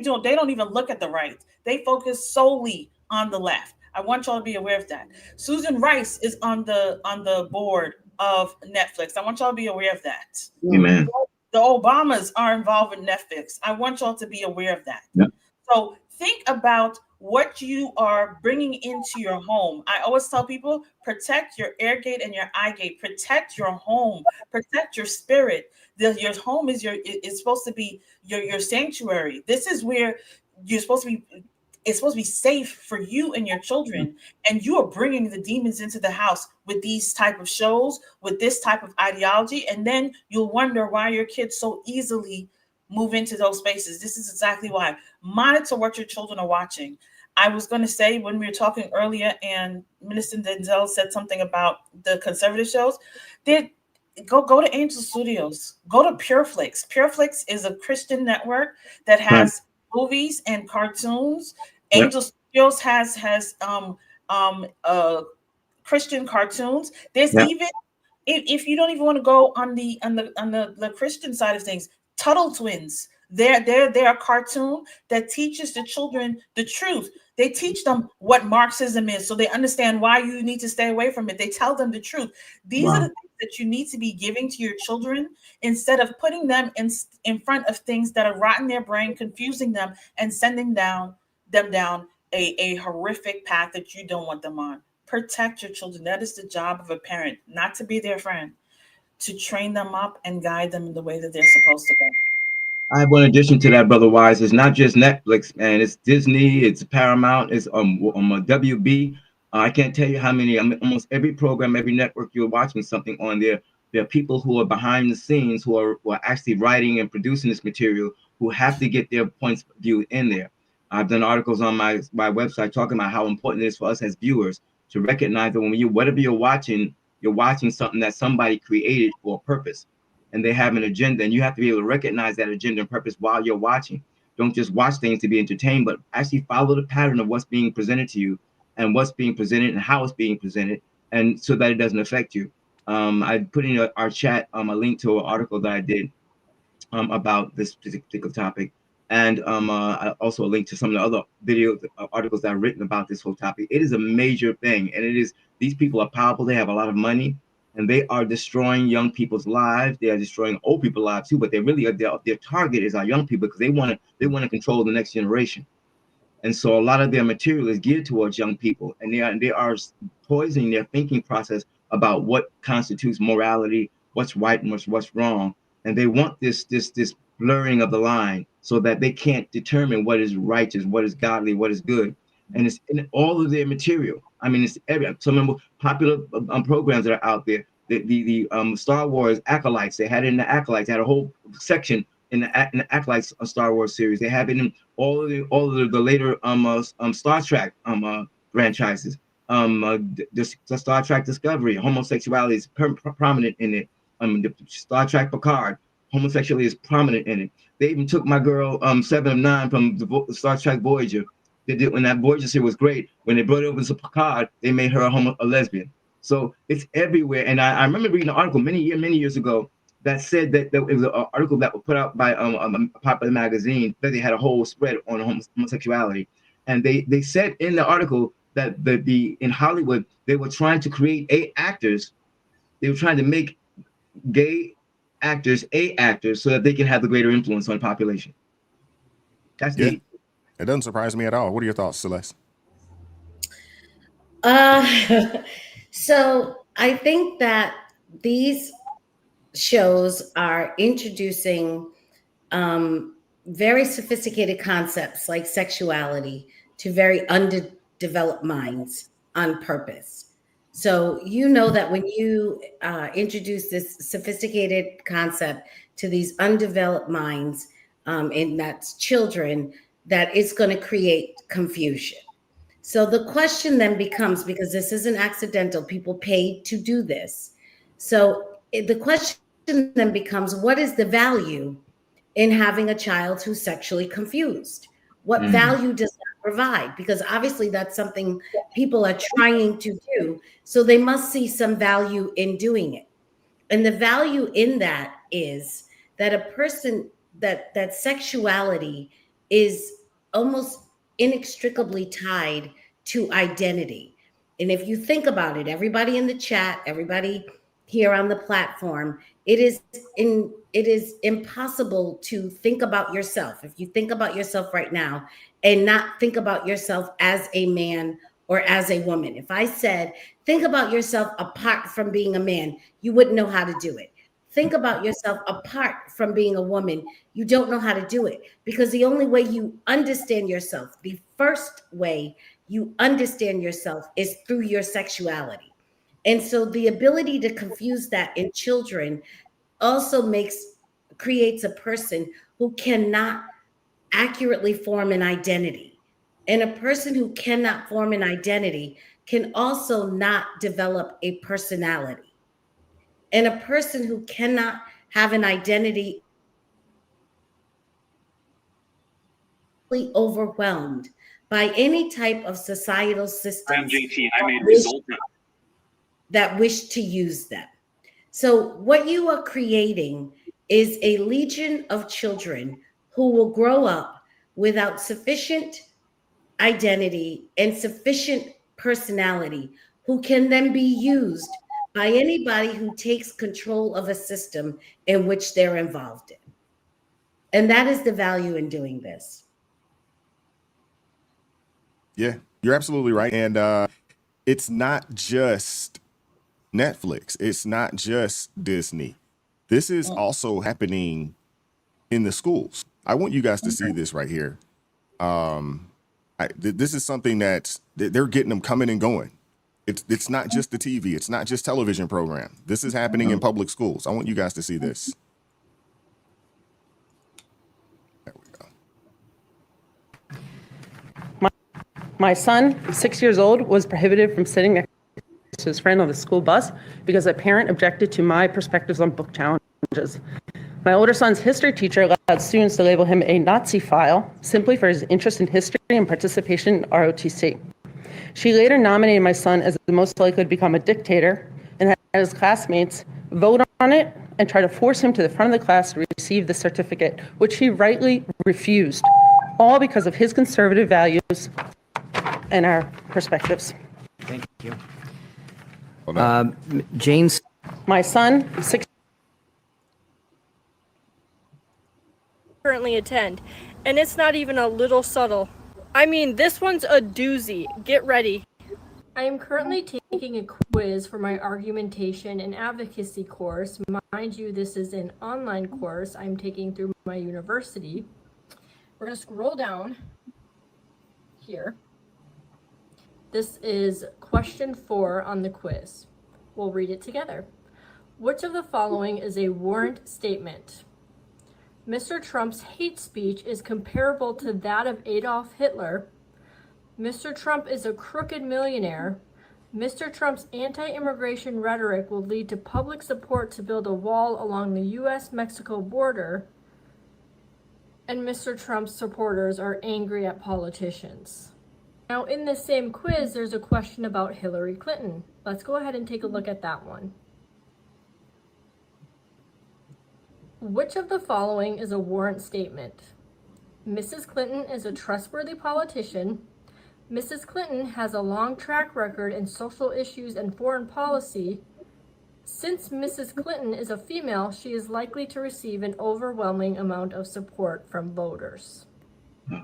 don't even look at the right. They focus solely on the left. I want y'all to be aware of that. Susan Rice is on the board of Netflix. I want y'all to be aware of that. Amen. The Obamas are involved in Netflix. I want y'all to be aware of that. Yep. So think about what you are bringing into your home. I always tell people, protect your air gate and your eye gate. Protect your home. Protect your spirit. Your home is supposed to be your sanctuary. This is where you're supposed to be. It's supposed to be safe for you and your children, and you are bringing the demons into the house with these type of shows, with this type of ideology, and then you'll wonder why your kids so easily move into those spaces. This is exactly why. Monitor what your children are watching. I was going to say, when we were talking earlier, and Minister Denzel said something about the conservative shows, go to Angel Studios, go to Pureflix. Pureflix is a Christian network that has movies and cartoons. Angel Studios has Christian cartoons. There's even, if you don't even want to go on the Christian side of things, Tuttle Twins. They're a cartoon that teaches the children the truth. They teach them what Marxism is, so they understand why you need to stay away from it. They tell them the truth. These are the things that you need to be giving to your children, instead of putting them in front of things that are rotting their brain, confusing them, and sending them down a horrific path that you don't want them on. Protect your children. That is the job of a parent, not to be their friend, to train them up and guide them in the way that they're supposed to go. I have one addition to that, Brother Wise. It's not just Netflix, man. It's Disney, it's Paramount, it's WB. I can't tell you how many. Almost every program, every network you're watching something on there. There are people who are behind the scenes who are actually writing and producing this material, who have to get their points of view in there. I've done articles on my website talking about how important it is for us as viewers to recognize that whatever you're watching something that somebody created for a purpose. And they have an agenda, and you have to be able to recognize that agenda and purpose while you're watching. Don't just watch things to be entertained, but actually follow the pattern of what's being presented to you, and what's being presented and how it's being presented, and so that it doesn't affect you. I put in our chat a link to an article that I did about this particular topic, and also a link to some of the other articles that are written about this whole topic. It is a major thing, and these people are powerful. They have a lot of money, and they are destroying young people's lives. They are destroying old people's lives too. But they really are, their target is our young people, because they want to control the next generation. And so a lot of their material is geared towards young people, and they are poisoning their thinking process about what constitutes morality, what's right and what's wrong. And they want this blurring of the line, so that they can't determine what is righteous, what is godly, what is good. And it's in all of their material. I mean, it's some of the popular programs that are out there. the Star Wars acolytes. They had it in the acolytes. They had a whole section in the acolytes Star Wars series. They have it in all of the later Star Trek franchises. The Star Trek Discovery, homosexuality is prominent in it. The Star Trek Picard, homosexuality is prominent in it. They even took my girl 7 of 9 from the Star Trek Voyager. They did when that Voyager series was great. When they brought it over to Picard, they made her a lesbian. So it's everywhere. And I remember reading an article many years ago that said that it was an article that was put out by a popular magazine that they had a whole spread on homosexuality. And they said in the article that in Hollywood, they were trying to create actors. They were trying to make gay actors actors so that they can have the greater influence on the population. That's deep. It doesn't surprise me at all. What are your thoughts, Celeste? So I think that these shows are introducing very sophisticated concepts like sexuality to very underdeveloped minds on purpose. So you know that when you introduce this sophisticated concept to these undeveloped minds, and that's children, that it's going to create confusion. So the question then becomes, because this isn't accidental, people paid to do this. So the question then becomes, what is the value in having a child who's sexually confused? What value does that provide? Because obviously that's something people are trying to do. So they must see some value in doing it. And the value in that is that a person, that sexuality is almost inextricably tied to identity. And if you think about it, everybody in the chat, everybody here on the platform, it is impossible to think about yourself. If you think about yourself right now and not think about yourself as a man or as a woman. If I said, think about yourself apart from being a man, you wouldn't know how to do it. Think about yourself apart from being a woman, you don't know how to do it, because the only way you understand yourself, the first way you understand yourself, is through your sexuality. And so the ability to confuse that in children also creates a person who cannot accurately form an identity. And a person who cannot form an identity can also not develop a personality. And a person who cannot have an identity overwhelmed by any type of societal system that wish to use them. So what you are creating is a legion of children who will grow up without sufficient identity and sufficient personality, who can then be used by anybody who takes control of a system in which they're involved in. And that is the value in doing this. Yeah, you're absolutely right. And it's not just Netflix. It's not just Disney. This is also happening in the schools. I want you guys to see this right here. This is something that they're getting them coming and going. It's not just the TV. It's not just television program. This is happening in public schools. I want you guys to see this. There we go. My son, 6 years old, was prohibited from sitting next to his friend on the school bus because a parent objected to my perspectives on book challenges. My older son's history teacher allowed students to label him a Nazi-phile simply for his interest in history and participation in ROTC. She later nominated my son as the most likely to become a dictator and had his classmates vote on it and try to force him to the front of the class to receive the certificate, which he rightly refused, all because of his conservative values and our perspectives. Thank you. James. My son, currently attend, and it's not even a little subtle. I mean, this one's a doozy. Get ready. I am currently taking a quiz for my argumentation and advocacy course. Mind you, this is an online course I'm taking through my university. We're going to scroll down here. This is question 4 on the quiz. We'll read it together. Which of the following is a warrant statement? Mr. Trump's hate speech is comparable to that of Adolf Hitler. Mr. Trump is a crooked millionaire. Mr. Trump's anti-immigration rhetoric will lead to public support to build a wall along the U.S.-Mexico border. And Mr. Trump's supporters are angry at politicians. Now, in this same quiz, there's a question about Hillary Clinton. Let's go ahead and take a look at that one. Which of the following is a warrant statement? Mrs. Clinton is a trustworthy politician. Mrs. Clinton has a long track record in social issues and foreign policy. Since Mrs. Clinton is a female, she is likely to receive an overwhelming amount of support from voters.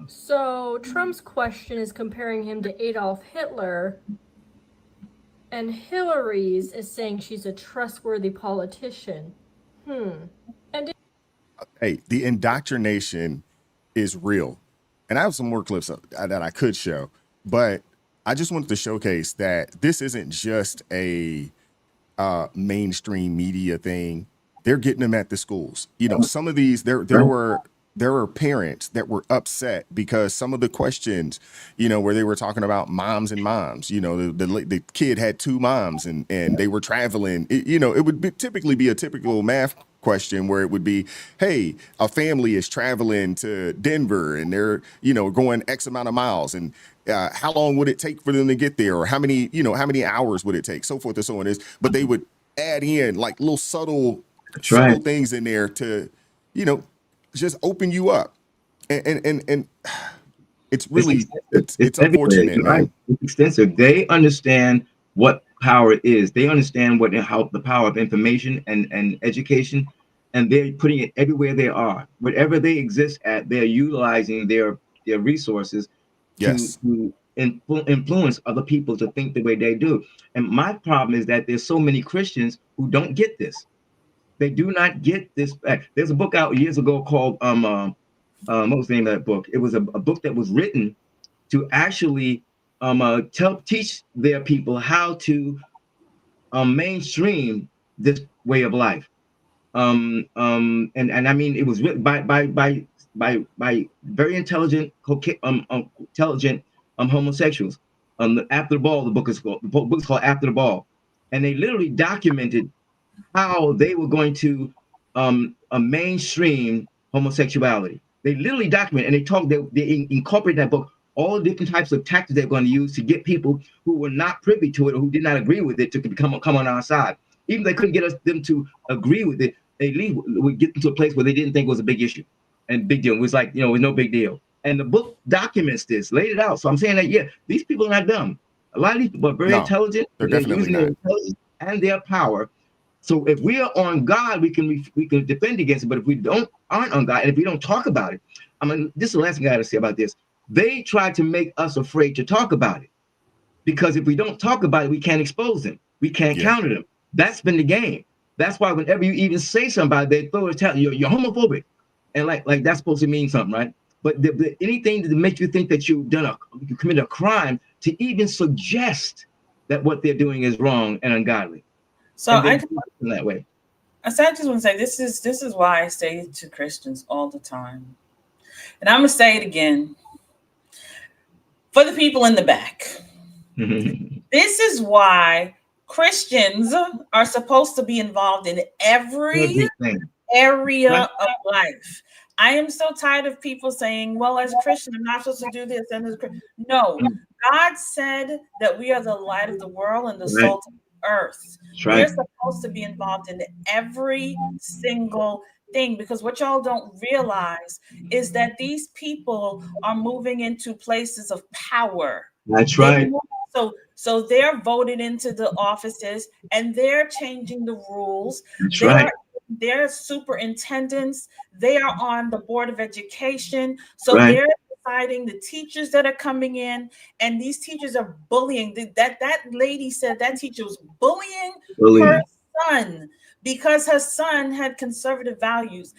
So Trump's question is comparing him to Adolf Hitler, and Hillary's is saying she's a trustworthy politician. And Hey, the indoctrination is real. And I have some more clips that I could show, but I just wanted to showcase that this isn't just a mainstream media thing. They're getting them at the schools. You know, some of these, there were parents that were upset because some of the questions, you know, where they were talking about moms and moms, you know, the kid had 2 moms and they were traveling. You know, it would typically be a typical math question where it would be, hey, a family is traveling to Denver and they're, you know, going X amount of miles, and how long would it take for them to get there, or how many hours would it take, so forth and so on. But they would add in like little subtle things in there to, you know, just open you up, and it's really it's unfortunate, right? It's extensive. They understand what power is. They understand how the power of information and education, and they're putting it everywhere they are. Whatever they exist at, they're utilizing their resources to influence other people to think the way they do. And my problem is that there's so many Christians who don't get this. They do not get this. There's a book out years ago called what was the name of that book? It was a book that was written to actually teach their people how to mainstream this way of life. And I mean, it was written by very intelligent homosexuals. After the Ball, the book is called. The book is called After the Ball, and they literally documented how they were going to mainstream homosexuality. They literally document, and they incorporate that book, all the different types of tactics they're going to use to get people who were not privy to it or who did not agree with it to come on our side. Even if they couldn't get them to agree with it, they would get them to a place where they didn't think it was a big issue and big deal. It was like, you know, it was no big deal. And the book documents this, laid it out. So I'm saying that, yeah, these people are not dumb. A lot of these people are very intelligent. They're definitely using their intelligence and their power. So if we are on God, we can defend against it. But if we aren't on God, and if we don't talk about it, I mean, this is the last thing I got to say about this. They try to make us afraid to talk about it, because if we don't talk about it, we can't expose them. We can't counter them. That's been the game. That's why whenever you even say somebody, they throw a tell you're homophobic, and like that's supposed to mean something, right? But anything to make you think that you committed a crime, to even suggest that what they're doing is wrong and ungodly. So I just want to say this is why I say to Christians all the time, and I'm gonna say it again for the people in the back. This is why Christians are supposed to be involved in every area of life. I am so tired of people saying, well, as a Christian, I'm not supposed to do this. No, God said that we are the light of the world and the salt of the earth. We're supposed to be involved in every single thing, because what y'all don't realize is that these people are moving into places of power. That's right. So they're voted into the offices and they're changing the rules. That's right. They're superintendents. They are on the board of education. So they're deciding the teachers that are coming in, and these teachers are bullying. That lady said that teacher was bullying her son because her son had conservative values.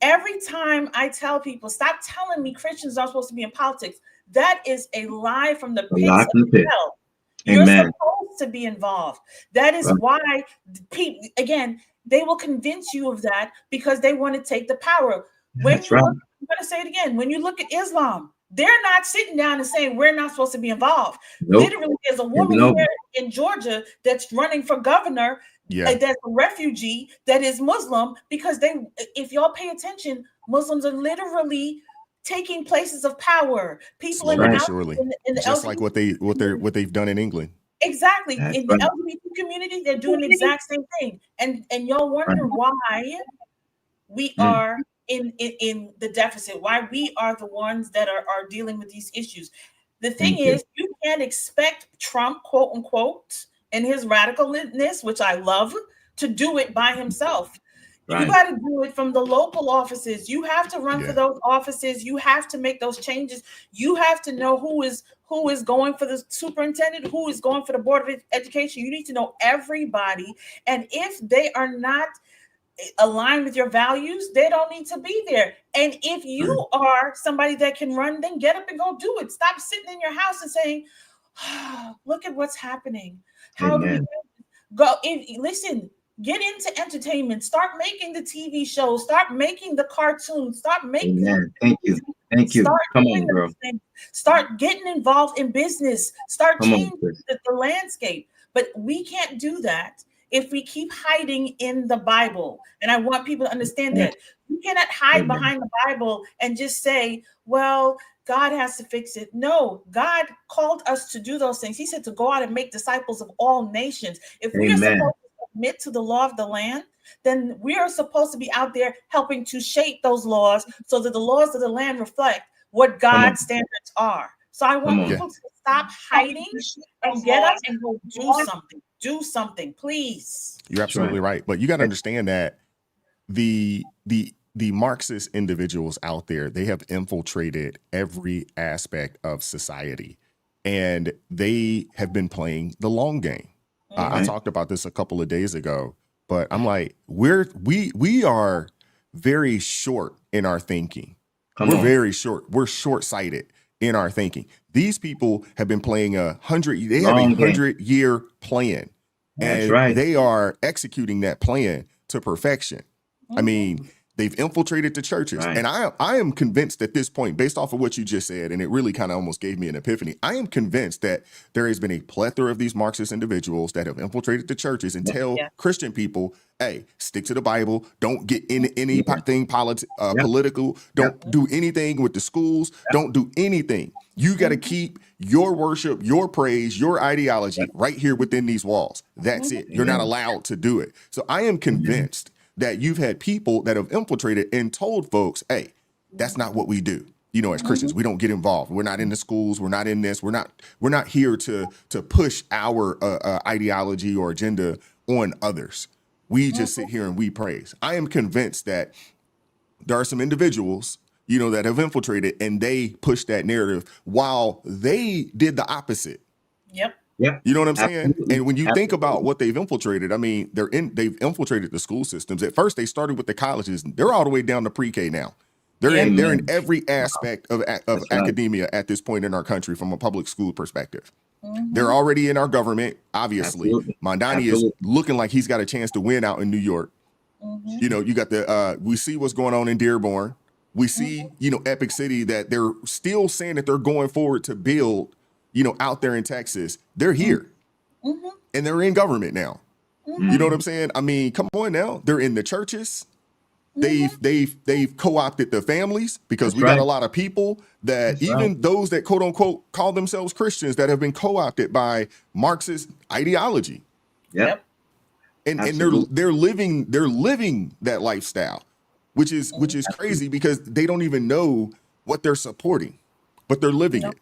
Every time I tell people, stop telling me Christians are supposed to be in politics, that is a lie from the pits of hell. You're supposed to be involved. That is why, again, They will convince you of that because they want to take the power. That's right. I'm going to say it again. When you look at Islam, they're not sitting down and saying we're not supposed to be involved. Nope. Literally, there's a woman here in Georgia that's running for governor. Yeah. That's a refugee that is Muslim, because if y'all pay attention, Muslims are literally taking places of power. People Slowly but in surely, the just LGBT like what they've done in England. Exactly. That's In the right. LGBT community, they're doing the exact same thing. And y'all wonder why we are in the deficit, why we are the ones that are dealing with these issues. The thing is, you can't expect Trump, quote unquote, and his radicalness, which I love, to do it by himself. You got to do it from the local offices. You have to run for those offices. You have to make those changes. You have to know who is going for the superintendent, who is going for the board of education. You need to know everybody. And if they are not aligned with your values, they don't need to be there. And if you are somebody that can run, then get up and go do it. Stop sitting in your house and saying, oh, look at what's happening. How do we go? Listen, get into entertainment. Start making the TV shows. Start making the cartoons. Start making. Thank you. Start Come doing on, girl. those things. Start getting involved in business. Start changing the landscape. But we can't do that if we keep hiding in the Bible. And I want people to understand that. You cannot hide behind the Bible and just say, well, God has to fix it. No, God called us to do those things. He said to go out and make disciples of all nations. If we are supposed to submit to the law of the land, then we are supposed to be out there helping to shape those laws so that the laws of the land reflect what God's standards are. So I want people to stop hiding and get up and go do something. Do something, please. You're absolutely right. But you got to understand that the Marxist individuals out there, they have infiltrated every aspect of society, and they have been playing the long game. I talked about this a couple of days ago, but I'm like, we are very short in our thinking. Very short. We're short-sighted in our thinking. These people have been playing a 100-year plan, and they are executing that plan to perfection. I mean, they've infiltrated the churches. And I am convinced at this point, based off of what you just said, and it really kind of almost gave me an epiphany, I am convinced that there has been a plethora of these Marxist individuals that have infiltrated the churches and tell Christian people, hey, stick to the Bible. Don't get in anything political. Don't do anything with the schools. Don't do anything. You got to keep your worship, your praise, your ideology right here within these walls. That's it. You're not allowed to do it. So I am convinced that you've had people that have infiltrated and told folks, hey, that's not what we do. You know, as Christians, we don't get involved. We're not in the schools. We're not in this. We're not here to push our ideology or agenda on others. We just sit here and we praise. I am convinced that there are some individuals, you know, that have infiltrated and they push that narrative while they did the opposite. Yep. You know what I'm saying? And when you think about what they've infiltrated, I mean, they've infiltrated the school systems. At first, they started with the colleges. They're all the way down to pre-K now. They're in every aspect of academia at this point in our country from a public school perspective. They're already in our government, obviously. Mondani is looking like he's got a chance to win out in New York. You know, you got we see what's going on in Dearborn. We see, you know, Epic City, that they're still saying that they're going forward to build, you know, out there in Texas. They're here and they're in government now. You know what I'm saying? I mean, come on now. They're in the churches. They've co-opted the families, because we got a lot of people that even those that quote unquote call themselves Christians that have been co-opted by Marxist ideology. Yep. And they're living that lifestyle, which is crazy, because they don't even know what they're supporting, but they're living it.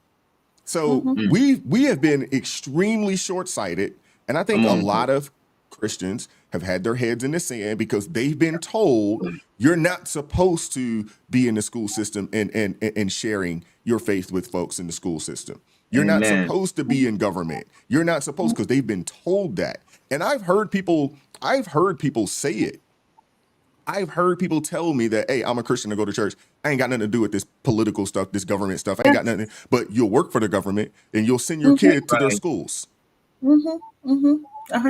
So we have been extremely short-sighted, and I think a lot of Christians have had their heads in the sand because they've been told you're not supposed to be in the school system and sharing your faith with folks in the school system. You're not supposed to be in government. You're not supposed, because they've been told that. And I've heard people say it. I've heard people tell me that, hey, I'm a Christian to go to church. I ain't got nothing to do with this political stuff, this government stuff. I ain't got nothing. But you'll work for the government and you'll send your kid to their schools. 100%.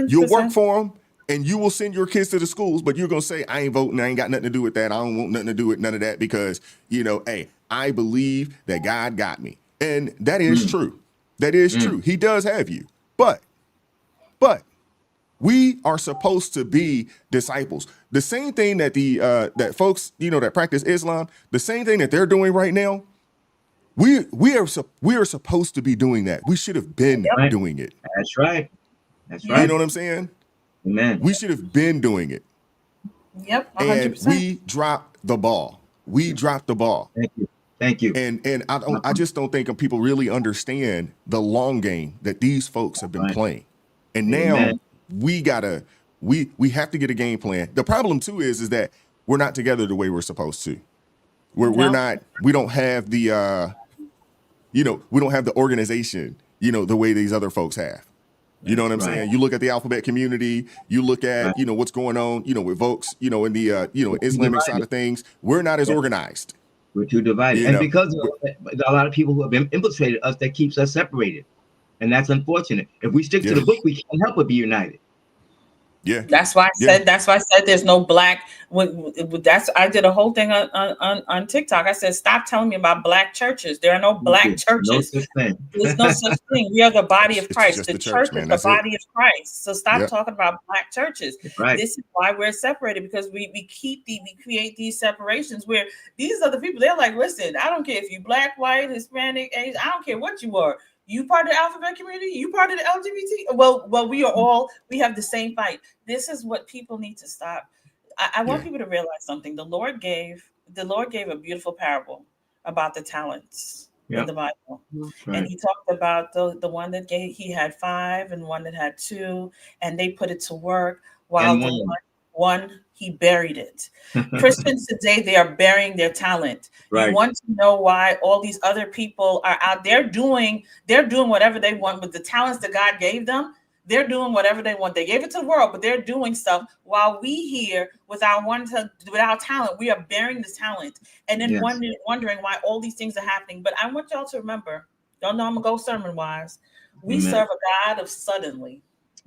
You'll work for them and you will send your kids to the schools, but you're gonna say, I ain't voting, I ain't got nothing to do with that. I don't want nothing to do with none of that because, hey, I believe that God got me. And that is true. That is true. He does have you. But we are supposed to be disciples. The same thing that that folks, that practice Islam, the same thing that they're doing right now, we are supposed to be doing that. We should have been doing it. That's right. That's right. You know what I'm saying? Amen. We should have been doing it. Yep, 100%. And we dropped the ball. We dropped the ball. Thank you. Thank you. And I just don't think people really understand the long game that these folks have been playing. And now we have to get a game plan. The problem too is that we're not together the way we're supposed to. We don't have the we don't have the organization, the way these other folks have. You know what I'm saying? You look at the alphabet community, you look at, what's going on, with folks, in the Islamic side of things. We're not as organized. We're too divided. And because of a lot of people who have infiltrated us, that keeps us separated. And that's unfortunate. If we stick to the book, we can't help but be united. Yeah. That's why I said there's no black. I did a whole thing on TikTok. I said, stop telling me about black churches. There are no black churches. No such thing. There's no such thing. We are the body of Christ. The church is the body of Christ. So stop talking about black churches. Right. This is why we're separated, because we create these separations where these are the people. They're like, listen, I don't care if you black, white, Hispanic, Asian. I don't care what you are. You part of the alphabet community? You part of the LGBT? Well, we have the same fight. This is what people need to stop. I want people to realize something. The Lord gave a beautiful parable about the talents in the Bible. Right. And he talked about the one that he had 5 and one that had 2, and they put it to work while the one he buried it. Christians today, they are burying their talent. Right. You want to know why all these other people are out there doing whatever they want with the talents that God gave them. They're doing whatever they want. They gave it to the world, but they're doing stuff while we here without talent, we are burying the talent and then wondering why all these things are happening. But I want y'all to remember, y'all know I'm gonna go sermon wise. We serve a God of suddenly.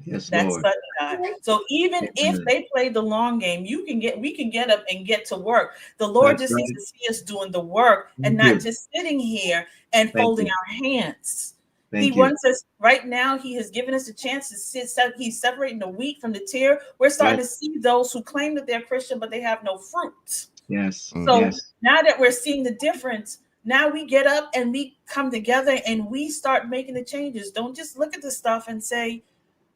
Yes, that's Lord. sudden God. So even if they play the long game, we can get up and get to work. The Lord needs to see us doing the work and not just sitting here and folding our hands. He wants us right now. He has given us a chance to sit. He's separating the wheat from the tare. We're starting to see those who claim that they're Christian, but they have no fruit. Yes. So now that we're seeing the difference, now we get up and we come together and we start making the changes. Don't just look at the stuff and say,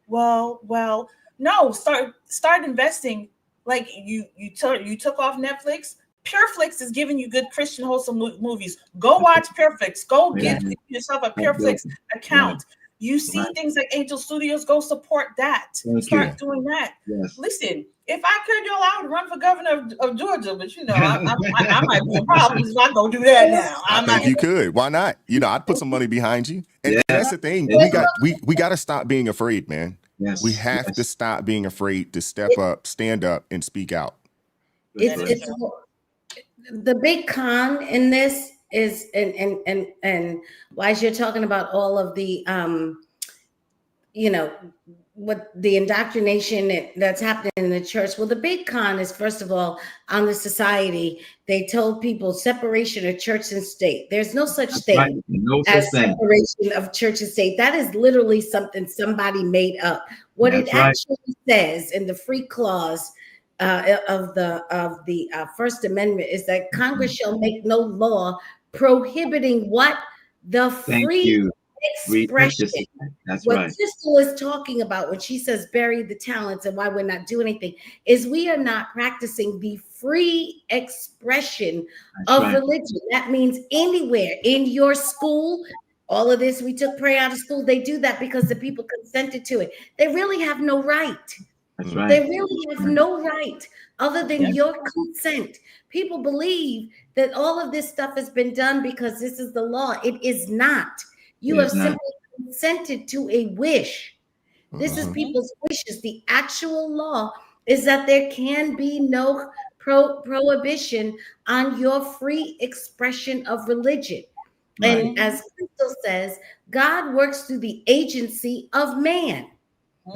well, no, start investing. Like you took off Netflix. Pureflix is giving you good Christian wholesome movies. Go watch Pureflix. Go get yourself a Pureflix account. You see things like Angel Studios. Go support that. Start doing that. Yes. Listen, if I could, y'all, I would run for governor of Georgia. But I might be in problems if I go do that now. I think you could. Why not? I'd put some money behind you. And that's the thing. We got to stop being afraid, man. Yes. We have to stop being afraid to step up, stand up, and speak out. It's the big con in this is, and why you're talking about all of the, what the indoctrination that's happening in the church. Well, the big con is, first of all, on the society. They told people separation of church and state. There's no such thing as separation of church and state. That is literally something somebody made up. What it actually says in the free clause of the First Amendment is that Congress shall make no law prohibiting what? The free expression. That's what right. Crystal is talking about when she says bury the talents and why we're not doing anything is we are not practicing the free expression of religion. That means anywhere in your school. All of this, we took prayer out of school. They do that because the people consented to it. They really have no right. That's right. They really have no right other than your consent. People believe that all of this stuff has been done because this is the law. It is not. You have simply consented to a wish. This is people's wishes. The actual law is that there can be no prohibition on your free expression of religion. And as Crystal says, God works through the agency of man.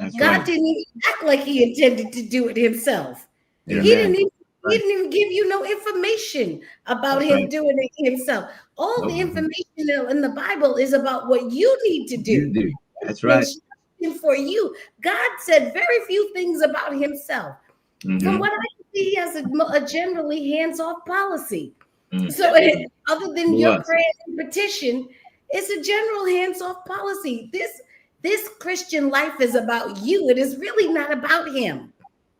That's God right. didn't even act like he intended to do it himself. Yeah. He didn't Amen. even, he Right. didn't even give you no information about That's him right. doing it himself. All the Nope. information in the Bible is about what you need to You do. do. That's An right. instruction for you. God said very few things about himself. From what I can see, he has a generally hands-off policy. So other than your What? prayer and petition, it's a general hands-off policy. This Christian life is about you. It is really not about him.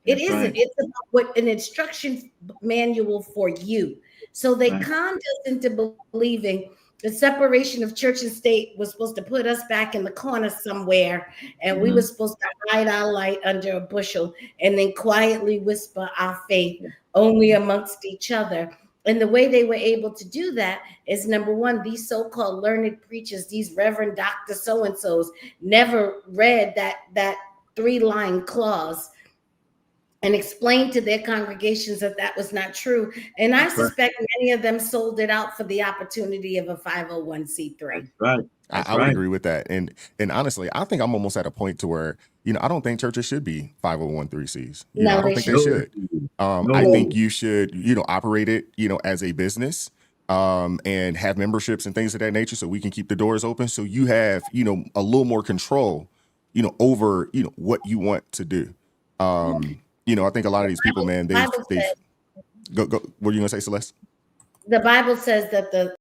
It That's isn't. right. It's about what an instruction manual for you. So they Right. conned us into believing the separation of church and state was supposed to put us back in the corner somewhere, and we were supposed to hide our light under a bushel and then quietly whisper our faith only amongst each other. And the way they were able to do that is, number one, these so-called learned preachers, these Reverend Dr. So-and-sos, never read that 3-line clause and explained to their congregations that that was not true. And I That's right. suspect many of them sold it out for the opportunity of a 501c3. Right. I would agree with that. And honestly, I think I'm almost at a point to where, I don't think churches should be 501(c)(3)s. I No, don't they think they should. I think you should, operate it, as a business, and have memberships and things of that nature so we can keep the doors open. So you have, a little more control, over, what you want to do. I think a lot of these people, man, they've go. What are you gonna say, Celeste? The Bible says that the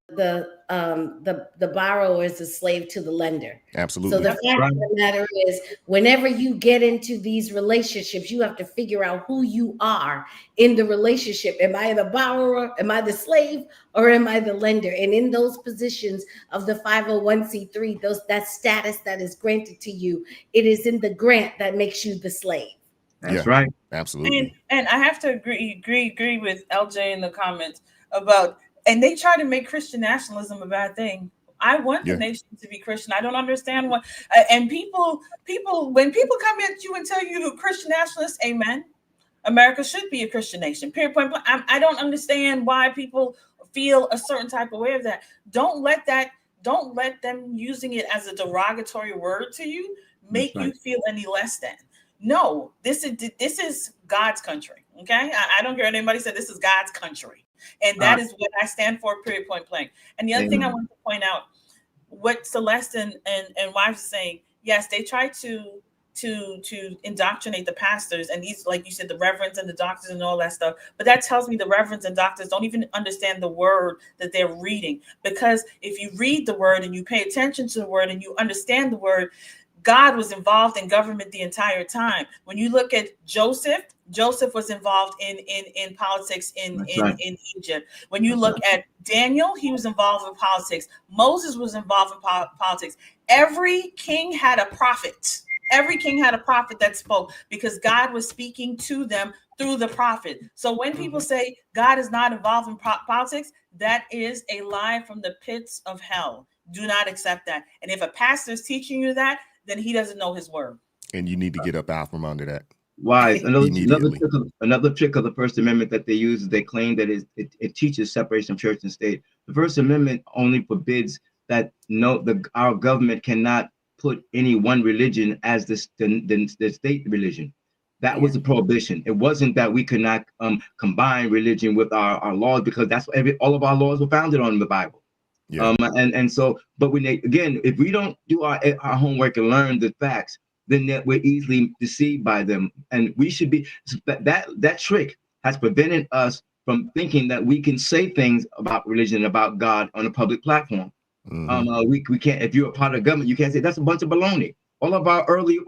borrower is a slave to the lender. Absolutely. So the fact of the matter is, whenever you get into these relationships, you have to figure out who you are in the relationship. Am I the borrower? Am I the slave? Or am I the lender? And in those positions of the 501c3, that status that is granted to you, it is in the grant that makes you the slave. That's right. Absolutely. And I have to agree with LJ in the comments about, and they try to make Christian nationalism a bad thing. I want the nation to be Christian. I don't understand what, and people, when people come at you and tell you Christian nationalists, amen. America should be a Christian nation. Period. Point blank. I don't understand why people feel a certain type of way of that. Don't let them using it as a derogatory word to you make you feel any less than. No, this is God's country. Okay, I don't care what anybody said. This is God's country, and that is what I stand for. Period. Point blank. And the other thing I want to point out, what Celeste and wives are saying. Yes, they try to indoctrinate the pastors and these, like you said, the reverends and the doctors and all that stuff. But that tells me the reverends and doctors don't even understand the word that they're reading. Because if you read the word and you pay attention to the word and you understand the word, God was involved in government the entire time. When you look at Joseph was involved in politics in Egypt. When you look at Daniel, he was involved in politics. Moses was involved in politics. Every king had a prophet. Every king had a prophet that spoke because God was speaking to them through the prophet. So when people say God is not involved in politics, that is a lie from the pits of hell. Do not accept that. And if a pastor is teaching you that, then he doesn't know his word. And you need to get up out from under that. Wise. Another trick of the First Amendment that they use is they claim that it teaches separation of church and state. The First Amendment only forbids that our government cannot put any one religion as the state religion. That was a prohibition. It wasn't that we could not combine religion with our laws, because that's what all of our laws were founded on the Bible. Yeah. And so, but when if we don't do our homework and learn the facts, then we're easily deceived by them. And we should be, that trick has prevented us from thinking that we can say things about religion and about God on a public platform. We can't, if you're a part of the government, you can't say that's a bunch of baloney. All of our early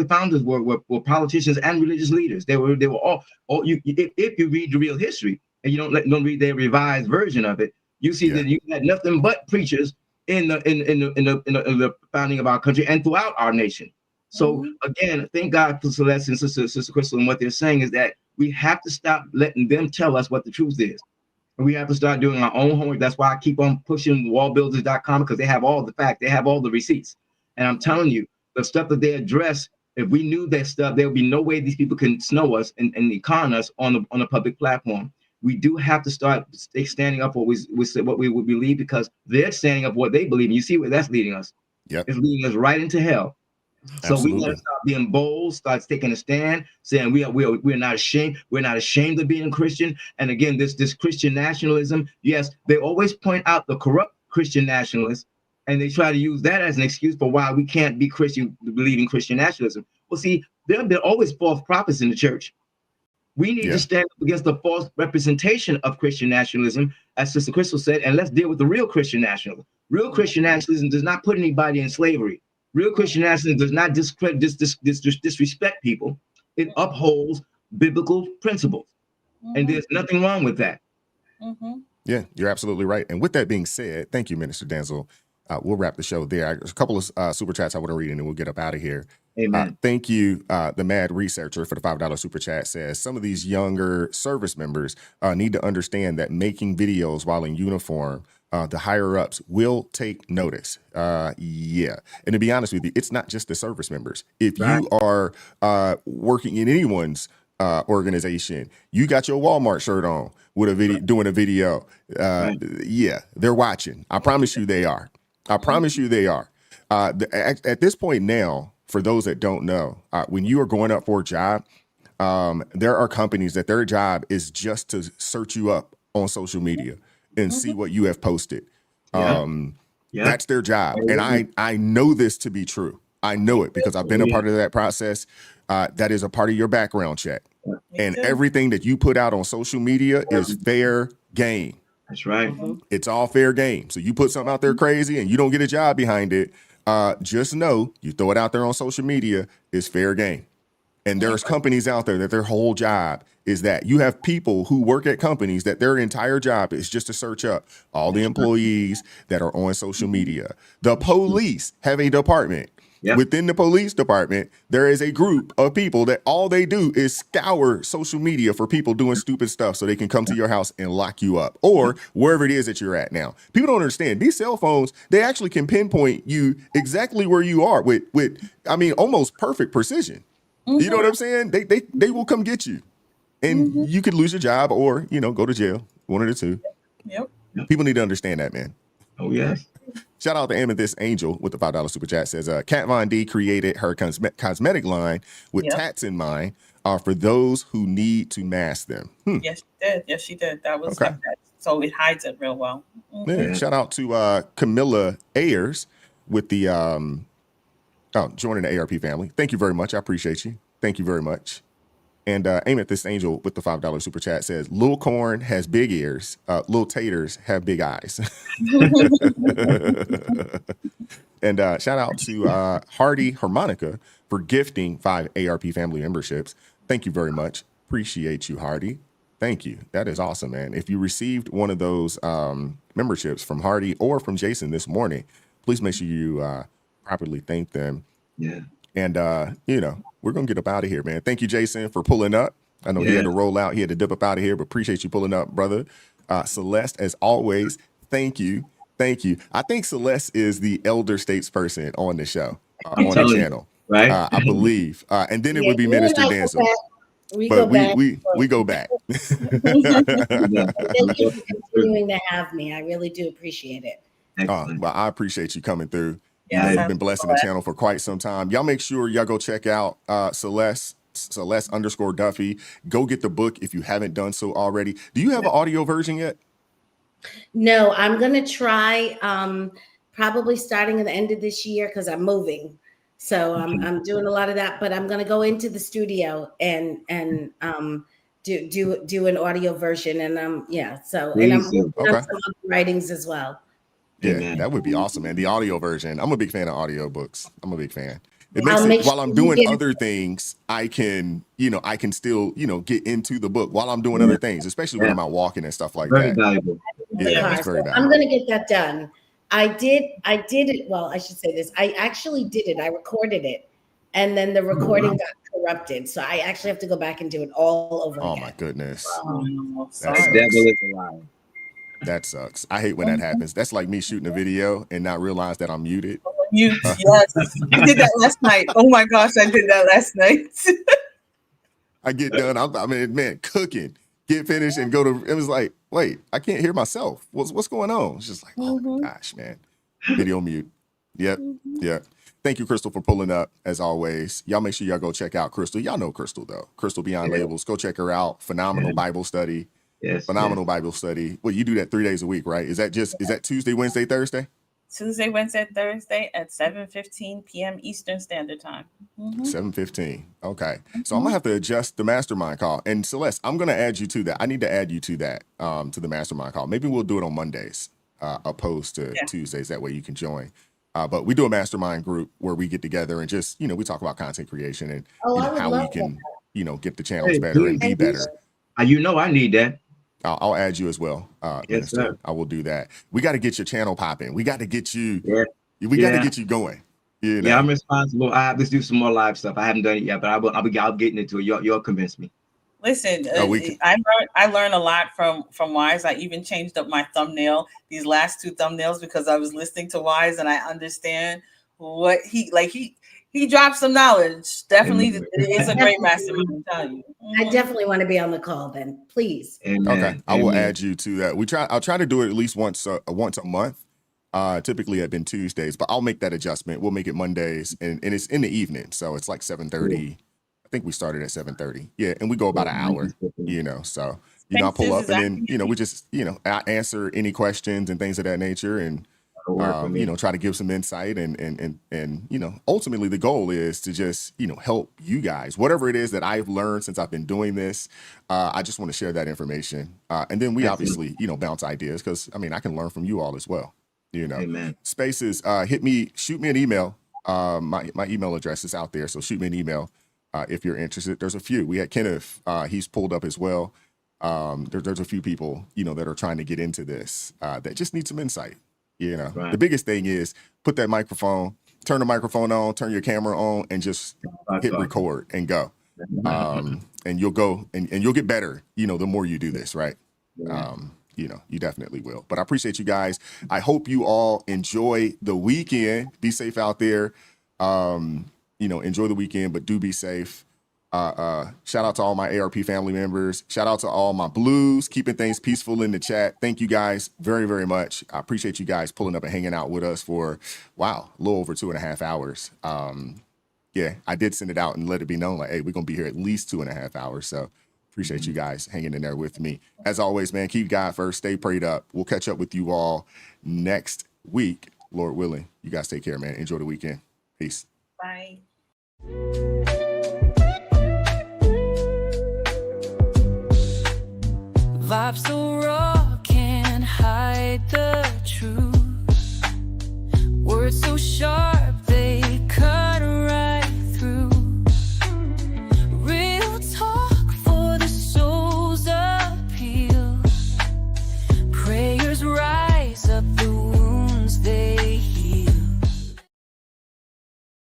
founders were politicians and religious leaders. They were all if you read the real history and you don't read their revised version of it, you see that you had nothing but preachers in the founding of our country and throughout our nation. So again, thank God for Celeste and Sister Crystal, and what they're saying is that we have to stop letting them tell us what the truth is. And we have to start doing our own homework. That's why I keep on pushing wallbuilders.com, because they have all the facts, they have all the receipts. And I'm telling you, the stuff that they address, if we knew that stuff, there would be no way these people can snow us and con us on a public platform. We do have to start standing up for what we would believe, because they're standing up for what they believe. And you see where that's leading us. Yep. It's leading us right into hell. So we got Absolutely. to start being bold, start taking a stand, saying we're not ashamed. We're not ashamed of being Christian. And again, this Christian nationalism, yes, they always point out the corrupt Christian nationalists, and they try to use that as an excuse for why we can't be Christian, believe in Christian nationalism. Well, see, there have been always false prophets in the church. We need to stand up against the false representation of Christian nationalism, as Sister Crystal said, and let's deal with the real Christian nationalism. Real Christian nationalism does not put anybody in slavery. Real Christian nationalism does not disrespect people. It upholds biblical principles. And there's nothing wrong with that. Yeah, you're absolutely right. And with that being said, thank you, Minister Denzel. We'll wrap the show there. There's a couple of super chats I want to read, and then we'll get up out of here. Amen. Thank you, the Mad Researcher, for the $5 super chat. Says some of these younger service members need to understand that making videos while in uniform, the higher ups will take notice. Yeah, and to be honest with you, it's not just the service members. If you are working in anyone's organization, you got your Walmart shirt on with a video, doing a video. Yeah, they're watching. I promise you they are. I promise you they are. At this point now, for those that don't know, when you are going up for a job, there are companies that their job is just to search you up on social media and see what you have posted. That's their job. And I know this to be true. I know it because I've been a part of that process. That is a part of your background check. And everything that you put out on social media is fair game. That's right. It's all fair game. So you put something out there crazy and you don't get a job behind it, just know you throw it out there on social media is fair game. And there's companies out there that their whole job is that. You have people who work at companies that their entire job is just to search up all the employees that are on social media. The police have a department. Within the police department, there is a group of people that all they do is scour social media for people doing stupid stuff so they can come to your house and lock you up or wherever it is that you're at now. People don't understand these cell phones, they actually can pinpoint you exactly where you are with I mean, almost perfect precision. You know what I'm saying? They will come get you and you could lose your job or, go to jail, one of the two. People need to understand that, man. Oh, yes. Shout out to Amethyst Angel with the $5 super chat. Says Kat Von D created her cosmetic line with tats in mind for those who need to mask them. Yes, she did. Yes, she did. That was like that. So it hides it real well. Yeah. Shout out to Camilla Ayers with the joining the ARP family. Thank you very much. I appreciate you. Thank you very much. And Amethyst Angel with the $5 super chat says, Lil Corn has big ears. Lil Taters have big eyes. And shout out to Hardy Harmonica for gifting 5 ARP family memberships. Thank you very much. Appreciate you, Hardy. Thank you. That is awesome, man. If you received one of those memberships from Hardy or from Jason this morning, please make sure you properly thank them. Yeah. And, we're going to get up out of here, man. Thank you, Jason, for pulling up. I know he had to roll out. He had to dip up out of here, but appreciate you pulling up, brother. Celeste, as always, thank you. Thank you. I think Celeste is the elder statesperson on the show, on the channel. Right. I believe. And then it would be Minister Denzel. We go back. Thank you for continuing to have me. I really do appreciate it. Well, I appreciate you coming through. You've been blessing the channel for quite some time. Y'all make sure y'all go check out Celeste _Duffy. Go get the book if you haven't done so already. Do you have an audio version yet? No, I'm gonna try probably starting at the end of this year because I'm moving. So I'm doing a lot of that, but I'm gonna go into the studio and do an audio version and and I'm working on some other writings as well. Yeah, that would be awesome, man. The audio version. I'm a big fan of audiobooks. I'm a big fan. It makes it while I'm doing other things, I can still, get into the book while I'm doing other things, especially when I'm out walking and stuff like very that. Valuable. Yeah, it's very valuable. I'm gonna get that done. I did it. Well, I should say this. I actually did it. I recorded it, and then the recording got corrupted. So I actually have to go back and do it all over again. Oh my goodness. The devil is a liar. That sucks. I hate when that happens. That's like me shooting a video and not realize that I'm muted. Yes. I did that last night. Oh my gosh, I did that last night. I get done. Man, cooking, get finished and go to, it was like, wait, I can't hear myself. What's going on? It's just like, oh my gosh, man. Video mute. Yep. Yeah. Thank you, Crystal, for pulling up as always. Y'all make sure y'all go check out Crystal. Y'all know Crystal though. Crystal Beyond Labels. Go check her out. Phenomenal Bible study. Yes. Phenomenal Bible study. Well, you do that 3 days a week, right? Is that Tuesday, Wednesday, Thursday? Tuesday, Wednesday, Thursday at 7:15 p.m. Eastern Standard Time. 7:15. Okay. So I'm gonna have to adjust the mastermind call. And Celeste, I'm gonna add you to that. I need to add you to that, to the mastermind call. Maybe we'll do it on Mondays, opposed to Tuesdays. That way you can join. But we do a mastermind group where we get together and just, we talk about content creation and how we can, get the channels better and be better. I need that. I'll add you as well. Yes, Minister. sir. I will do that. We got to get your channel popping. We got to get you. Yeah. We got to get you going. Yeah, I'm responsible. I have to do some more live stuff. I haven't done it yet, but I'll getting into it. Y'all convince me. Listen, I learned a lot from Wise. I even changed up my thumbnail, these last 2 thumbnails, because I was listening to Wise and I understand what he dropped some knowledge. Definitely, it is a great mastermind. I'm telling you. I definitely want to be on the call then, please. Okay, I will add you to that. I'll try to do it at least once a month. Typically have been Tuesdays, but I'll make that adjustment. We'll make it Mondays, and it's in the evening, so it's like 7:30. I think we started at 7:30. Yeah, and we go about an hour. So I pull up and then we just I answer any questions and things of that nature, and try to give some insight and ultimately the goal is to just help you guys, whatever it is that I've learned since I've been doing this. I just want to share that information, and then we obviously bounce ideas, because I can learn from you all as well. Amen. Spaces, shoot me an email. My email address is out there, so shoot me an email if you're interested. There's a few. We had Kenneth, he's pulled up as well. There's a few people that are trying to get into this that just need some insight. Right. The biggest thing is put that microphone, turn the microphone on, turn your camera on, and just hit record and go. And you'll go and you'll get better, the more you do this, right? You definitely will. But I appreciate you guys. I hope you all enjoy the weekend. Be safe out there. Enjoy the weekend, but do be safe. Shout out to all my ARP family members. Shout out to all my blues, keeping things peaceful in the chat. Thank you guys very, very much. I appreciate you guys pulling up and hanging out with us for, a little over 2.5 hours. I did send it out and let it be known, like, hey, we're going to be here at least 2.5 hours. So appreciate you guys hanging in there with me. As always, man, keep God first. Stay prayed up. We'll catch up with you all next week, Lord willing. You guys take care, man. Enjoy the weekend. Peace. Bye. Vibes so raw, can't hide the truth. Words so sharp.